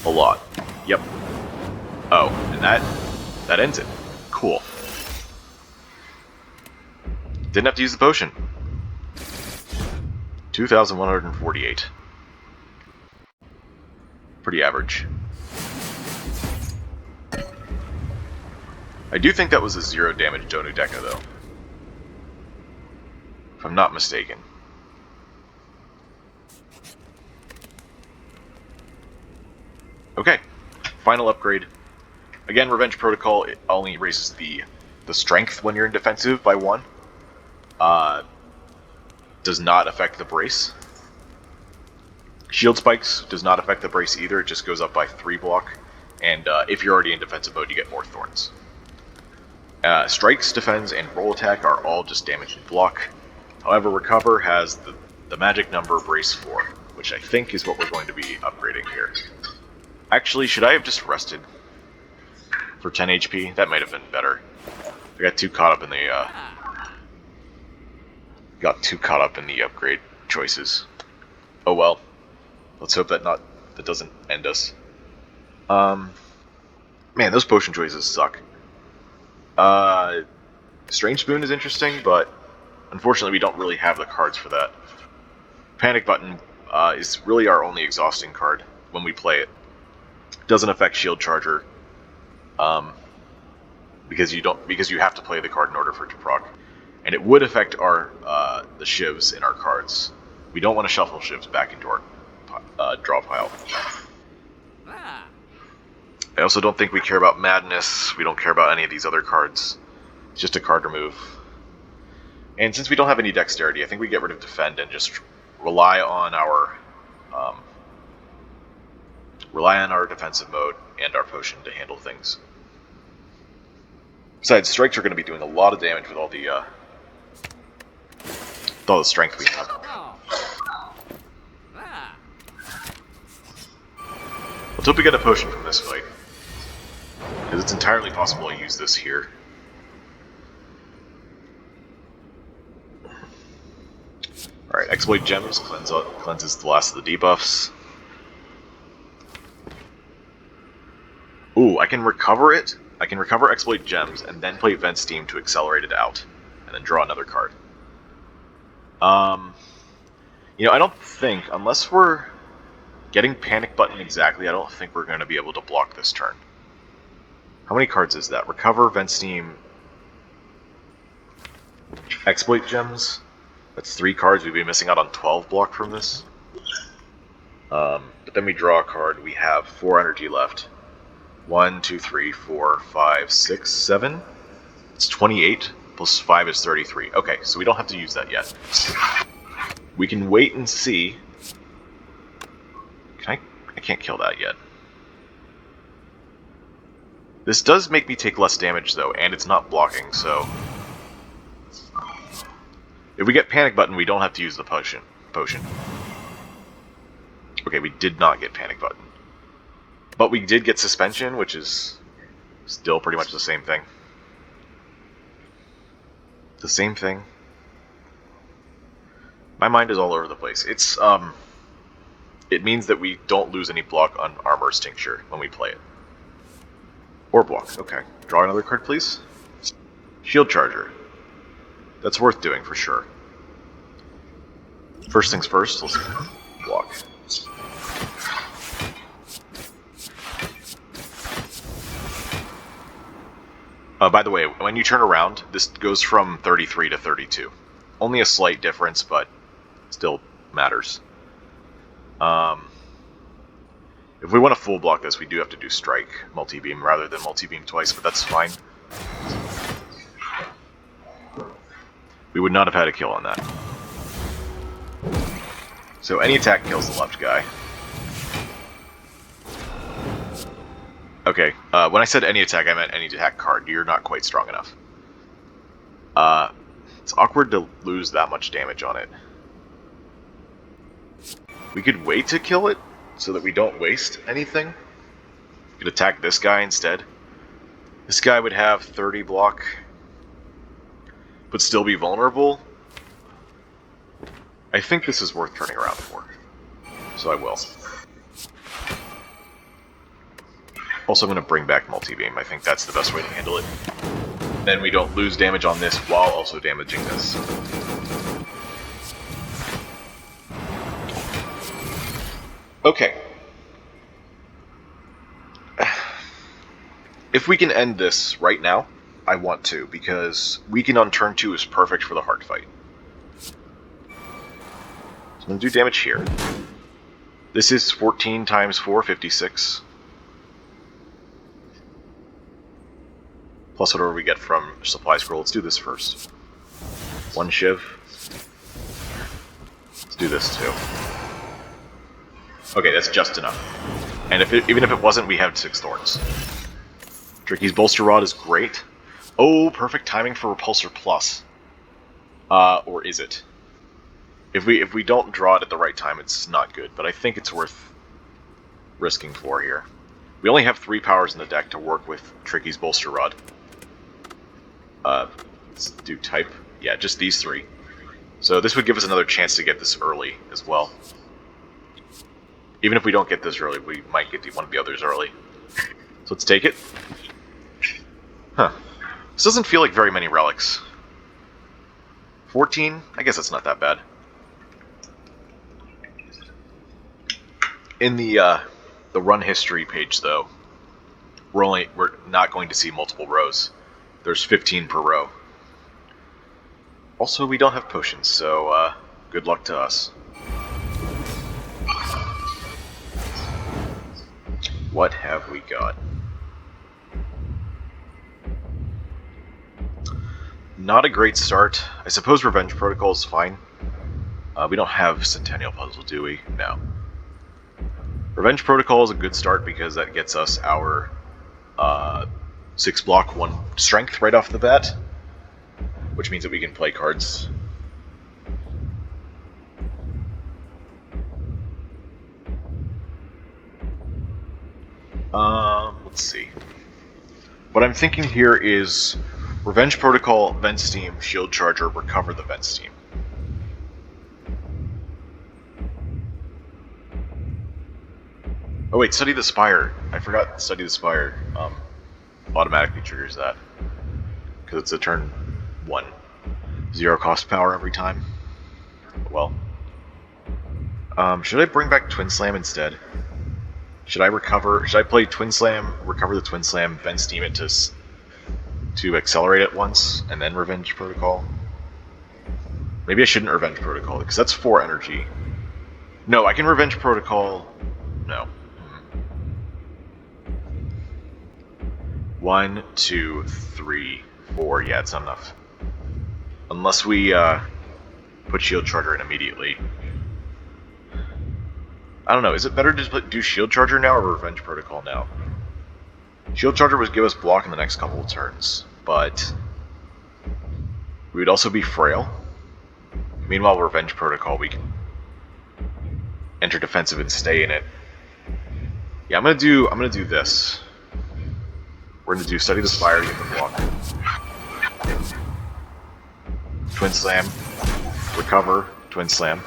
A lot. Yep. Oh, and that ends it. Cool. Didn't have to use the potion. 2,148. Pretty average. I do think that was a 0 damage Donu Deca, though. If I'm not mistaken. Okay, final upgrade. Again, Revenge Protocol, it only raises the strength when you're in defensive by 1. Does not affect the brace. Shield Spikes does not affect the brace either, it just goes up by 3 block. And if you're already in defensive mode, you get more thorns. Strikes, defends, and roll attack are all just damage and block. However, Recover has the magic number brace 4, which I think is what we're going to be upgrading here. Actually, should I have just rested for 10 HP? That might have been better. I got too caught up in the upgrade choices. Oh well. Let's hope that doesn't end us. Man, those potion choices suck. Strange Spoon is interesting, but unfortunately we don't really have the cards for that. Panic Button is really our only exhausting card when we play it. It doesn't affect Shield Charger, because you have to play the card in order for it to proc. And it would affect the shivs in our cards. We don't want to shuffle shivs back into our draw pile. I also don't think we care about Madness. We don't care about any of these other cards. It's just a card remove. And since we don't have any dexterity, I think we get rid of Defend and just rely on our defensive mode and our potion to handle things. Besides, strikes are going to be doing a lot of damage with all the strength we have. Let's hope we get a potion from this fight, because it's entirely possible to use this here. Alright, Exploit Gems cleanses the last of the debuffs. Ooh, I can recover it. I can recover Exploit Gems and then play Vent Steam to accelerate it out, and then draw another card. You know, I don't think, unless we're getting Panic Button exactly, I don't think we're going to be able to block this turn. How many cards is that? Recover, Vent Steam, Exploit Gems. That's 3 cards. We'd be missing out on 12 block from this. But then we draw a card. We have 4 energy left. 1, 2, 3, 4, 5, 6, 7. It's 28. Plus 5 is 33. Okay, so we don't have to use that yet. We can wait and see. I can't kill that yet. This does make me take less damage, though, and it's not blocking, so... If we get Panic Button, we don't have to use the potion. Okay, we did not get Panic Button. But we did get Suspension, which is still pretty much the same thing. The same thing. My mind is all over the place. It means that we don't lose any block on Armor's Tincture when we play it. Or block. Okay. Draw another card, please. Shield Charger. That's worth doing for sure. First things first, let's block. By the way, when you turn around, this goes from 33 to 32. Only a slight difference, but still matters. If we want to full block this, we do have to do Strike multi-beam rather than multi-beam twice, but that's fine. We would not have had a kill on that. So any attack kills the left guy. Okay, when I said any attack, I meant any attack card. You're not quite strong enough. It's awkward to lose that much damage on it. We could wait to kill it, so that we don't waste anything. We could attack this guy instead. This guy would have 30 block, but still be vulnerable. I think this is worth turning around for, so I will. Also, I'm going to bring back multi-beam. I think that's the best way to handle it. Then we don't lose damage on this while also damaging this. Okay. If we can end this right now, I want to, because Weaken on turn 2 is perfect for the heart fight. So I'm going to do damage here. This is 14 times 4, 56. plus whatever we get from supply scroll. Let's do this first. 1 shiv. Let's do this too. Okay, that's just enough. And even if it wasn't, we have 6 thorns. Tricky's Bolster Rod is great. Oh, perfect timing for Repulsor Plus. Or is it? If we don't draw it at the right time, it's not good. But I think it's worth risking for here. We only have 3 powers in the deck to work with Tricky's Bolster Rod. Let's do type. Yeah, just these 3. So this would give us another chance to get this early as well. Even if we don't get this early, we might get one of the others early. So let's take it. Huh. This doesn't feel like very many relics. 14? I guess that's not that bad. In the run history page, though, we're not going to see multiple rows. There's 15 per row. Also, we don't have potions, so good luck to us. What have we got? Not a great start. I suppose Revenge Protocol is fine. We don't have Centennial Puzzle, do we? No. Revenge Protocol is a good start because that gets us our 6 block, 1 strength right off the bat, which means that we can play cards. Let's see. What I'm thinking here is Revenge Protocol, Vent Steam, Shield Charger, recover the Vent Steam. Oh wait, Study the Spire. I forgot Study the Spire automatically triggers that. Because it's a turn 1. 0 cost power every time. Well. Should I bring back Twin Slam instead? Should I play Twin Slam, recover the Twin Slam, then steam it to accelerate it once, and then Revenge Protocol? Maybe I shouldn't Revenge Protocol, because that's 4 energy. No, I can Revenge Protocol... No. 1, 2, 3, 4. Yeah, it's not enough. Unless we put Shield Charger in immediately. I don't know, is it better to do Shield Charger now or Revenge Protocol now? Shield Charger would give us block in the next couple of turns, but we would also be frail. Meanwhile, Revenge Protocol, we can enter defensive and stay in it. Yeah, I'm gonna do this. We're gonna do Study the Spire, get the block. Twin Slam, recover, Twin Slam.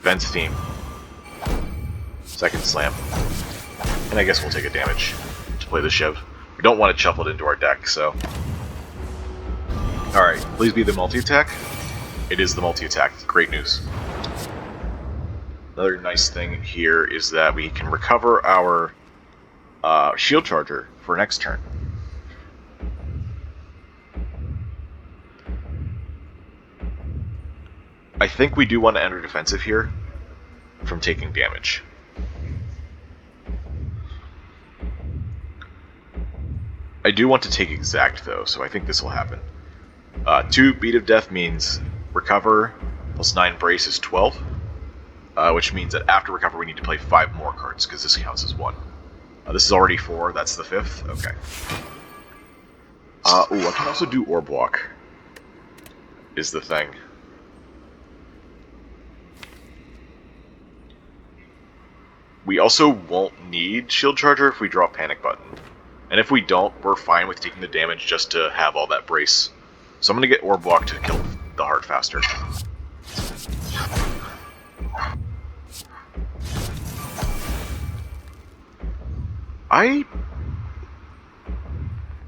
Vent Steam. Second Slam. And I guess we'll take a damage to play the Shiv. We don't want it shuffled into our deck, so... Alright, please be the multi-attack. It is the multi-attack. Great news. Another nice thing here is that we can recover our Shield Charger for next turn. I think we do want to enter defensive here from taking damage. I do want to take exact though, so I think this will happen. 2 Beat of Death means recover plus 9 brace is 12, which means that after recover we need to play 5 more cards because this counts as 1. This is already 4, that's the 5th. Okay. Ooh, I can also do Orb Walk, is the thing. We also won't need Shield Charger if we draw Panic Button. And if we don't, we're fine with taking the damage just to have all that brace. So I'm going to get Orb Walk to kill the heart faster.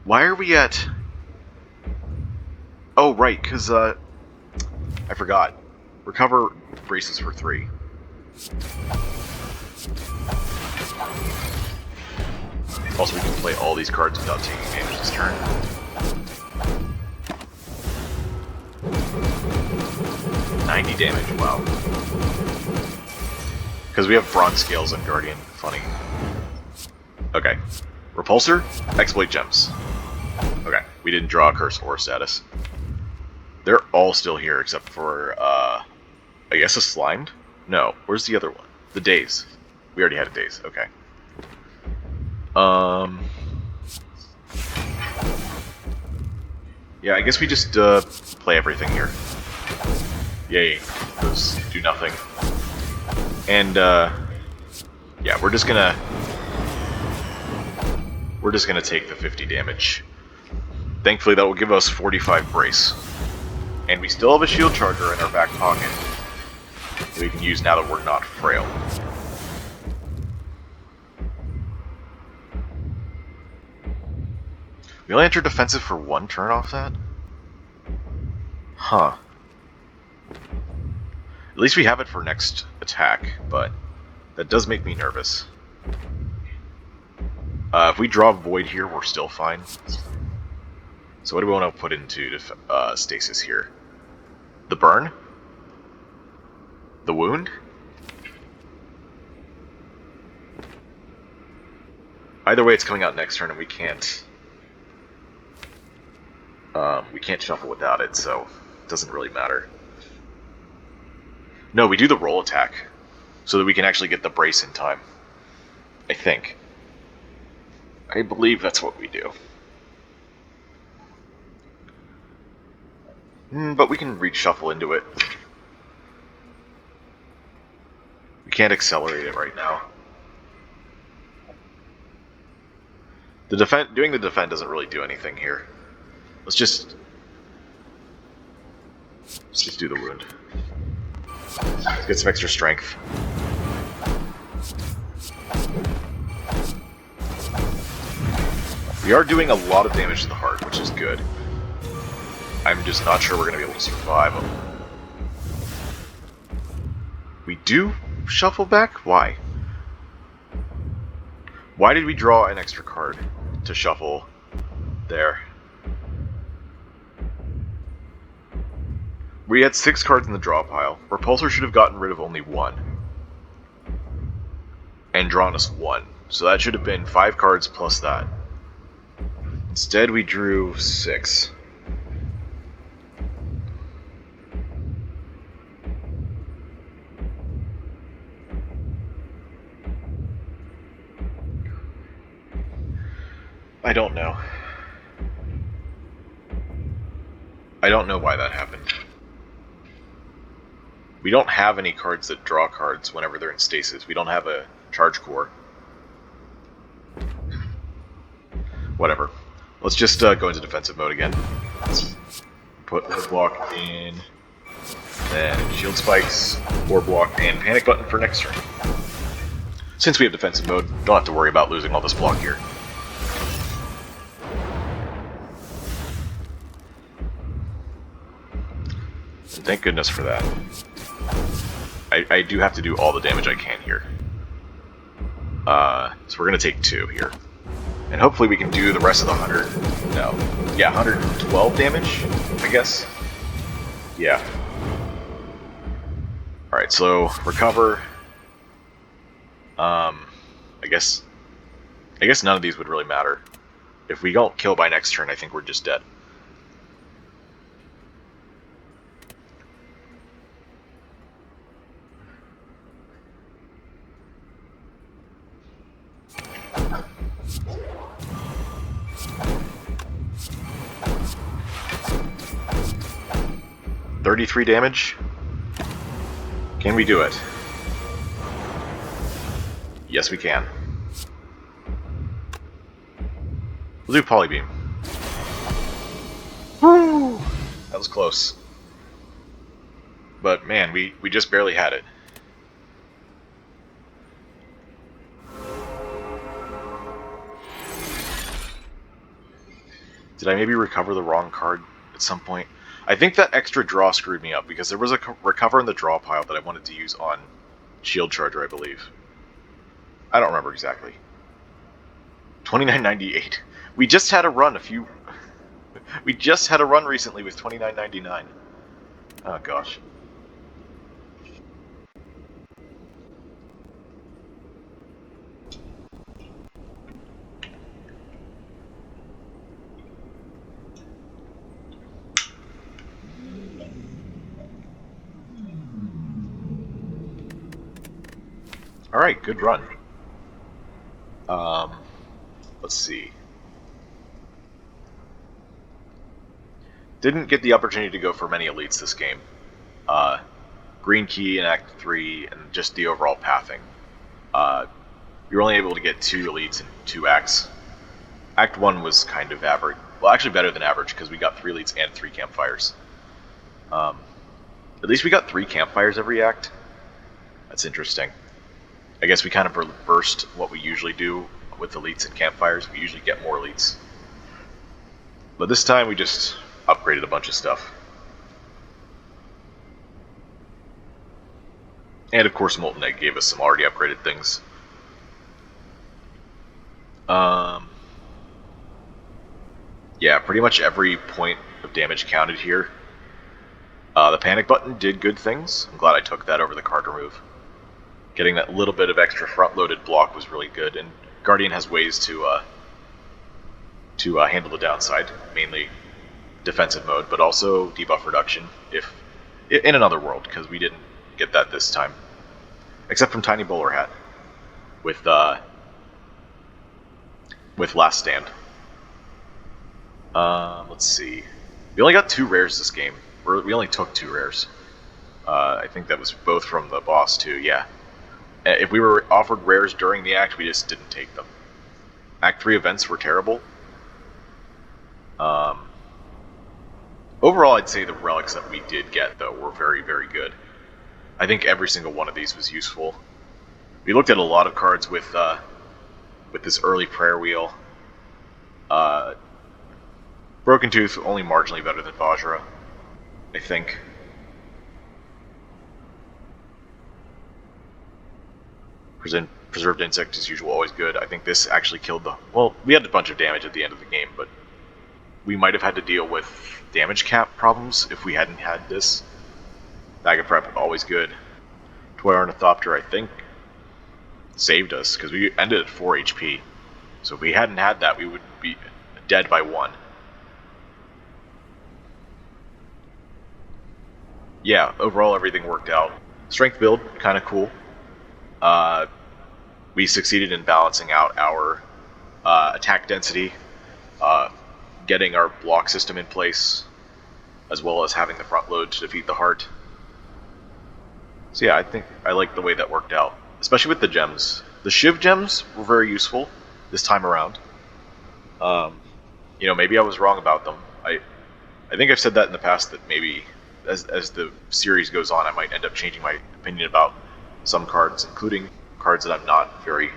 Why are we at... Oh, right, because, I forgot. Recover braces for 3. Also, we can play all these cards without taking damage this turn. $90 damage, wow. Because we have Bronze Scales and Guardian, funny. Okay. Repulsor, exploit gems. Okay, we didn't draw a curse or status. They're all still here except for, I guess a slimed? No, where's the other one? The daze. We already had a daze, okay. Yeah, I guess we just, play everything here. Yay, those do nothing. And, yeah, we're just gonna take the 50 damage. Thankfully, that will give us 45 brace. And we still have a shield charger in our back pocket that we can use now that we're not frail. We only enter defensive for one turn off that? Huh. At least we have it for next attack, but that does make me nervous. If we draw Void here, we're still fine. So what do we want to put into stasis here? The burn? The wound? Either way, it's coming out next turn, and we can't shuffle without it, so it doesn't really matter. No, we do the roll attack, so that we can actually get the brace in time. I think. I believe that's what we do. But we can reshuffle into it. We can't accelerate it right now. Doing the defend doesn't really do anything here. Let's just do the wound. Let's get some extra strength. We are doing a lot of damage to the heart, which is good. I'm just not sure we're going to be able to survive them. We do shuffle back? Why? Why did we draw an extra card to shuffle there? We had 6 cards in the draw pile. Repulsor should have gotten rid of only 1. And drawn us 1. So that should have been 5 cards plus that. Instead, we drew 6. I don't know. I don't know why that happened. We don't have any cards that draw cards whenever they're in stasis. We don't have a charge core. Whatever. Let's just go into defensive mode again. Put Orb Block in, then Shield Spikes, Orb Block, and Panic Button for next turn. Since we have defensive mode, don't have to worry about losing all this block here. And thank goodness for that. I do have to do all the damage I can here. So we're going to take 2 here. And hopefully we can do the rest of the 100. No. Yeah, 112 damage, I guess. Yeah. Alright, so recover. I guess none of these would really matter. If we don't kill by next turn, I think we're just dead. $33 damage? Can we do it? Yes, we can. We'll do Polybeam. Woo! That was close. But man, we just barely had it. Did I maybe recover the wrong card at some point? I think that extra draw screwed me up, because there was a recover in the draw pile that I wanted to use on Shield Charger, I believe. I don't remember exactly. 29.98. We just had a run we just had a run recently with 29.99. Oh gosh. Alright, good run. Let's see. Didn't get the opportunity to go for many elites this game. Green key in Act 3 and just the overall pathing. You were only able to get 2 elites in 2 acts. Act 1 was kind of average. Well, actually better than average, because we got 3 elites and 3 campfires. At least we got 3 campfires every act. That's interesting. I guess we kind of reversed what we usually do with elites and campfires. We usually get more elites. But this time we just upgraded a bunch of stuff. And of course Molten Egg gave us some already upgraded things. Yeah, pretty much every point of damage counted here. The panic button did good things. I'm glad I took that over the card remove. Getting that little bit of extra front-loaded block was really good, and Guardian has ways to handle the downside, mainly defensive mode, but also debuff reduction if in another world, because we didn't get that this time, except from Tiny Bowler Hat with Last Stand. Let's see. We only got 2 rares this game. We only took 2 rares. I think that was both from the boss too. Yeah. If we were offered rares during the act, we just didn't take them. Act 3 events were terrible. Overall, I'd say the relics that we did get, though, were very, very good. I think every single one of these was useful. We looked at a lot of cards with this early prayer wheel. Broken Tooth only marginally better than Vajra, I think. Preserved Insect, as usual, always good. I think this actually killed the... Well, we had a bunch of damage at the end of the game, but we might have had to deal with damage cap problems if we hadn't had this. Bag of Prep, always good. Toy Ornithopter, I think, saved us, because we ended at 4 HP. So if we hadn't had that, we would be dead by 1. Yeah, overall everything worked out. Strength build, kind of cool. We succeeded in balancing out our attack density, getting our block system in place, as well as having the front load to defeat the heart. So yeah, I think I like the way that worked out, especially with the gems. The Shiv gems were very useful this time around. Maybe I was wrong about them. I think I've said that in the past, that maybe as the series goes on, I might end up changing my opinion about some cards, including cards that I'm not very...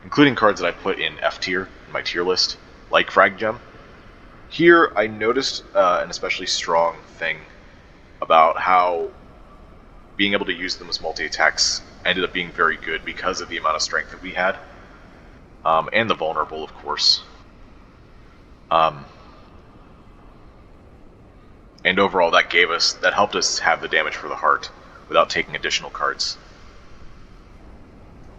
including cards that I put in F tier, in my tier list, like Frag Gem. Here, I noticed an especially strong thing about how being able to use them as multi-attacks ended up being very good because of the amount of strength that we had. And the vulnerable, of course. And overall, that helped us have the damage for the heart without taking additional cards.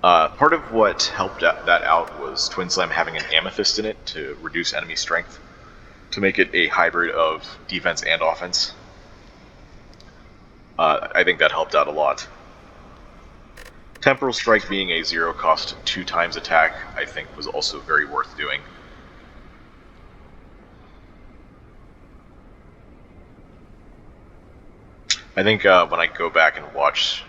Part of what helped that out was Twin Slam having an Amethyst in it to reduce enemy strength, to make it a hybrid of defense and offense. I think that helped out a lot. Temporal Strike being a 0-cost 2x attack, I think was also very worth doing. I think when I go back and watch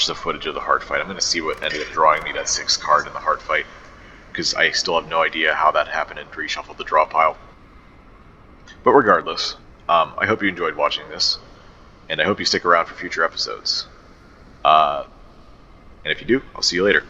the footage of the heart fight, I'm going to see what ended up drawing me that 6th card in the heart fight, because I still have no idea how that happened and reshuffled the draw pile. But regardless, I hope you enjoyed watching this, and I hope you stick around for future episodes. And if you do, I'll see you later.